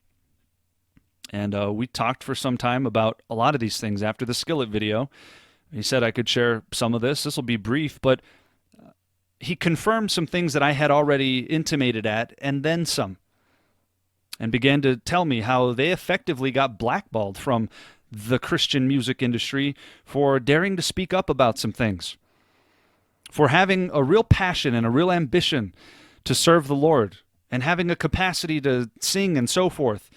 Speaker 1: And we talked for some time about a lot of these things after the Skillet video. He said I could share some of this. This will be brief, but he confirmed some things that I had already intimated at, and then some. And began to tell me how they effectively got blackballed from the Christian music industry for daring to speak up about some things. For having a real passion and a real ambition to serve the Lord, and having a capacity to sing and so forth.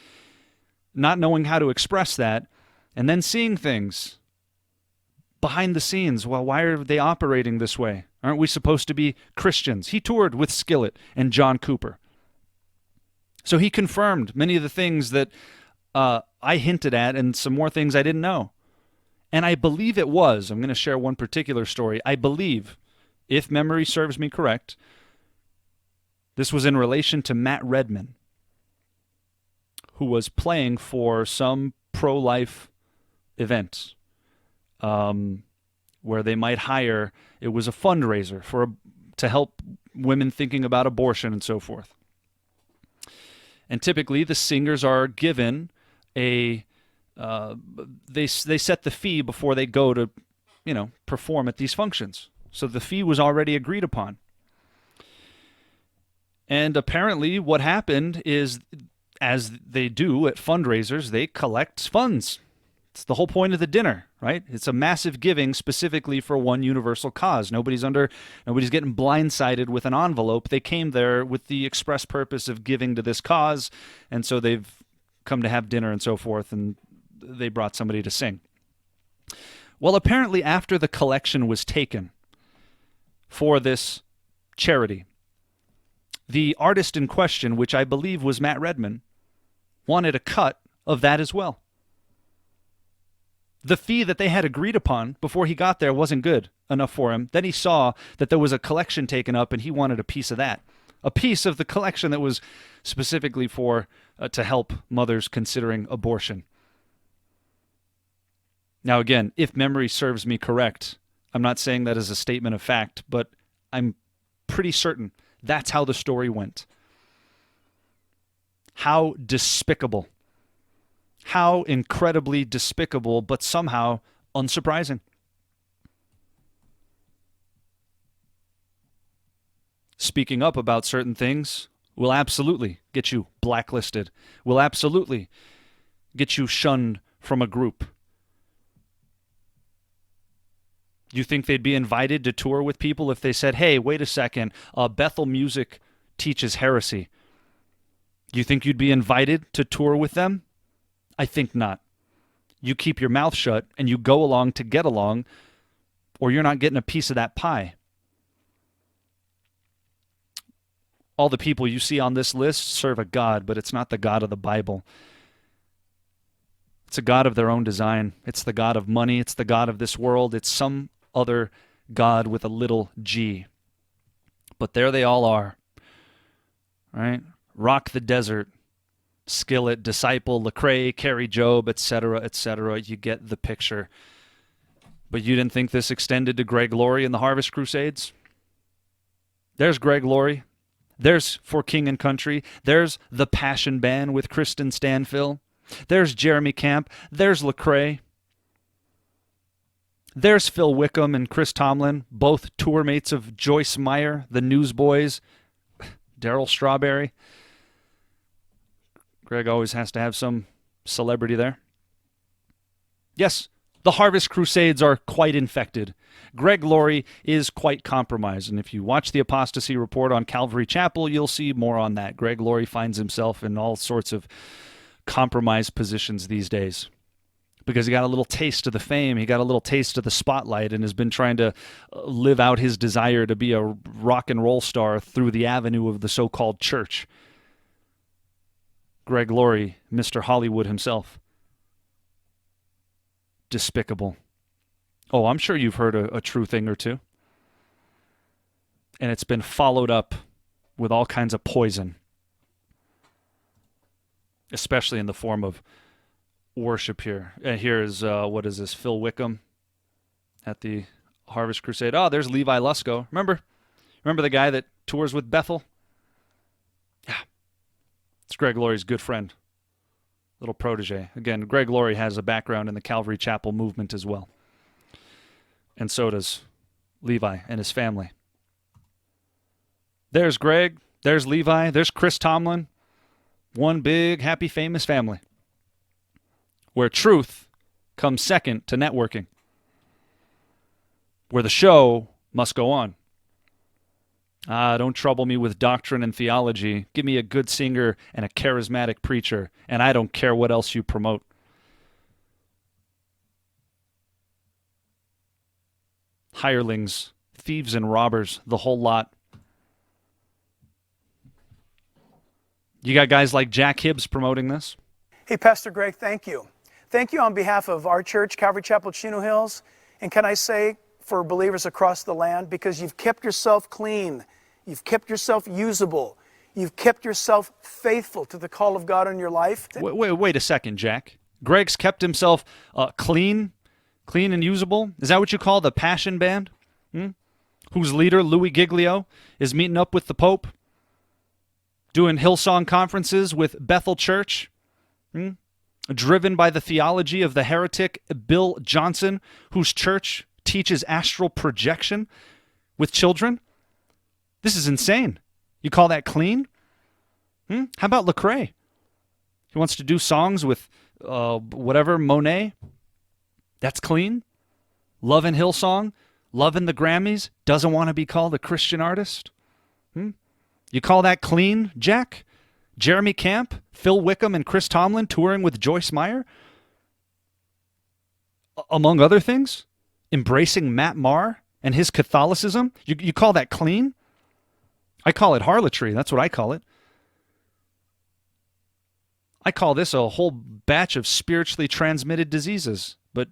Speaker 1: not knowing how to express that, and then seeing things behind the scenes. Well, why are they operating this way? Aren't we supposed to be Christians? He toured with Skillet and John Cooper. So he confirmed many of the things that I hinted at and some more things I didn't know. And I believe it was, I'm going to share one particular story. I believe, if memory serves me correct, this was in relation to Matt Redman, who was playing for some pro-life event where they might hire, it was a fundraiser to help women thinking about abortion and so forth. And typically the singers are given they set the fee before they go to, perform at these functions. So the fee was already agreed upon. And apparently what happened is, as they do at fundraisers, they collect funds. It's the whole point of the dinner, right? It's a massive giving specifically for one universal cause. Nobody's getting blindsided with an envelope. They came there with the express purpose of giving to this cause, and so they've come to have dinner and so forth, and they brought somebody to sing. Well, apparently after the collection was taken for this charity, the artist in question, which I believe was Matt Redman, wanted a cut of that as well. The fee that they had agreed upon before he got there wasn't good enough for him. Then he saw that there was a collection taken up, and he wanted a piece of that. A piece of the collection that was specifically for to help mothers considering abortion. Now again, if memory serves me correct, I'm not saying that as a statement of fact, but I'm pretty certain that's how the story went. How despicable. How incredibly despicable, but somehow unsurprising. Speaking up about certain things will absolutely get you blacklisted, will absolutely get you shunned from a group. You think they'd be invited to tour with people if they said, hey, wait a second, Bethel music teaches heresy? You think you'd be invited to tour with them? I think not. You keep your mouth shut and you go along to get along, or you're not getting a piece of that pie. All the people you see on this list serve a God, but it's not the God of the Bible. It's a God of their own design. It's the God of money. It's the God of this world. It's some other God with a little g. But there they all are. Right? Rock the Desert, Skillet, Disciple, Lecrae, Carrie Job, etc., etc. You get the picture. But you didn't think this extended to Greg Laurie and the Harvest Crusades? There's Greg Laurie. There's For King and Country. There's The Passion Band with Kristen Stanfill. There's Jeremy Camp. There's Lecrae. There's Phil Wickham and Chris Tomlin, both tour mates of Joyce Meyer, the Newsboys, Daryl Strawberry. Greg always has to have some celebrity there. Yes, the Harvest Crusades are quite infected. Greg Laurie is quite compromised, and if you watch the Apostasy Report on Calvary Chapel, you'll see more on that. Greg Laurie finds himself in all sorts of compromised positions these days because he got a little taste of the fame, he got a little taste of the spotlight, and has been trying to live out his desire to be a rock and roll star through the avenue of the so-called church. Greg Laurie, Mr. Hollywood himself. Despicable. Oh, I'm sure you've heard a true thing or two. And it's been followed up with all kinds of poison. Especially in the form of worship here. And here is, what is this, Phil Wickham at the Harvest Crusade. Oh, there's Levi Lusko. Remember the guy that tours with Bethel? Yeah. It's Greg Laurie's good friend. Little protege. Again, Greg Laurie has a background in the Calvary Chapel movement as well. And so does Levi and his family. There's Greg. There's Levi. There's Chris Tomlin. One big, happy, famous family. Where truth comes second to networking. Where the show must go on. Don't trouble me with doctrine and theology. Give me a good singer and a charismatic preacher, and I don't care what else you promote. Hirelings, thieves and robbers, the whole lot. You got guys like Jack Hibbs promoting this?
Speaker 2: Hey, Pastor Greg, thank you. Thank you on behalf of our church, Calvary Chapel, Chino Hills, and can I say for believers across the land, because you've kept yourself clean, you've kept yourself usable, you've kept yourself faithful to the call of God in your life.
Speaker 1: Wait a second, Jack. Greg's kept himself clean and usable? Is that what you call the Passion Band? Whose leader, Louis Giglio, is meeting up with the Pope? Doing Hillsong conferences with Bethel Church? Driven by the theology of the heretic Bill Johnson, whose church teaches astral projection with children? This is insane. You call that clean? How about Lecrae? He wants to do songs with whatever, Monet? That's clean? Loving Hillsong? Loving the Grammys? Doesn't want to be called a Christian artist? You call that clean, Jack? Jeremy Camp, Phil Wickham, and Chris Tomlin touring with Joyce Meyer? Among other things? Embracing Matt Maher and his Catholicism? You call that clean? I call it harlotry. That's what I call it. I call this a whole batch of spiritually transmitted diseases. But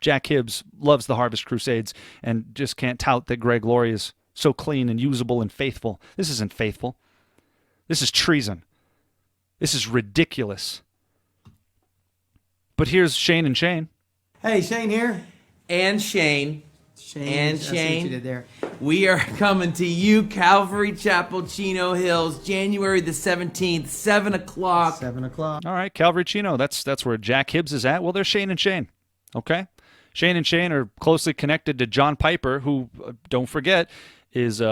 Speaker 1: Jack Hibbs loves the Harvest Crusades and just can't tout that Greg Laurie is so clean and usable and faithful. This isn't faithful. This is treason. This is ridiculous. But here's Shane and Shane.
Speaker 4: Hey, Shane here. And Shane. And Shane. I see what you did there. We are coming to you, Calvary Chapel, Chino Hills, January the 17th, 7 o'clock. 7 o'clock.
Speaker 1: All right, Calvary Chino. That's where Jack Hibbs is at. Well, there's Shane and Shane. Okay? Shane and Shane are closely connected to John Piper, who, don't forget, is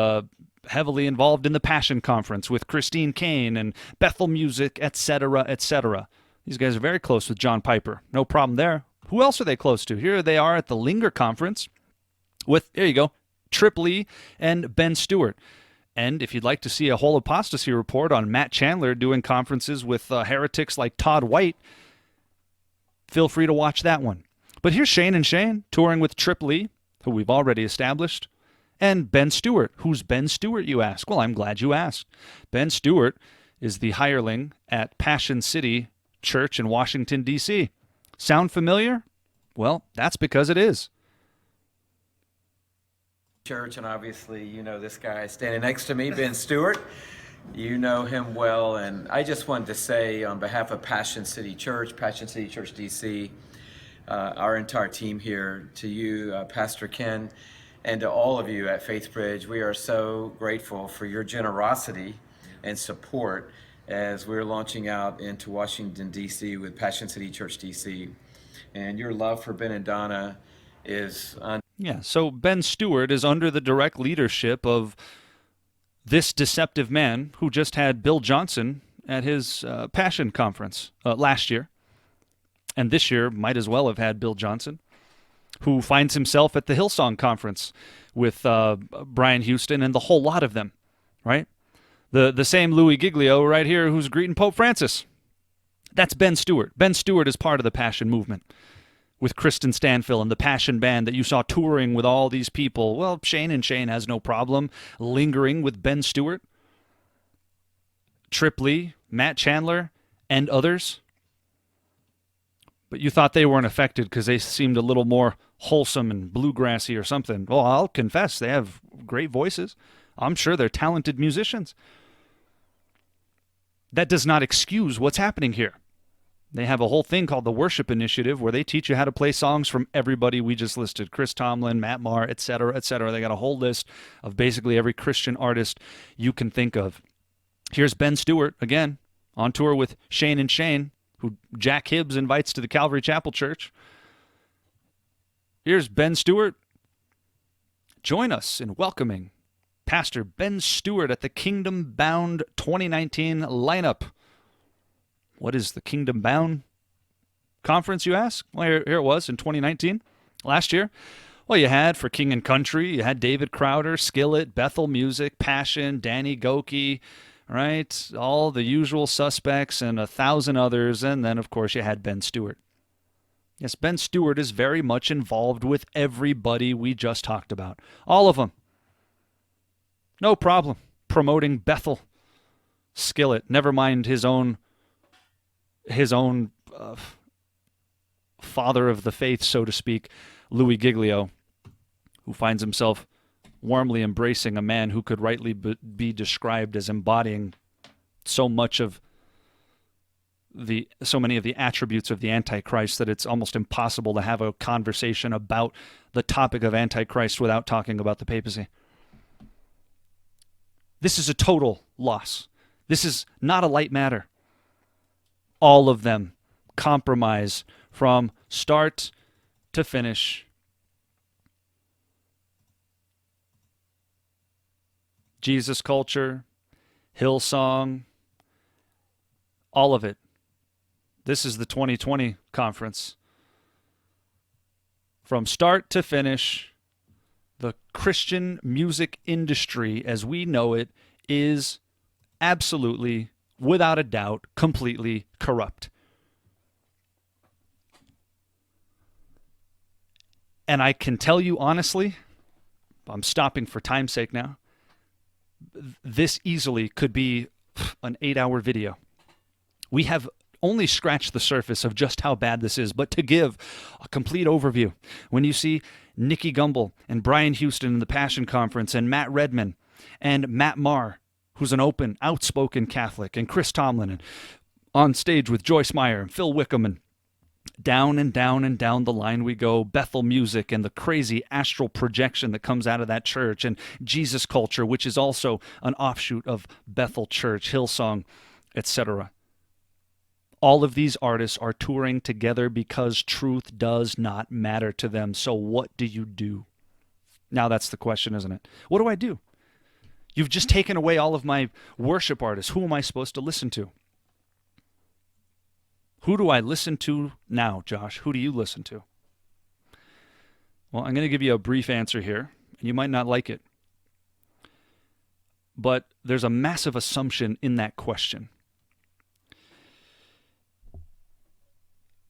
Speaker 1: heavily involved in the Passion Conference with Christine Kane and Bethel Music, etc., etc. These guys are very close with John Piper. No problem there. Who else are they close to? Here they are at the Linger Conference with, there you go, Trip Lee and Ben Stewart. And if you'd like to see a whole apostasy report on Matt Chandler doing conferences with heretics like Todd White, feel free to watch that one. But here's Shane and Shane touring with Trip Lee, who we've already established, and Ben Stewart. Who's Ben Stewart, you ask? Well, I'm glad you asked. Ben Stewart is the hireling at Passion City Church in Washington, D.C. Sound familiar? Well, that's because it is.
Speaker 23: Church, and obviously you know this guy standing next to me, Ben Stewart. You know him well, and I just wanted to say on behalf of Passion City Church DC, our entire team here, to you, Pastor Ken, and to all of you at Faith Bridge, we are so grateful for your generosity and support as we're launching out into Washington, D.C. with Passion City Church DC. And your love for Ben and Donna is
Speaker 1: Yeah, so Ben Stewart is under the direct leadership of this deceptive man who just had Bill Johnson at his Passion Conference last year. And this year might as well have had Bill Johnson, who finds himself at the Hillsong Conference with Brian Houston and the whole lot of them, right? The same Louis Giglio right here who's greeting Pope Francis. That's Ben Stewart. Ben Stewart is part of the Passion movement with Kristen Stanfill and the Passion Band that you saw touring with all these people. Well, Shane and Shane has no problem lingering with Ben Stewart, Trip Lee, Matt Chandler, and others. But you thought they weren't affected because they seemed a little more wholesome and bluegrassy or something. Well, I'll confess, they have great voices. I'm sure they're talented musicians. That does not excuse what's happening here. They have a whole thing called the Worship Initiative where they teach you how to play songs from everybody we just listed. Chris Tomlin, Matt Maher, etc., etc. They got a whole list of basically every Christian artist you can think of. Here's Ben Stewart, again, on tour with Shane and Shane, who Jack Hibbs invites to the Calvary Chapel Church. Here's Ben Stewart. Join us in welcoming Pastor Ben Stewart at the Kingdom Bound 2019 lineup. What is the Kingdom Bound conference, you ask? Well, here it was in 2019, last year. Well, you had for King and Country, you had David Crowder, Skillet, Bethel Music, Passion, Danny Goki, right? All the usual suspects and 1,000 others. And then, of course, you had Ben Stewart. Yes, Ben Stewart is very much involved with everybody we just talked about. All of them. No problem. Promoting Bethel, Skillet, never mind his own father of the faith, so to speak, Louis Giglio, who finds himself warmly embracing a man who could rightly be described as embodying so many of the attributes of the Antichrist that it's almost impossible to have a conversation about the topic of Antichrist without talking about the papacy. This is a total loss. This is not a light matter. All of them compromise from start to finish. Jesus culture, Hillsong, all of it. This is the 2020 conference. From start to finish, the Christian music industry as we know it is absolutely, without a doubt, completely corrupt. And I can tell you honestly, I'm stopping for time's sake now, this easily could be an 8-hour video. We have only scratched the surface of just how bad this is, but to give a complete overview, when you see Nicky Gumbel and Brian Houston in the Passion Conference and Matt Redman and Matt Maher, who's an open, outspoken Catholic, and Chris Tomlin, and on stage with Joyce Meyer and Phil Wickham, and down and down and down the line we go, Bethel Music and the crazy astral projection that comes out of that church, and Jesus culture, which is also an offshoot of Bethel Church, Hillsong, etc. All of these artists are touring together because truth does not matter to them. So what do you do? Now that's the question, isn't it? What do I do? You've just taken away all of my worship artists. Who am I supposed to listen to? Who do I listen to now, Josh? Who do you listen to? Well, I'm going to give you a brief answer here, and you might not like it. But there's a massive assumption in that question.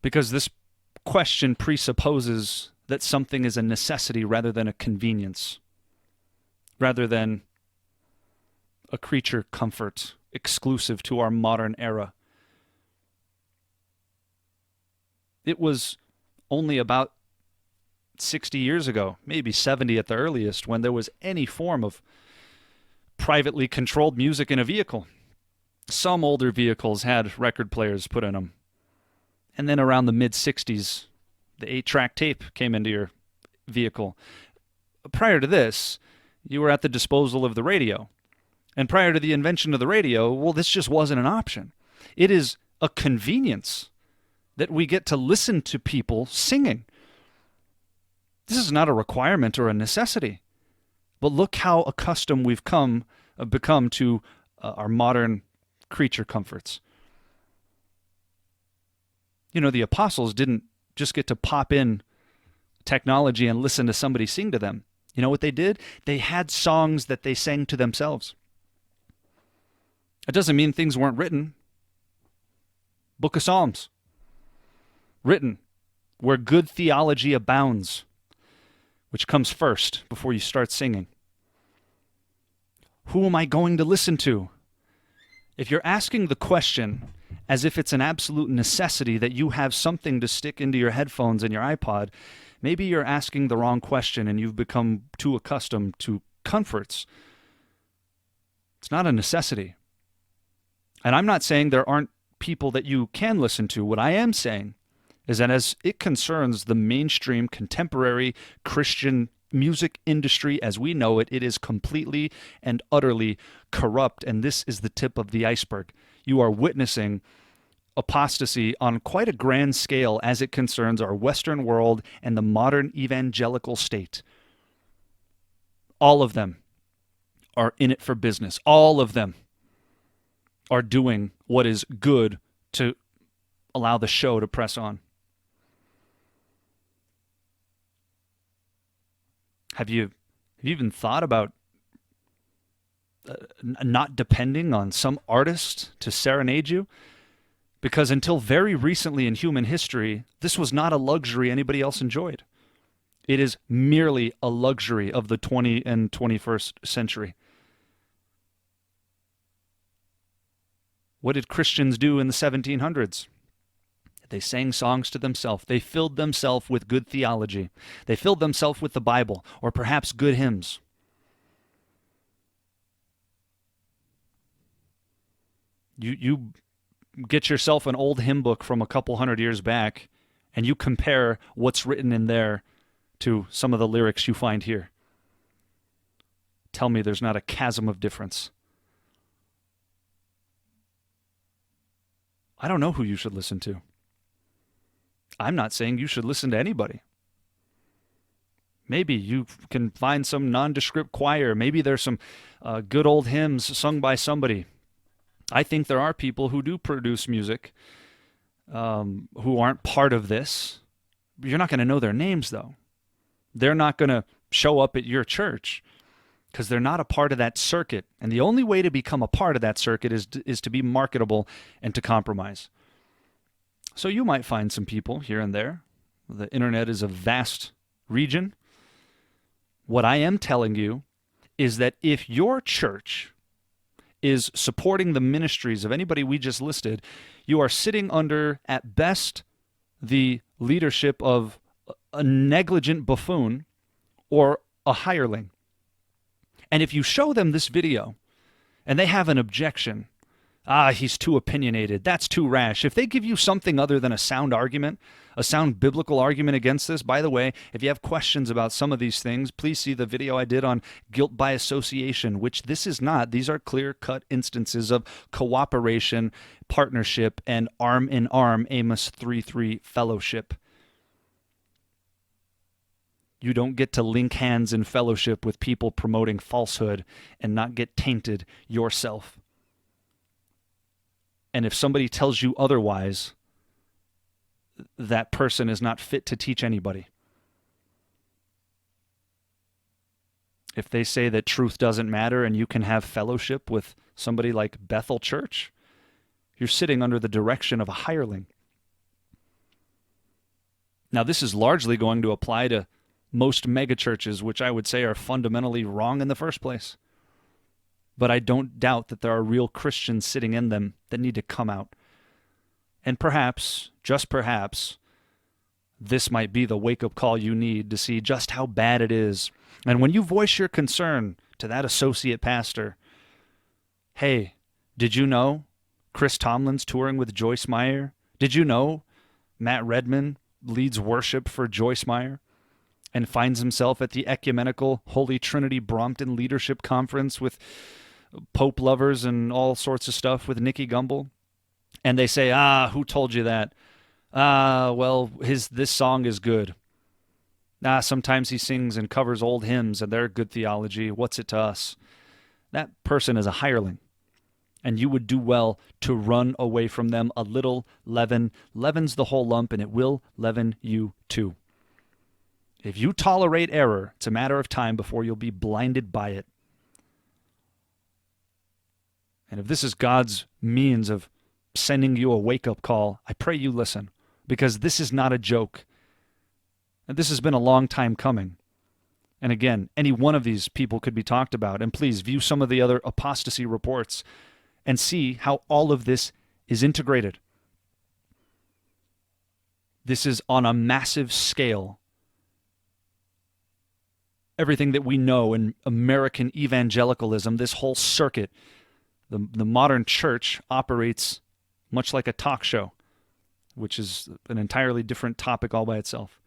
Speaker 1: Because this question presupposes that something is a necessity rather than a convenience, rather than a creature comfort exclusive to our modern era. It was only about 60 years ago, maybe 70 at the earliest, when there was any form of privately controlled music in a vehicle. Some older vehicles had record players put in them. And then around the mid-60s, the 8-track tape came into your vehicle. Prior to this, you were at the disposal of the radio. And prior to the invention of the radio, well, this just wasn't an option. It is a convenience that we get to listen to people singing. This is not a requirement or a necessity. But look how accustomed we've become to our modern creature comforts. You know, the apostles didn't just get to pop in technology and listen to somebody sing to them. You know what they did? They had songs that they sang to themselves. It doesn't mean things weren't written. Book of Psalms. Written where good theology abounds, which comes first before you start singing. Who am I going to listen to? If you're asking the question as if it's an absolute necessity that you have something to stick into your headphones and your iPod, maybe you're asking the wrong question and you've become too accustomed to comforts. It's not a necessity. And I'm not saying there aren't people that you can listen to. What I am saying is that as it concerns the mainstream contemporary Christian music industry as we know it, it is completely and utterly corrupt, and this is the tip of the iceberg. You are witnessing apostasy on quite a grand scale as it concerns our Western world and the modern evangelical state. All of them are in it for business. All of them are doing what is good to allow the show to press on. Have you even thought about not depending on some artist to serenade you? Because until very recently in human history, this was not a luxury anybody else enjoyed. It is merely a luxury of the 20th and 21st century. What did Christians do in the 1700s? They sang songs to themselves. They filled themselves with good theology. They filled themselves with the Bible, or perhaps good hymns. You get yourself an old hymn book from a couple hundred years back, and you compare what's written in there to some of the lyrics you find here. Tell me there's not a chasm of difference. I don't know who you should listen to. I'm not saying you should listen to anybody. Maybe you can find some nondescript choir. Maybe there's some good old hymns sung by somebody. I think there are people who do produce music who aren't part of this. You're not going to know their names, though. They're not going to show up at your church because they're not a part of that circuit. And the only way to become a part of that circuit is to be marketable and to compromise. So you might find some people here and there. The internet is a vast region. What I am telling you is that if your church is supporting the ministries of anybody we just listed, you are sitting under, at best, the leadership of a negligent buffoon or a hireling. And if you show them this video and they have an objection, he's too opinionated, that's too rash. If they give you something other than a sound argument, a sound biblical argument against this, by the way, if you have questions about some of these things, please see the video I did on guilt by association, which this is not. These are clear-cut instances of cooperation, partnership, and arm-in-arm Amos 3:3 fellowship. You don't get to link hands in fellowship with people promoting falsehood and not get tainted yourself. And if somebody tells you otherwise, that person is not fit to teach anybody. If they say that truth doesn't matter and you can have fellowship with somebody like Bethel Church, you're sitting under the direction of a hireling. Now, this is largely going to apply to most megachurches, which I would say are fundamentally wrong in the first place. But I don't doubt that there are real Christians sitting in them that need to come out. And perhaps, just perhaps, this might be the wake-up call you need to see just how bad it is. And when you voice your concern to that associate pastor, hey, did you know Chris Tomlin's touring with Joyce Meyer? Did you know Matt Redman leads worship for Joyce Meyer and finds himself at the Ecumenical Holy Trinity Brompton Leadership Conference with Pope lovers and all sorts of stuff with Nicky Gumbel? And they say, who told you that? Well, this song is good. Sometimes he sings and covers old hymns and they're good theology. What's it to us? That person is a hireling. And you would do well to run away from them. A little leaven leavens the whole lump, and it will leaven you too. If you tolerate error, it's a matter of time before you'll be blinded by it. And if this is God's means of sending you a wake-up call, I pray you listen, because this is not a joke. And this has been a long time coming. And again, any one of these people could be talked about. And please view some of the other apostasy reports and see how all of this is integrated. This is on a massive scale. Everything that we know in American evangelicalism, this whole circuit, the modern church operates much like a talk show, which is an entirely different topic all by itself.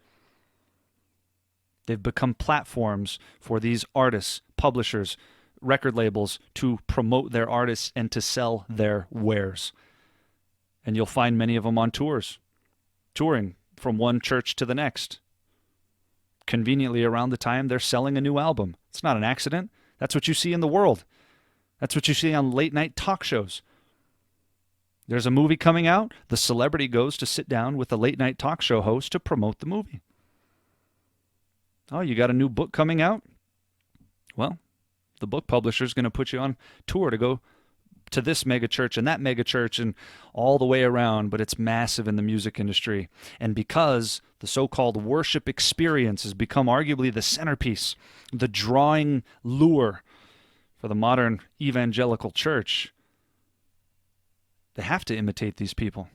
Speaker 1: They've become platforms for these artists, publishers, record labels to promote their artists and to sell their wares. And you'll find many of them on tours, touring from one church to the next. Conveniently around the time they're selling a new album. It's not an accident. That's what you see in the world. That's what you see on late night talk shows. There's a movie coming out. The celebrity goes to sit down with the late night talk show host to promote the movie. Oh, you got a new book coming out? Well, the book publisher's going to put you on tour to go to this mega church and that mega church and all the way around, but it's massive in the music industry. And because the so-called worship experience has become arguably the centerpiece, the drawing lure for the modern evangelical church, they have to imitate these people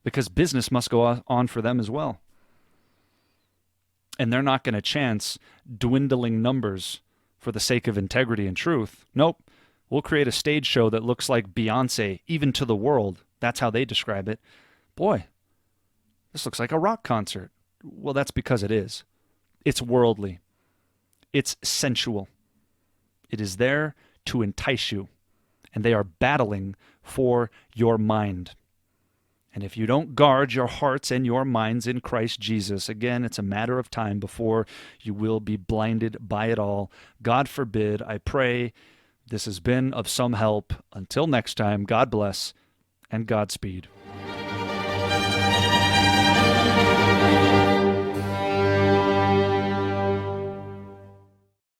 Speaker 1: because business must go on for them as well. And they're not going to chance dwindling numbers for the sake of integrity and truth. Nope. We'll create a stage show that looks like Beyonce, even to the world. That's how they describe it. Boy, this looks like a rock concert. Well, that's because it is. It's worldly. It's sensual. It is there to entice you. And they are battling for your mind. And if you don't guard your hearts and your minds in Christ Jesus, again, it's a matter of time before you will be blinded by it all. God forbid. I pray this has been of some help. Until next time, God bless and Godspeed.